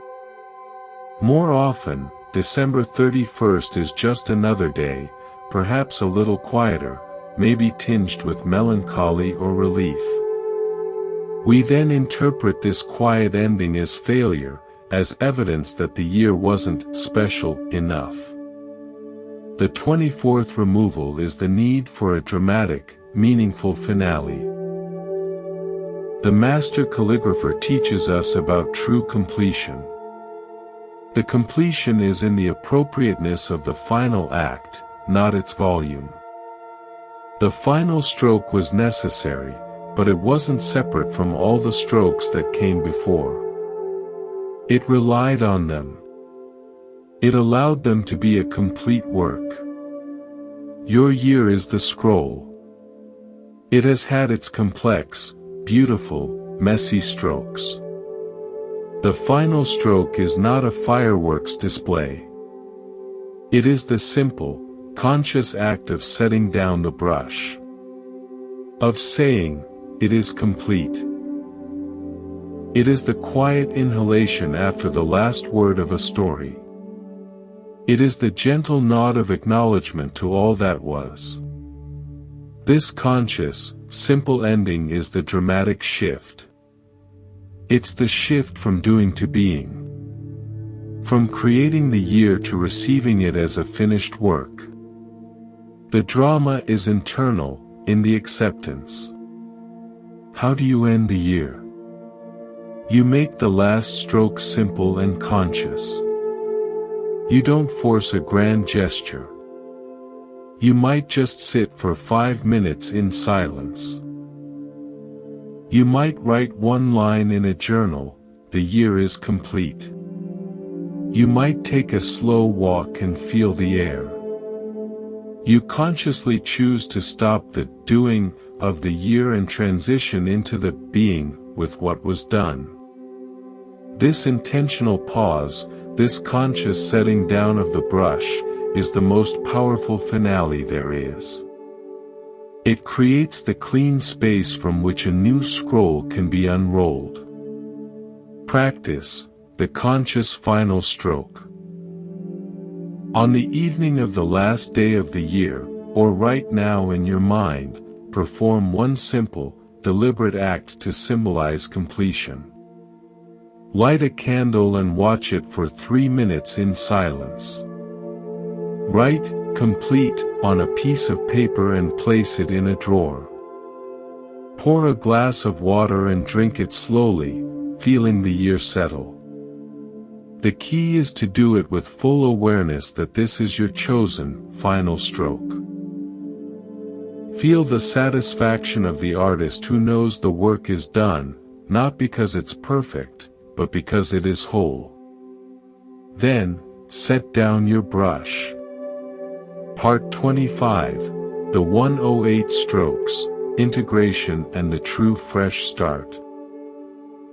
More often, December 31st is just another day, perhaps a little quieter, maybe tinged with melancholy or relief. We then interpret this quiet ending as failure, as evidence that the year wasn't special enough. The 24th removal is the need for a dramatic, meaningful finale. The master calligrapher teaches us about true completion. The completion is in the appropriateness of the final act, not its volume. The final stroke was necessary, but it wasn't separate from all the strokes that came before. It relied on them. It allowed them to be a complete work. Your year is the scroll. It has had its complex, beautiful, messy strokes. The final stroke is not a fireworks display. It is the simple, conscious act of setting down the brush. Of saying, it is complete. It is the quiet inhalation after the last word of a story. It is the gentle nod of acknowledgement to all that was. This conscious, simple ending is the dramatic shift. It's the shift from doing to being. From creating the year to receiving it as a finished work. The drama is internal, in the acceptance. How do you end the year? You make the last stroke simple and conscious. You don't force a grand gesture. You might just sit for 5 minutes in silence. You might write one line in a journal, "The year is complete." You might take a slow walk and feel the air. You consciously choose to stop the doing of the year and transition into the being with what was done. This intentional pause, this conscious setting down of the brush, is the most powerful finale there is. It creates the clean space from which a new scroll can be unrolled. Practice the conscious final stroke. On the evening of the last day of the year, or right now in your mind, perform one simple, deliberate act to symbolize completion. Light a candle and watch it for 3 minutes in silence. Write "complete" on a piece of paper and place it in a drawer. Pour a glass of water and drink it slowly, feeling the year settle. The key is to do it with full awareness that this is your chosen, final stroke. Feel the satisfaction of the artist who knows the work is done, not because it's perfect, but because it is whole. Then, set down your brush. Part 25, The 108 Strokes, Integration and the True Fresh Start.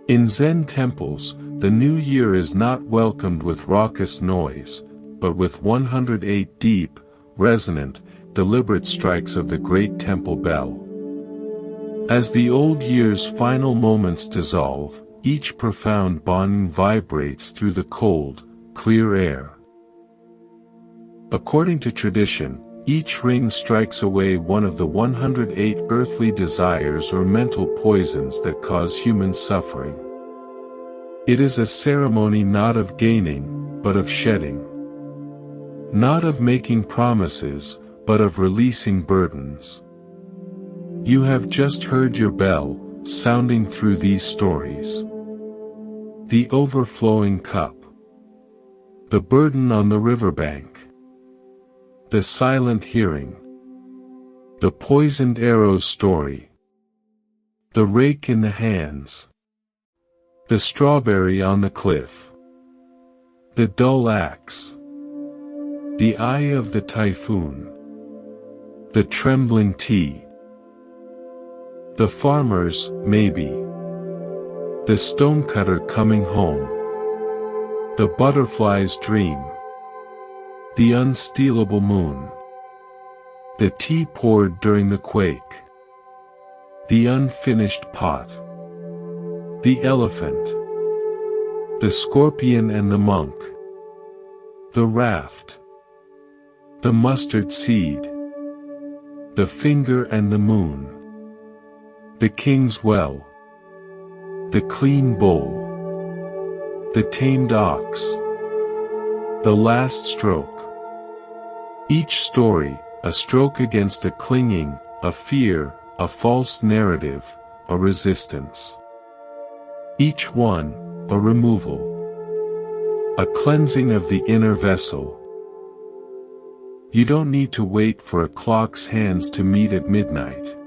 In Zen temples, the new year is not welcomed with raucous noise, but with 108 deep, resonant, deliberate strikes of the great temple bell. As the old year's final moments dissolve, each profound bong vibrates through the cold, clear air. According to tradition, each ring strikes away one of the 108 earthly desires or mental poisons that cause human suffering. It is a ceremony not of gaining, but of shedding. Not of making promises, but of releasing burdens. You have just heard your bell, sounding through these stories. The overflowing cup. The burden on the riverbank. The silent hearing. The poisoned arrow's story. The rake in the hands. The strawberry on the cliff. The dull axe. The eye of the typhoon. The trembling tea. The farmer's maybe. The stonecutter coming home. The butterfly's dream. The unstealable moon. The tea poured during the quake. The unfinished pot. The elephant. The scorpion and the monk. The raft. The mustard seed. The finger and the moon. The king's well. The clean bowl. the tamed ox. The last stroke. Each story, a stroke against a clinging, a fear, a false narrative, a resistance. Each one, a removal. A cleansing of the inner vessel. You don't need to wait for a clock's hands to meet at midnight.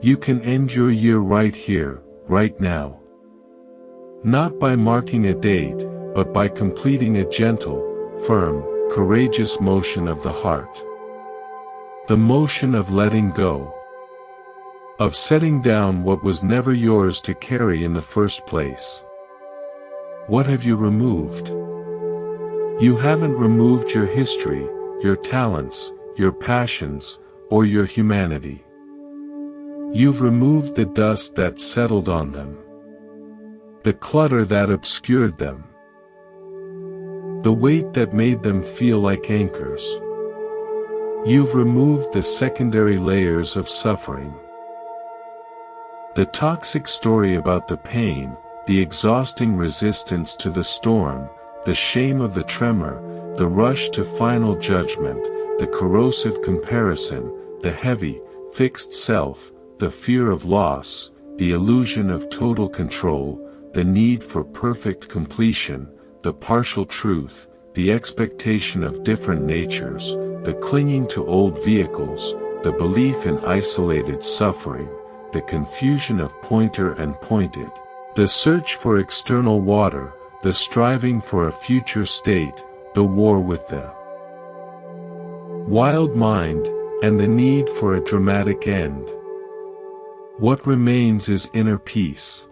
You can end your year right here, right now. Not by marking a date, but by completing a gentle, firm, courageous motion of the heart. The motion of letting go. Of setting down what was never yours to carry in the first place. What have you removed? You haven't removed your history, your talents, your passions, or your humanity. You've removed the dust that settled on them. The clutter that obscured them. The weight that made them feel like anchors. You've removed the secondary layers of suffering. The toxic story about the pain, the exhausting resistance to the storm, the shame of the tremor, the rush to final judgment, the corrosive comparison, the heavy, fixed self, the fear of loss, the illusion of total control, the need for perfect completion, the partial truth, the expectation of different natures, the clinging to old vehicles, the belief in isolated suffering, the confusion of pointer and pointed, the search for external water, the striving for a future state, the war with the wild mind, and the need for a dramatic end. What remains is inner peace.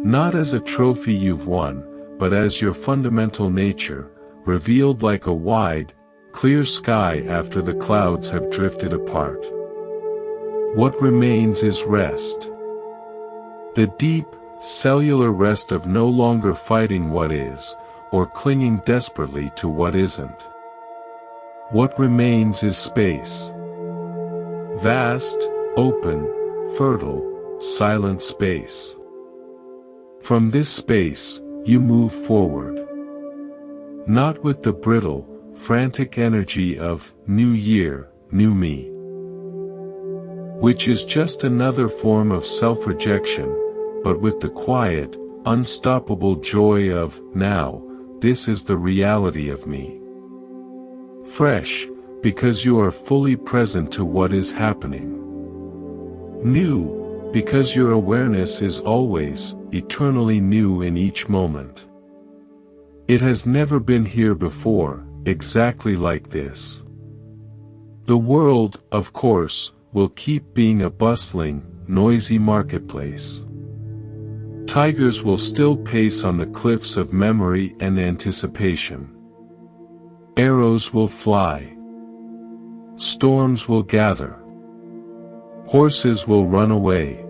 Not as a trophy you've won, but as your fundamental nature, revealed like a wide, clear sky after the clouds have drifted apart. What remains is rest. The deep, cellular rest of no longer fighting what is, or clinging desperately to what isn't. What remains is space. Vast, open, fertile, silent space. From this space, you move forward. Not with the brittle, frantic energy of new year, new me. Which is just another form of self-rejection, but with the quiet, unstoppable joy of, now, this is the reality of me. Fresh, because you are fully present to what is happening. New, because your awareness is always, eternally new in each moment. It has never been here before, exactly like this. The world, of course, will keep being a bustling, noisy marketplace. Tigers will still pace on the cliffs of memory and anticipation. Arrows will fly. Storms will gather. Horses will run away.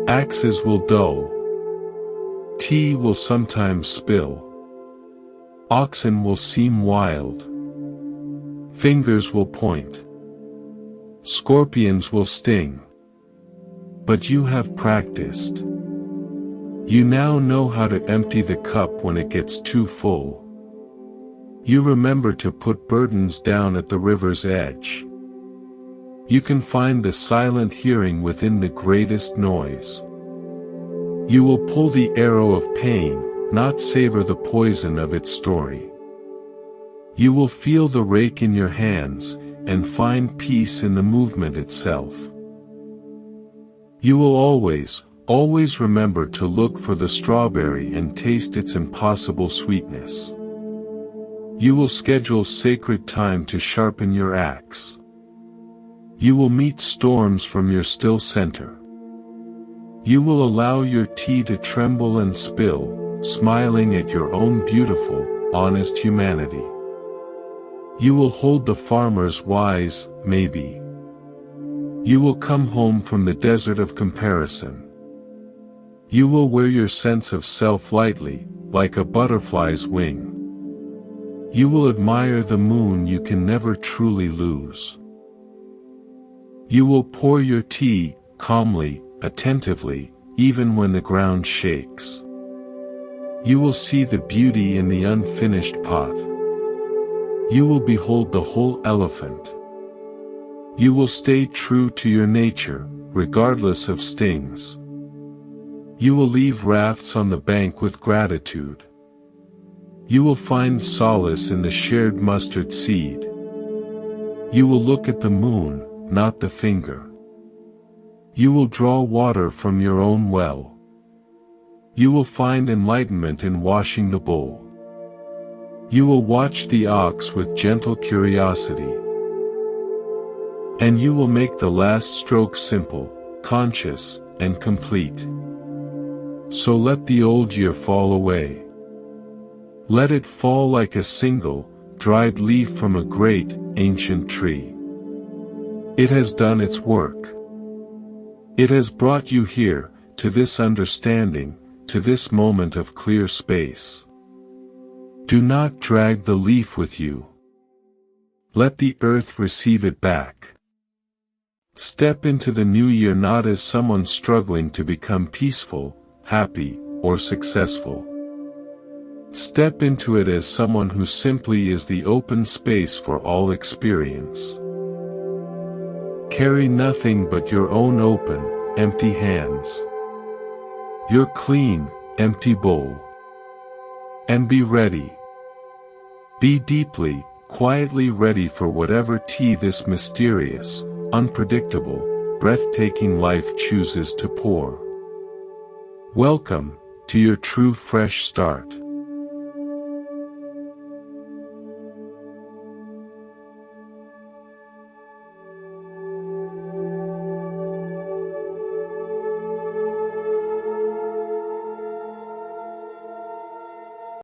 Axes will dull. Tea will sometimes spill. Oxen will seem wild. Fingers will point. Scorpions will sting. But you have practiced. You now know how to empty the cup when it gets too full. You remember to put burdens down at the river's edge. You can find the silent hearing within the greatest noise. You will pull the arrow of pain, not savor the poison of its story. You will feel the rake in your hands, and find peace in the movement itself. You will always, always remember to look for the strawberry and taste its impossible sweetness. You will schedule sacred time to sharpen your axe. You will meet storms from your still center. You will allow your tea to tremble and spill, smiling at your own beautiful, honest humanity. You will hold the farmer's wise, maybe. You will come home from the desert of comparison. You will wear your sense of self lightly, like a butterfly's wing. You will admire the moon you can never truly lose. You will pour your tea, calmly, attentively, even when the ground shakes. You will see the beauty in the unfinished pot. You will behold the whole elephant. You will stay true to your nature, regardless of stings. You will leave rafts on the bank with gratitude. You will find solace in the shared mustard seed. You will look at the moon, not the finger. You will draw water from your own well. You will find enlightenment in washing the bowl. You will watch the ox with gentle curiosity. And you will make the last stroke simple, conscious, and complete. So let the old year fall away. Let it fall like a single, dried leaf from a great, ancient tree. It has done its work. It has brought you here, to this understanding, to this moment of clear space. Do not drag the leaf with you. Let the earth receive it back. Step into the new year not as someone struggling to become peaceful, happy, or successful. Step into it as someone who simply is the open space for all experience. Carry nothing but your own open, empty hands. Your clean, empty bowl. And be ready. Be deeply, quietly ready for whatever tea this mysterious, unpredictable, breathtaking life chooses to pour. Welcome to your true fresh start.